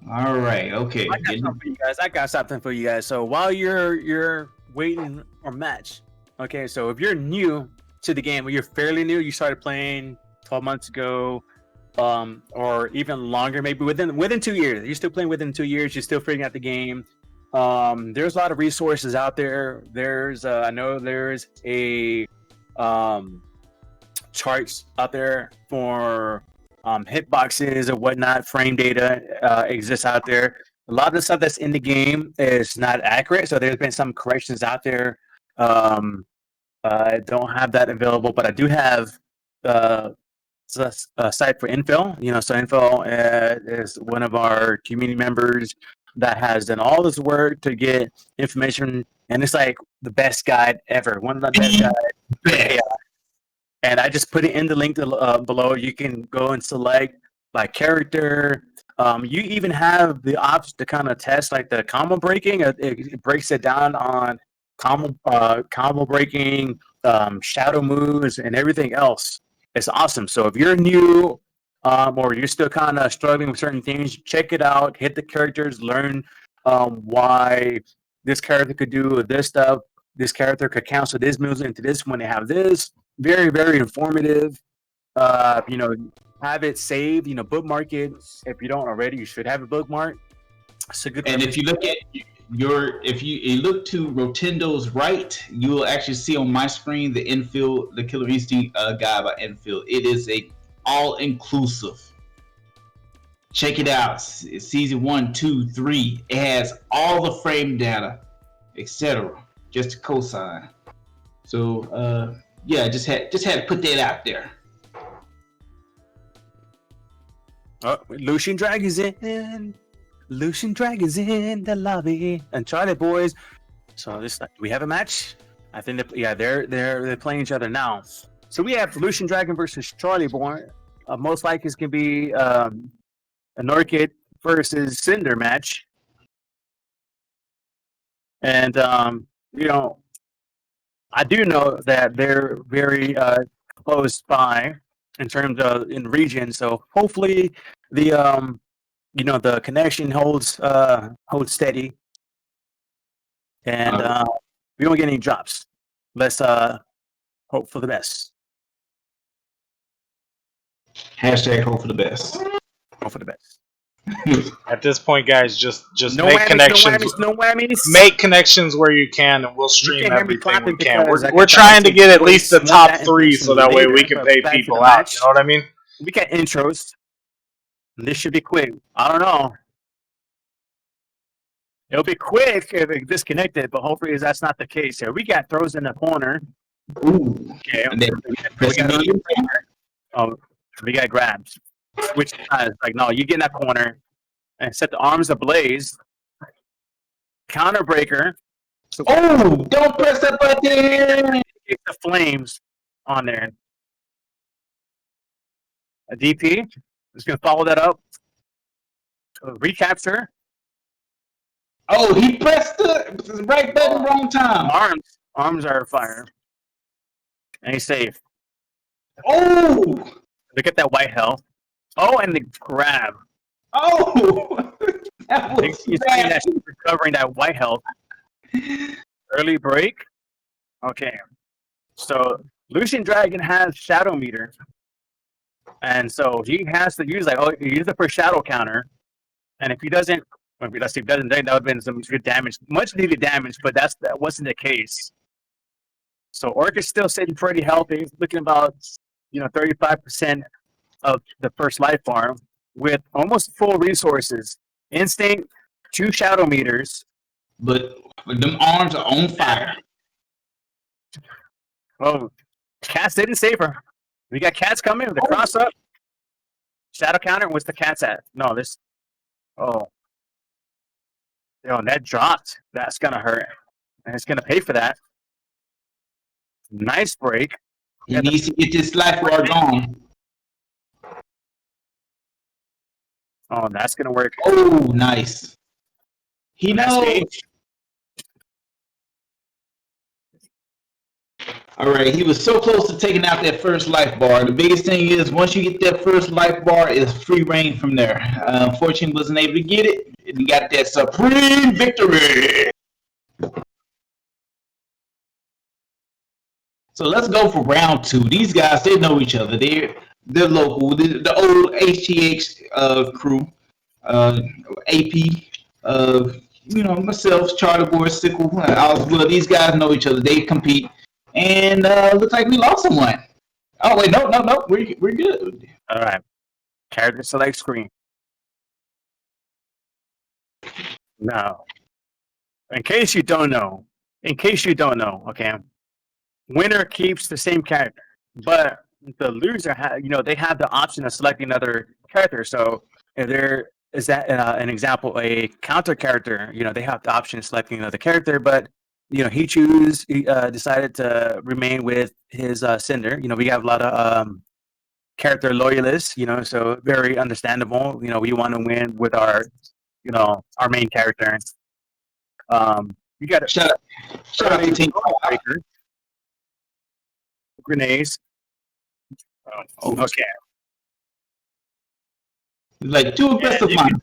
All right, okay.
I got something for you guys. So while you're waiting for match, okay. So if you're new to the game, or you're fairly new, you started playing 12 months ago, or even longer, maybe within 2 years. You're still playing within 2 years. You're still figuring out the game. There's a lot of resources out there. I know there's a charts out there for hitboxes or whatnot. Frame data exists out there. A lot of the stuff that's in the game is not accurate, so there's been some corrections out there. I don't have that available, but I do have a site for Infill. So Infill is one of our community members that has done all this work to get information, and it's like the best guide ever. One of the best guides. And I just put it in the link below. You can go and select by character. You even have the option to kind of test like the combo breaking. It breaks it down on combo breaking, shadow moves, and everything else. It's awesome. So if you're new, or you're still kind of struggling with certain things, check it out. Hit the characters, learn why this character could do this stuff. This character could cancel this moves into this when they have this. Very, very informative. You know, have it saved. You know, bookmark it. If you don't already, you should have a bookmark. It's a good.
And if you look at if you look to Rotendo's right, you will actually see on my screen the Infield, the Killer Instinct guide by Infield. It is a all inclusive. Check it out. It's season 1, 2, 3. It has all the frame data, etc. Just to cosign. So yeah, just had to put that out there.
Lucian Dragon's in. Lucian Dragon's in the lobby, and Charlie boys. So this, we have a match. I think that, they're playing each other now. So we have Lucian Dragon versus Charlie boy. Most likely it's gonna be a Norkid versus Cinder match. And you know, I do know that they're very close by in terms of in region. So hopefully the you know, the connection holds steady, and we don't get any drops. Let's hope for the best.
Hashtag hope for the best.
Hope for the best.
At this point, guys, just
No
make
whammies,
connections.
no whammies.
Make connections where you can, and we'll stream
can't hear me
everything we
clapping
can.
because I
We're
can
trying to
see
get at least the
more
top
that
3, so that way we
later,
can
but
pay
back to
people
the
out.
match.
You know what I mean?
We got intros. This should be quick. I don't know. It'll be quick if it disconnected, but hopefully that's not the case here. We got throws in the corner.
Ooh.
Okay.
And then
We got grabs. Which is like, no, you get in that corner and set the arms ablaze. Counter breaker. So
don't press that button.
get the flames on there. A DP is going to follow that up. Recapture.
Oh, he pressed the right button wrong time.
Arms are fire. And he's safe.
Oh,
Look at that white health. Oh, and the grab.
oh, that
You
was
see
bad.
that she's recovering that white health. Early break. Okay. So Lucian Dragon has Shadow Meter. And so he has to use use it for shadow counter. And if he doesn't, let's see, if he doesn't, that would have been some good damage, much needed damage, but that wasn't the case. So Orc is still sitting pretty healthy, looking about 35% of the first life bar with almost full resources. Instinct, 2 shadow meters.
But them arms are on fire.
Oh, Cats didn't save her. We got Cats coming with the cross up. Shadow counter. What's the Cats at? No, this. Oh. Yo, that dropped. That's gonna hurt. And it's gonna pay for that. Nice break.
He needs to get this life bar gone.
Oh, that's gonna work.
Oh, nice. He
That's
knows.
stage.
All right, he was so close to taking out that first life bar. The biggest thing is once you get that first life bar, it's free reign from there. Unfortunately, wasn't able to get it, and he got that supreme victory. So let's go for round 2. These guys, they know each other. They're local. The old HTH crew, AP, myself, Charlie Boy, Sickle, Oswald. These guys know each other. They compete. And looks like we lost someone. Oh wait, no, we're good.
All right. Character select screen. Now, in case you don't know, okay, winner keeps the same character, but the loser they have the option of selecting another character. So if there is that an example, a counter character, they have the option of selecting another character, but he decided to remain with his Cinder. We have a lot of character loyalists, so very understandable. We want to win with our main character. You got to
Shout out to Team
Breaker. Grenades.
Oh.
Okay.
Like two aggressive
you
minds.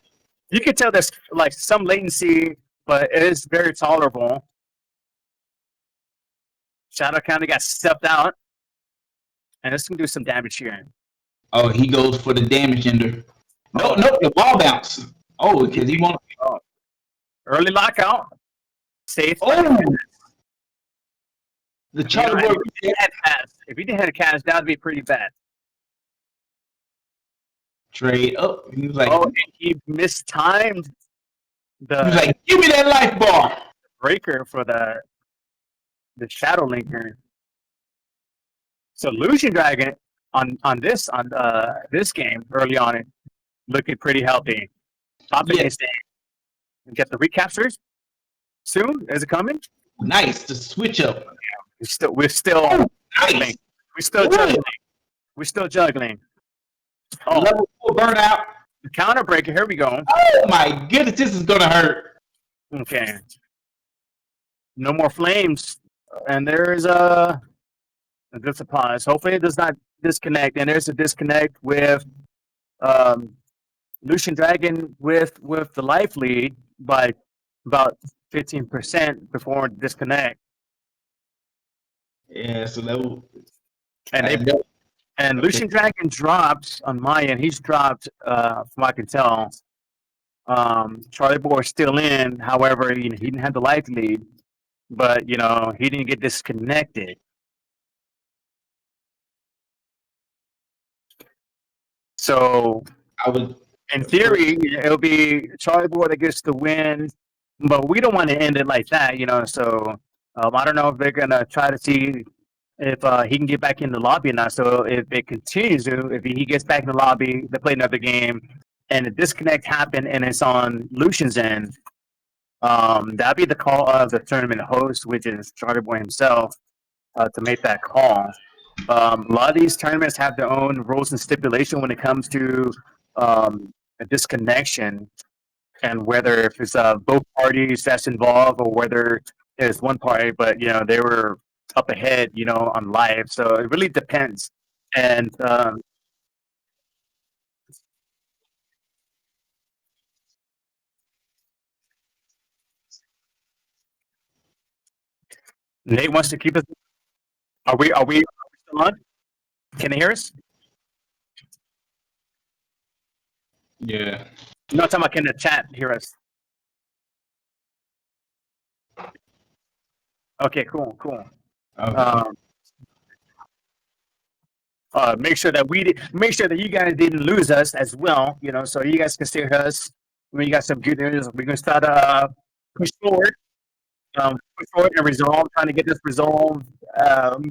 You can tell there's like some latency, but it is very tolerable. Shadow kind of got stepped out, and this can do some damage here.
Oh, he goes for the damage ender. No,
Oh.
no, the ball bounce. Oh, because he won't.
Early lockout. Safe.
Oh, the
You know,
Charlie
and
Boy.
if he didn't have a cast, that would be pretty bad.
Trade up. He was like,
Oh, and he mistimed the
give me that life bar.
breaker for the Shadow Linker. So Lucian Dragon on this game early on, looking pretty healthy. Top
Yeah.
against get the recaptures soon. Is it coming?
Nice to switch up.
We're still
Nice.
We're still juggling. We're still juggling. Oh,
Level 4 burnout.
the counter breaker. Here we go.
Oh my goodness, this is gonna hurt.
Okay. No more flames, and there's a pause. Hopefully, it does not disconnect. And there's a disconnect with Lucian Dragon with the life lead by about 15% before disconnect.
Yeah, so that will.
And Lucian Dragon dropped on my end. He's dropped, from what I can tell. Charlie Boy is still in. However, he didn't have the life lead, but he didn't get disconnected. So
I would.
in theory, it'll be Charlie Boy that gets the win, but we don't want to end it like that, So I don't know if they're gonna try to see if he can get back in the lobby or not. So if it continues, if he gets back in the lobby, they play another game, and the disconnect happened, and it's on Lucian's end, that'd be the call of the tournament host, which is Charlie Boy himself, to make that call. A lot of these tournaments have their own rules and stipulation when it comes to a disconnection, and whether if it's both parties that's involved or whether it's one party, but they were up ahead, on live. So it really depends. And Nate wants to keep us. Are we still on? Can they hear us?
Yeah.
No, I'm talking about can the chat hear us? Okay, cool.
Okay.
Make sure that you guys didn't lose us as well, so you guys can still hear us. We got some good news. We're gonna start push forward and resolve, trying to get this resolved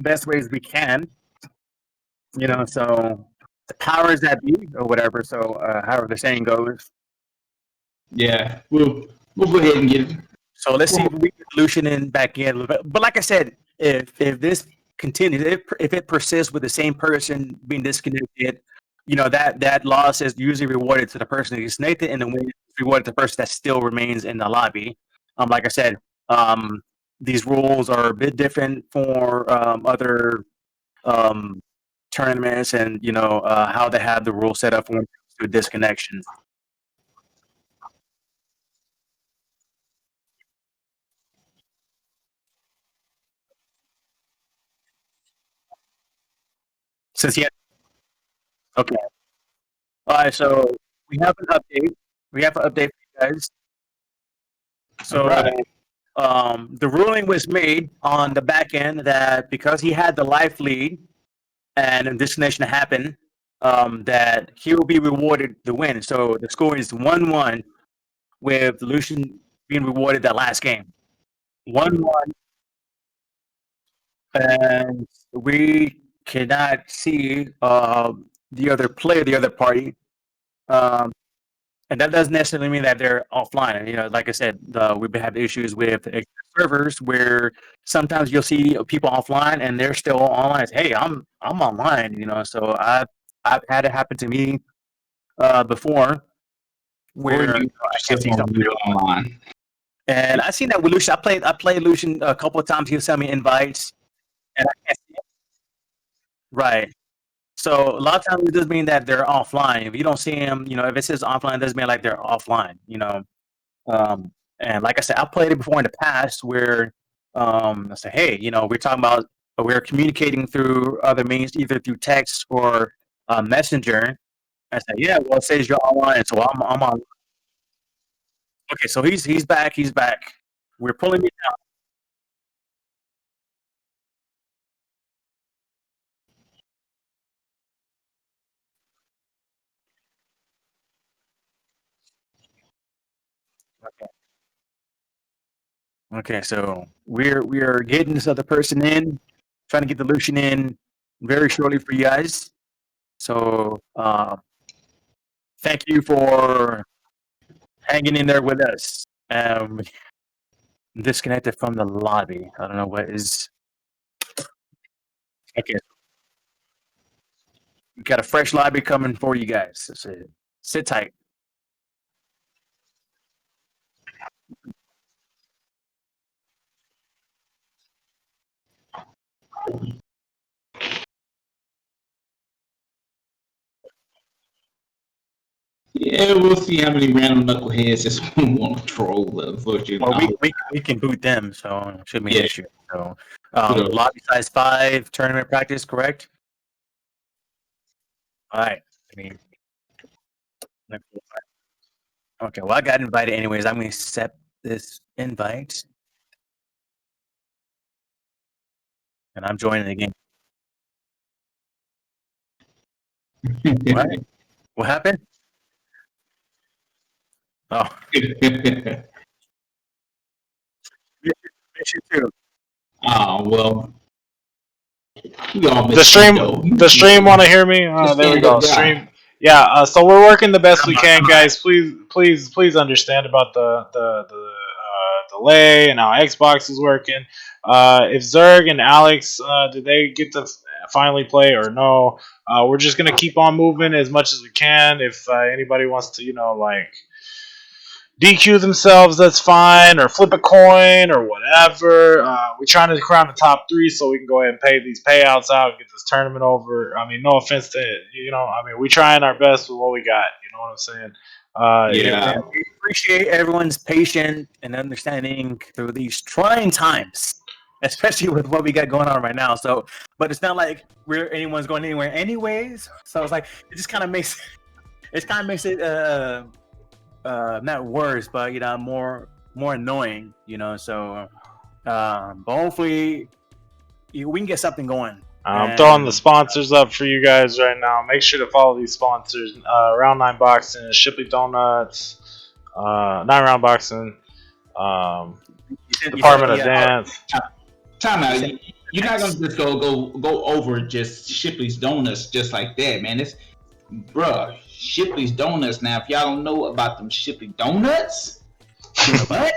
best ways we can. So the powers that be or whatever. So however the saying goes.
Yeah, we'll go ahead and get it.
So let's see if we get Lucian back in a little bit. But like I said, if this continues, if it persists with the same person being disconnected, that loss is usually rewarded to the person who disconnected, and the win is rewarded to the person that still remains in the lobby. Like I said, these rules are a bit different for other tournaments, and how they have the rule set up when it comes to disconnection. Since he had, okay. All right, so we have an update. We have an update for you guys. So, the ruling was made on the back end that because he had the life lead and a disconnection happened, that he will be rewarded the win. So the score is 1-1, with Lucian being rewarded that last game. 1-1, and we cannot see the other player, the other party, and that doesn't necessarily mean that they're offline. Like I said, we've been having issues with servers where sometimes you'll see people offline and they're still online. It's, hey, I'm online. So I've had it happen to me before, where I can't see something
online.
And I've seen that with Lucian. I played Lucian a couple of times. He'll send me invites, and I can't see it. Right. So a lot of times it does mean that they're offline. If you don't see them, if it says offline, it doesn't mean like they're offline. And like I said, I played it before in the past where I said, hey, we're talking about we're communicating through other means, either through text or messenger. I said, yeah, well, it says you're online, so I'm on. Okay, so he's back. He's back. We're pulling it down. Okay, so we are getting this other person in, trying to get the Lucian in very shortly for you guys. So thank you for hanging in there with us. Disconnected from the lobby. I don't know what is. Okay, we got a fresh lobby coming for you guys. So sit tight.
Yeah, we'll see how many random knuckleheads just want to troll. Unfortunately,
Well, we can boot them, so it shouldn't be an
Yeah.
issue. So
Yeah.
lobby size 5, tournament practice, correct? All right. Okay, well, I got invited anyways. I'm going to accept this invite. And I'm joining the game. What? What happened? Oh, mission 2.
Oh well, we all
The
miss
stream,
though.
the stream want to hear me?
Just
There we
stand
go.
up, guy.
Stream. Yeah. So we're working the best we
Come on,
can,
come on.
guys. Please understand about the delay and how Xbox is working. If Zerg and Alex, did they get to finally play or no? We're just gonna keep on moving as much as we can. If anybody wants to, like DQ themselves, that's fine, or flip a coin or whatever. We're trying to crown the top 3 so we can go ahead and pay these payouts out and get this tournament over. I mean, no offense to it, we're trying our best with what we got. You know what I'm saying?
Yeah.
We appreciate everyone's patience and understanding through these trying times, especially with what we got going on right now. So, but it's not like anyone's going anywhere anyways. So it's like it just kind of makes it not worse, but more annoying. So but hopefully we can get something going.
I'm throwing the sponsors up for you guys right now. Make sure to follow these sponsors. Round 9 Boxing, Shipley Donuts, 9 Round Boxing, Department of Dance.
Time out. You're not gonna just go over just Shipley's Donuts just like that, man. It's bruh, Shipley's Donuts. Now, if y'all don't know about them Shipley Donuts, what?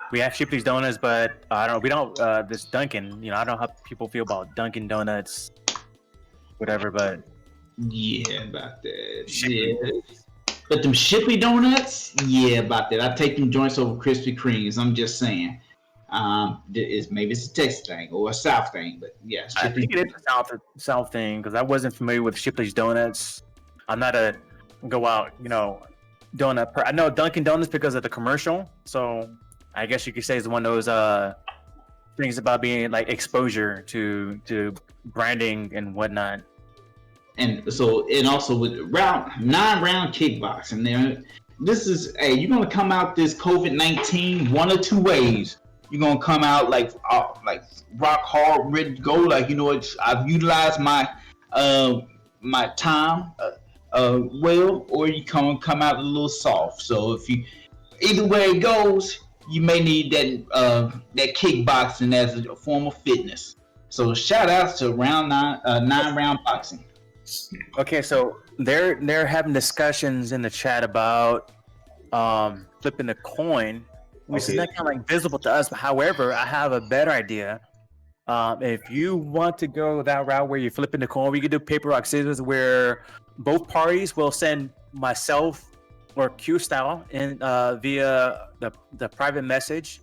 We have Shipley's Donuts, but I don't know. We don't. This Dunkin'. I don't know how people feel about Dunkin' Donuts, whatever. But
Yeah, about that. Yeah. But them Shipley Donuts, yeah, about that. I take them joints over Krispy Kremes. I'm just saying. Maybe it's a Texas thing or a South thing, but yeah,
I
Shipley.
think it is a South thing because I wasn't familiar with Shipley's Donuts. I'm not a go out, donut. I know Dunkin' Donuts because of the commercial. So I guess you could say it's one of those things about being like exposure to branding and whatnot.
And also with 9-round kickboxing there. This is you're gonna come out this COVID-19 one or two ways. You're gonna come out like rock hard, ready to go. Like I've utilized my my time well, or you come out a little soft. So either way it goes, you may need that kickboxing as a form of fitness. So shout outs to round 9 boxing.
Okay, so they're having discussions in the chat about flipping the coin, which is not kind of like visible to us. But however, I have a better idea. If you want to go that route where you're flipping the coin, we could do paper rock scissors, where both parties will send myself or Q style in via the private message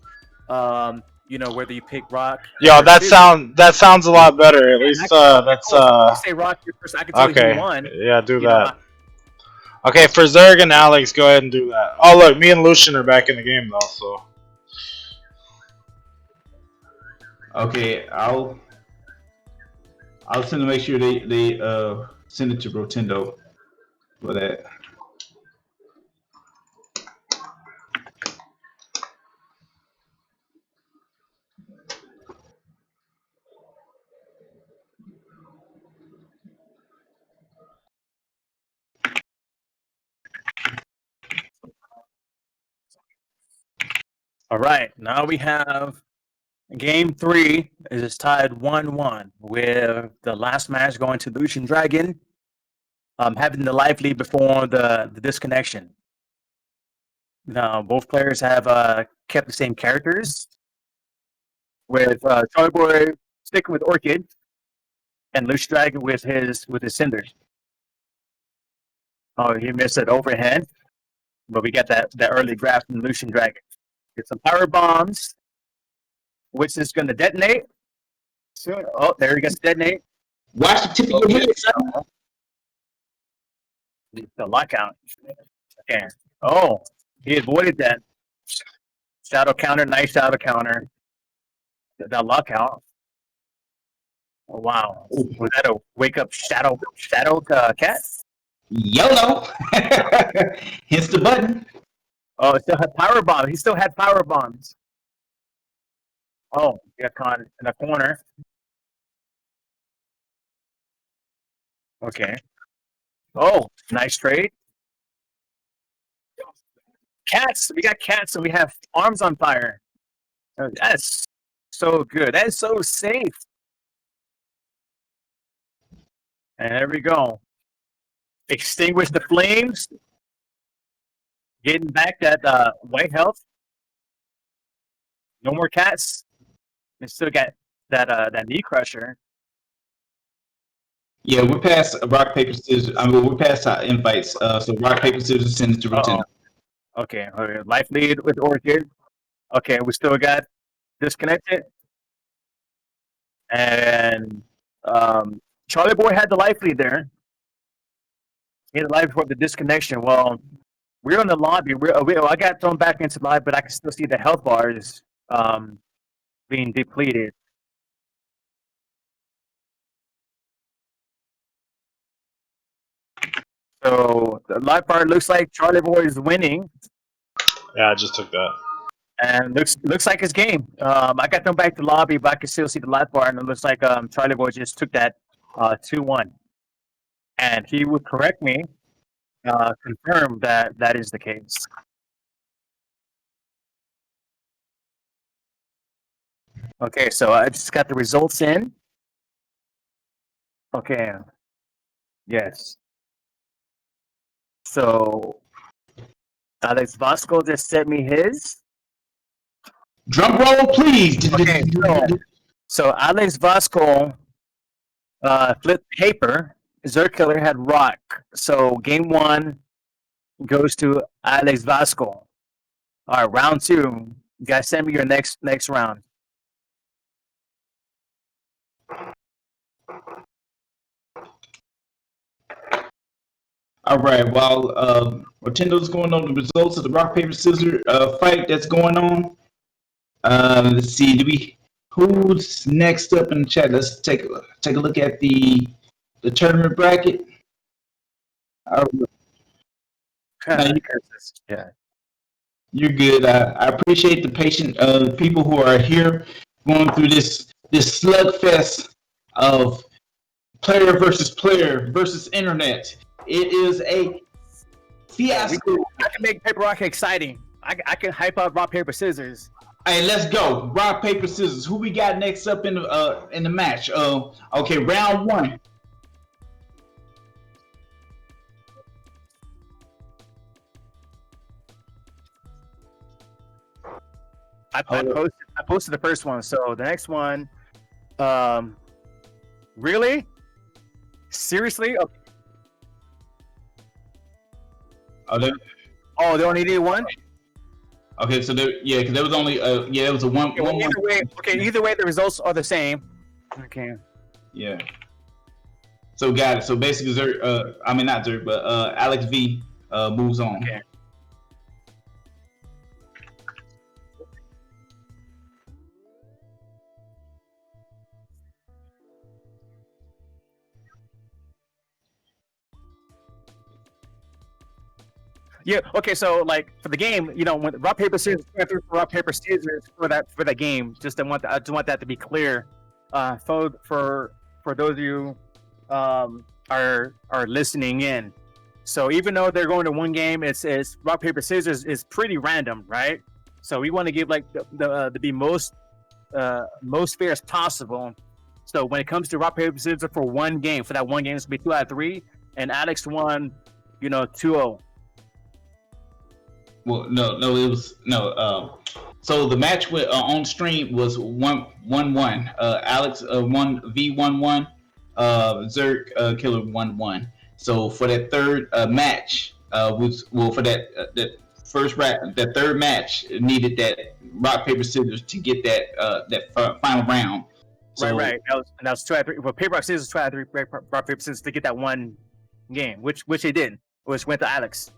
whether you pick Rock.
Yo,
or Scissors.
that sounds a lot better. At least that's
You say Rock here first. I can tell you
okay.
who won.
Yeah, do
You know,
that. Okay, for Zerg and Alex, go ahead and do that. Oh, look, me and Lucian are back in the game though, so.
Okay, I'll send to make sure they send it to Rotendo for that.
All right, now we have game 3 is tied 1-1 with the last match going to Lucian Dragon, having the life lead before the disconnection. Now both players have kept the same characters, with Charlie Boy sticking with Orchid and Lucian Dragon with his Cinder. Oh, he missed it overhead, but we got that early grab from Lucian Dragon. Get some power bombs, which is going to detonate soon. Oh, there he gets to detonate.
Watch the tip of your head, son.
The lockout. Okay. Oh, he avoided that shadow counter. Nice shadow counter. That lockout. Oh, wow. Was that a wake up shadow cat?
YOLO. Hits the button.
Oh, it still had power bombs. He still had power bombs. Oh, got caught in the corner. Okay. Oh, nice trade. Cats. We got cats and we have arms on fire. Oh, that's so good. That is so safe. And there we go. Extinguish the flames. Getting back that white health. No more cats. We still got that knee crusher.
Yeah, we're past rock paper scissors. I mean, we're past our invites. So rock paper scissors send it to Rotendo.
Okay, life lead with Orchid. Okay, we still got disconnected. And Charlie Boy had the life lead there. He had the life before the disconnection. Well, we're in the lobby. I got thrown back into the lobby, but I can still see the health bars being depleted. So the life bar looks like Charlie Boy is winning.
Yeah, I just took that.
And looks like his game. I got thrown back to the lobby, but I can still see the life bar, and it looks like Charlie Boy just took that 2-1. And he would correct me, confirm that is the case. Okay, so I just got the results in. Okay. Yes. So Alex Vasco just sent me his.
Drum roll, please.
Okay, so Alex Vasco flipped paper. Zerkiller had rock. So game 1 goes to Alex Vasco. All right, round 2. You guys send me your next round.
All right. While Rotendo's going on the results of the rock paper scissors fight that's going on. Let's see. Who's next up in the chat? Let's take a look at the tournament bracket.
Yeah.
You're good. I appreciate the patient people who are here going through this slugfest of player versus internet. It is a fiasco.
I can make paper rock exciting. I can hype up rock paper scissors.
Hey, let's go. Rock paper scissors. Who we got next up in the match? Okay, round 1.
I posted the first one. So the next one, really? Seriously?
Oh,
they only need one?
Okay, so there, yeah, because there was only yeah, it was a one
Okay, well,
one one.
either way, the results are the same. Okay.
Yeah. So got it. So basically, Zerk, I mean not Zerk, but Alex V moves on.
Okay. Yeah. Okay. So like for the game, when rock paper scissors, rock paper scissors for that game. I just want that to be clear. For those of you are listening in. So even though they're going to one game, it's rock paper scissors is pretty random, right? So we want to give like the be most fair as possible. So when it comes to rock paper scissors for one game, for that one game, it's gonna be 2 out of 3, and Alex won, 2-0.
Well, no, it was no. So the match with on stream was 1-1. Alex won V 1-1. Zerk Killer 1-1. So for that third match, for that that third match needed that rock paper scissors to get that final round. So,
Right. That was 2 out of 3. Well, paper rock scissors 2 out of 3. Rock paper scissors to get that one game, which they did, which went to Alex.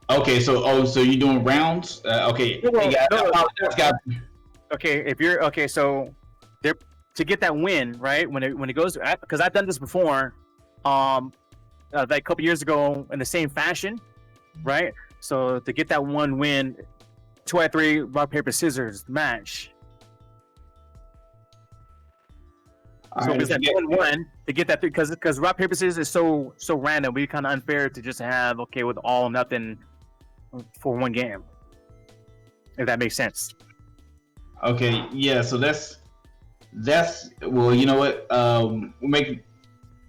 Okay, so you're doing rounds? Okay.
No,
Hey, guys,
no,
guys.
Okay, so they're to get that win, right? When it goes because I've done this before, like a couple years ago in the same fashion, right? So to get that one win, 2 out of 3 rock paper scissors match. So
Alright,
it's that 1-1 to get that because rock paper scissors is so random. We kind of unfair to just have with all or nothing for one game. If that makes sense.
Okay, yeah. So that's well. You know what? We'll make.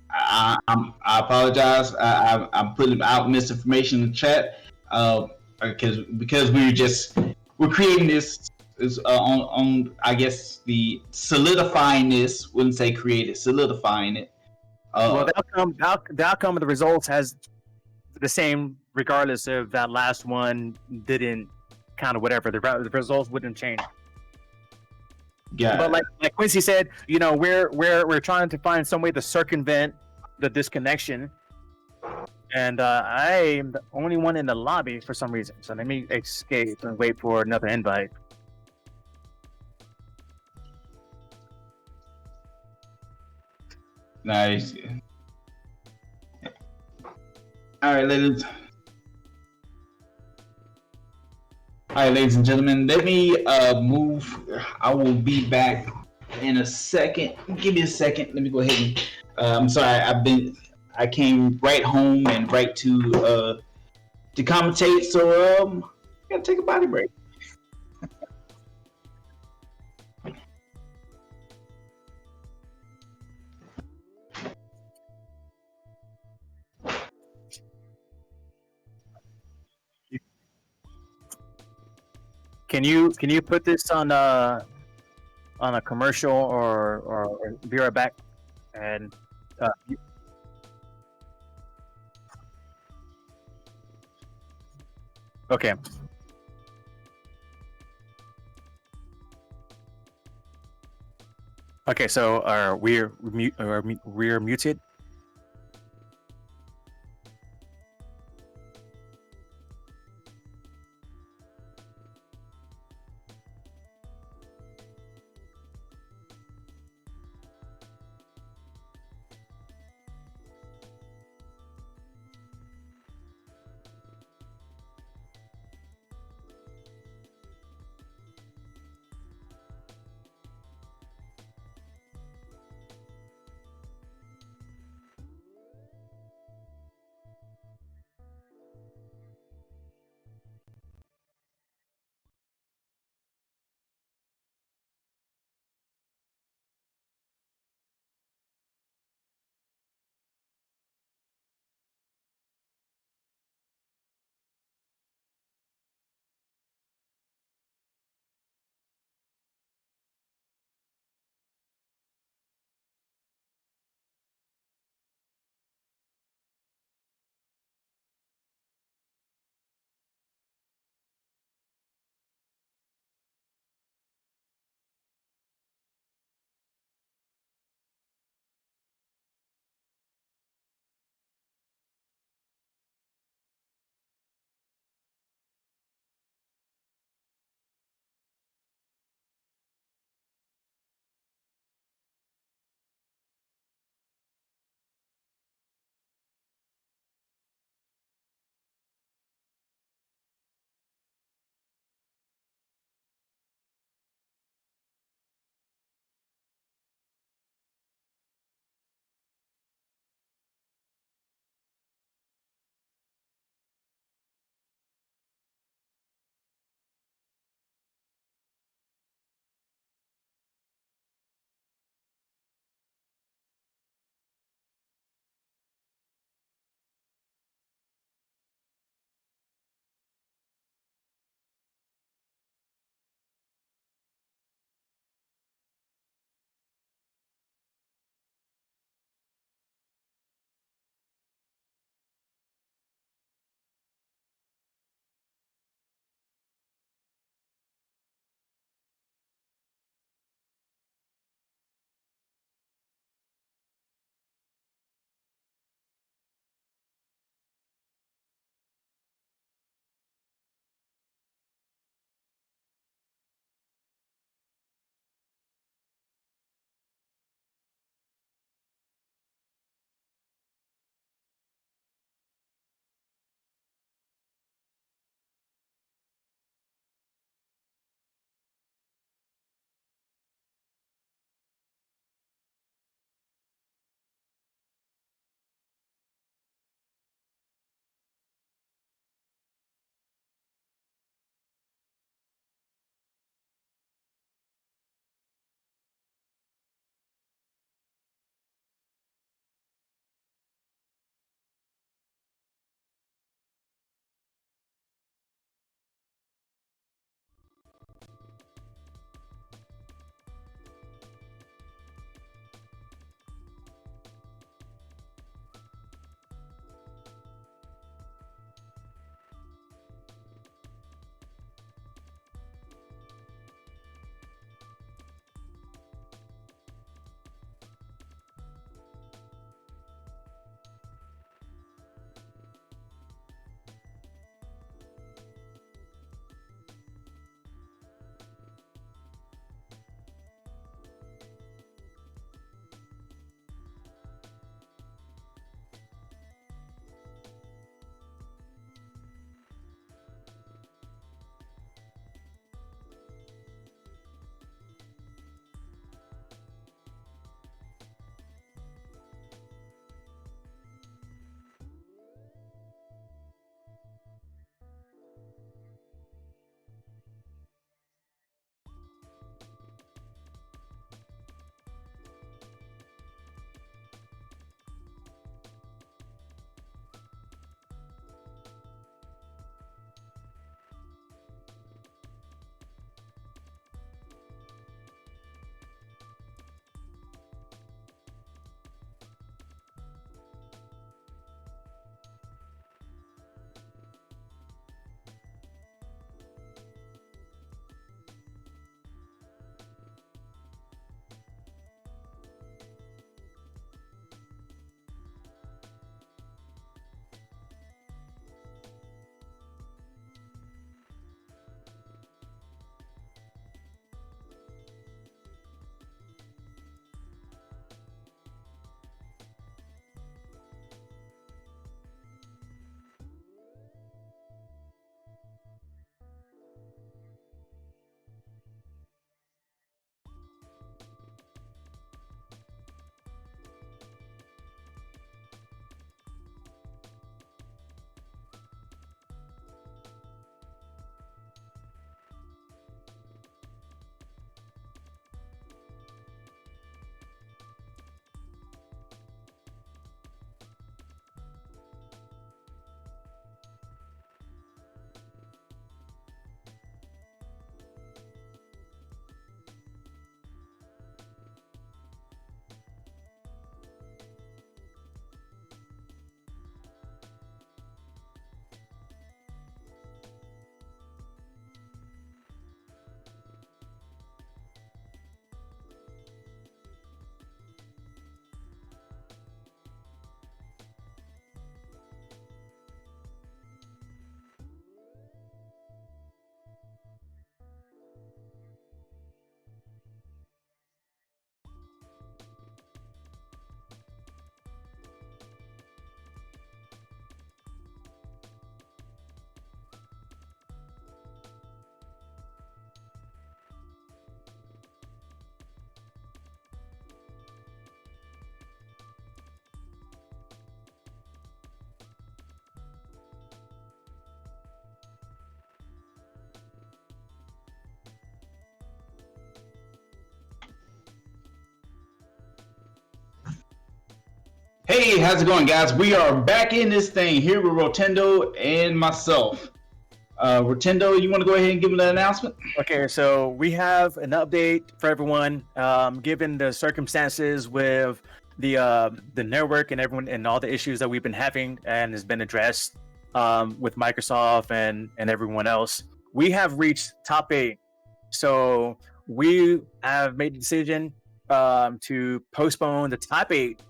I apologize. I'm putting out misinformation in the chat. Because we're creating this is on I guess the solidifying this, wouldn't say create it, solidifying it.
Well, the outcome of the results has the same regardless if that last one didn't kind of whatever. The results wouldn't change.
Yeah.
But like Quincy said, we're trying to find some way to circumvent the disconnection. And I'm the only one in the lobby for some reason. So let me escape and wait for another invite.
Nice. All right, ladies. All right, ladies and gentlemen, let me move. I will be back in a second. Give me a second. Let me go ahead and. I'm sorry. I came right home and right to commentate. So I gotta take a body break.
Can you put this on a commercial or be right back? And okay. Okay, so we're muted.
Hey, how's it going, guys? We are back in this thing here with Rotendo and myself. Rotendo, you want to go ahead and give me the announcement?
Okay, so we have an update for everyone. Given the circumstances with the network and everyone and all the issues that we've been having and has been addressed with Microsoft and everyone else, we have reached top 8. So we have made the decision to postpone the top 8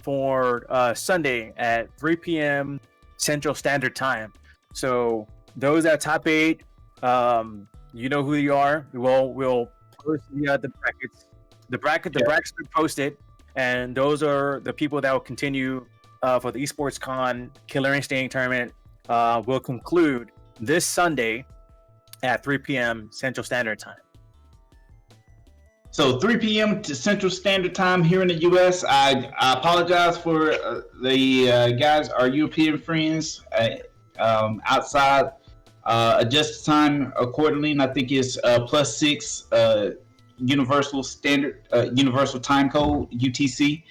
for Sunday at 3 p.m. Central Standard Time. So those that top 8, you know who you are. We'll post the brackets. The brackets are posted, and those are the people that will continue for the Esports Con Killer Instinct tournament. Will conclude this Sunday at 3 p.m. Central Standard Time.
So 3 p.m. to Central Standard Time here in the U.S. I apologize for the guys, our European friends outside. Adjust the time accordingly, and I think it's +6 Universal Standard, Universal Time Code (UTC).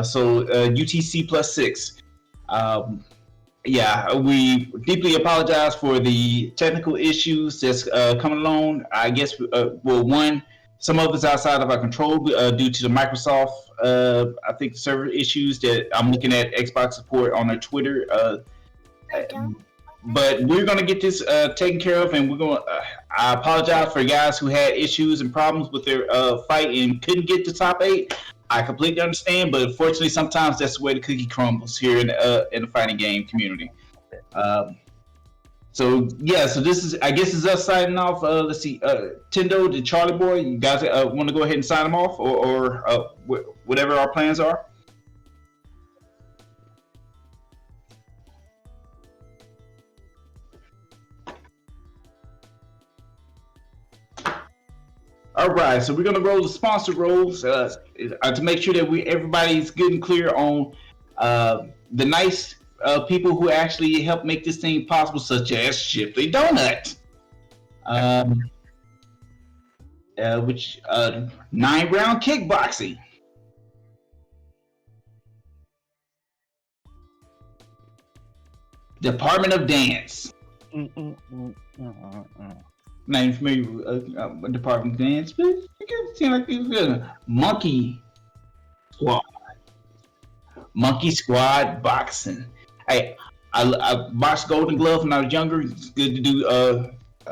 So UTC +6. Yeah, we deeply apologize for the technical issues that's coming along. I guess one. Some of it's outside of our control due to the Microsoft, I think, server issues that I'm looking at Xbox support on their Twitter. But we're going to get this taken care of, and we're going to. I apologize for guys who had issues and problems with their fight and couldn't get to top 8. I completely understand, but unfortunately, sometimes that's the way the cookie crumbles here in the fighting game community. So this is, I guess, is us signing off. Let's see, Tendo, the Charlie Boy, you guys want to go ahead and sign them off, or whatever our plans are. All right, so we're gonna roll the sponsor rolls to make sure that everybody's good and clear on the nice people who actually help make this thing possible, such as Shipley Donut, which 9-round kickboxing, Department of Dance. Not even familiar with Department of Dance, but it seems like it's good. Monkey Squad Boxing. Hey, I boxed Golden Glove when I was younger. It's good to do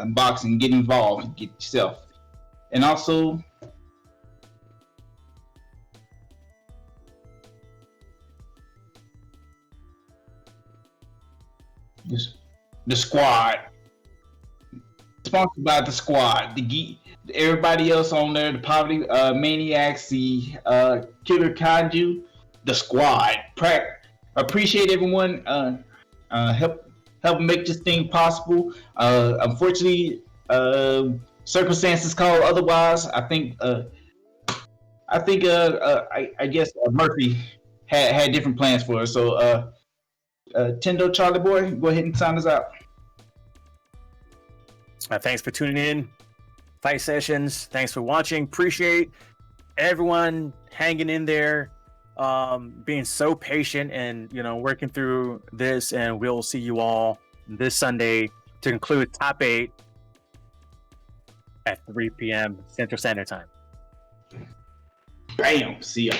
boxing, get involved, get yourself. And also, the Squad. Sponsored by the Squad, everybody else on there, the Poverty Maniacs, the Killer Kaiju, the Squad. Appreciate everyone help make this thing possible. Unfortunately, circumstances call otherwise. I guess Murphy had different plans for us. So Tendo, Charlie Boy, go ahead and sign us out.
Thanks for tuning in. Fight Sessions. Thanks for watching. Appreciate everyone hanging in there, being so patient and working through this. And we'll see you all this Sunday to conclude top 8 at 3 p.m. Central Standard Time.
Bam. See ya.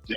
Yeah.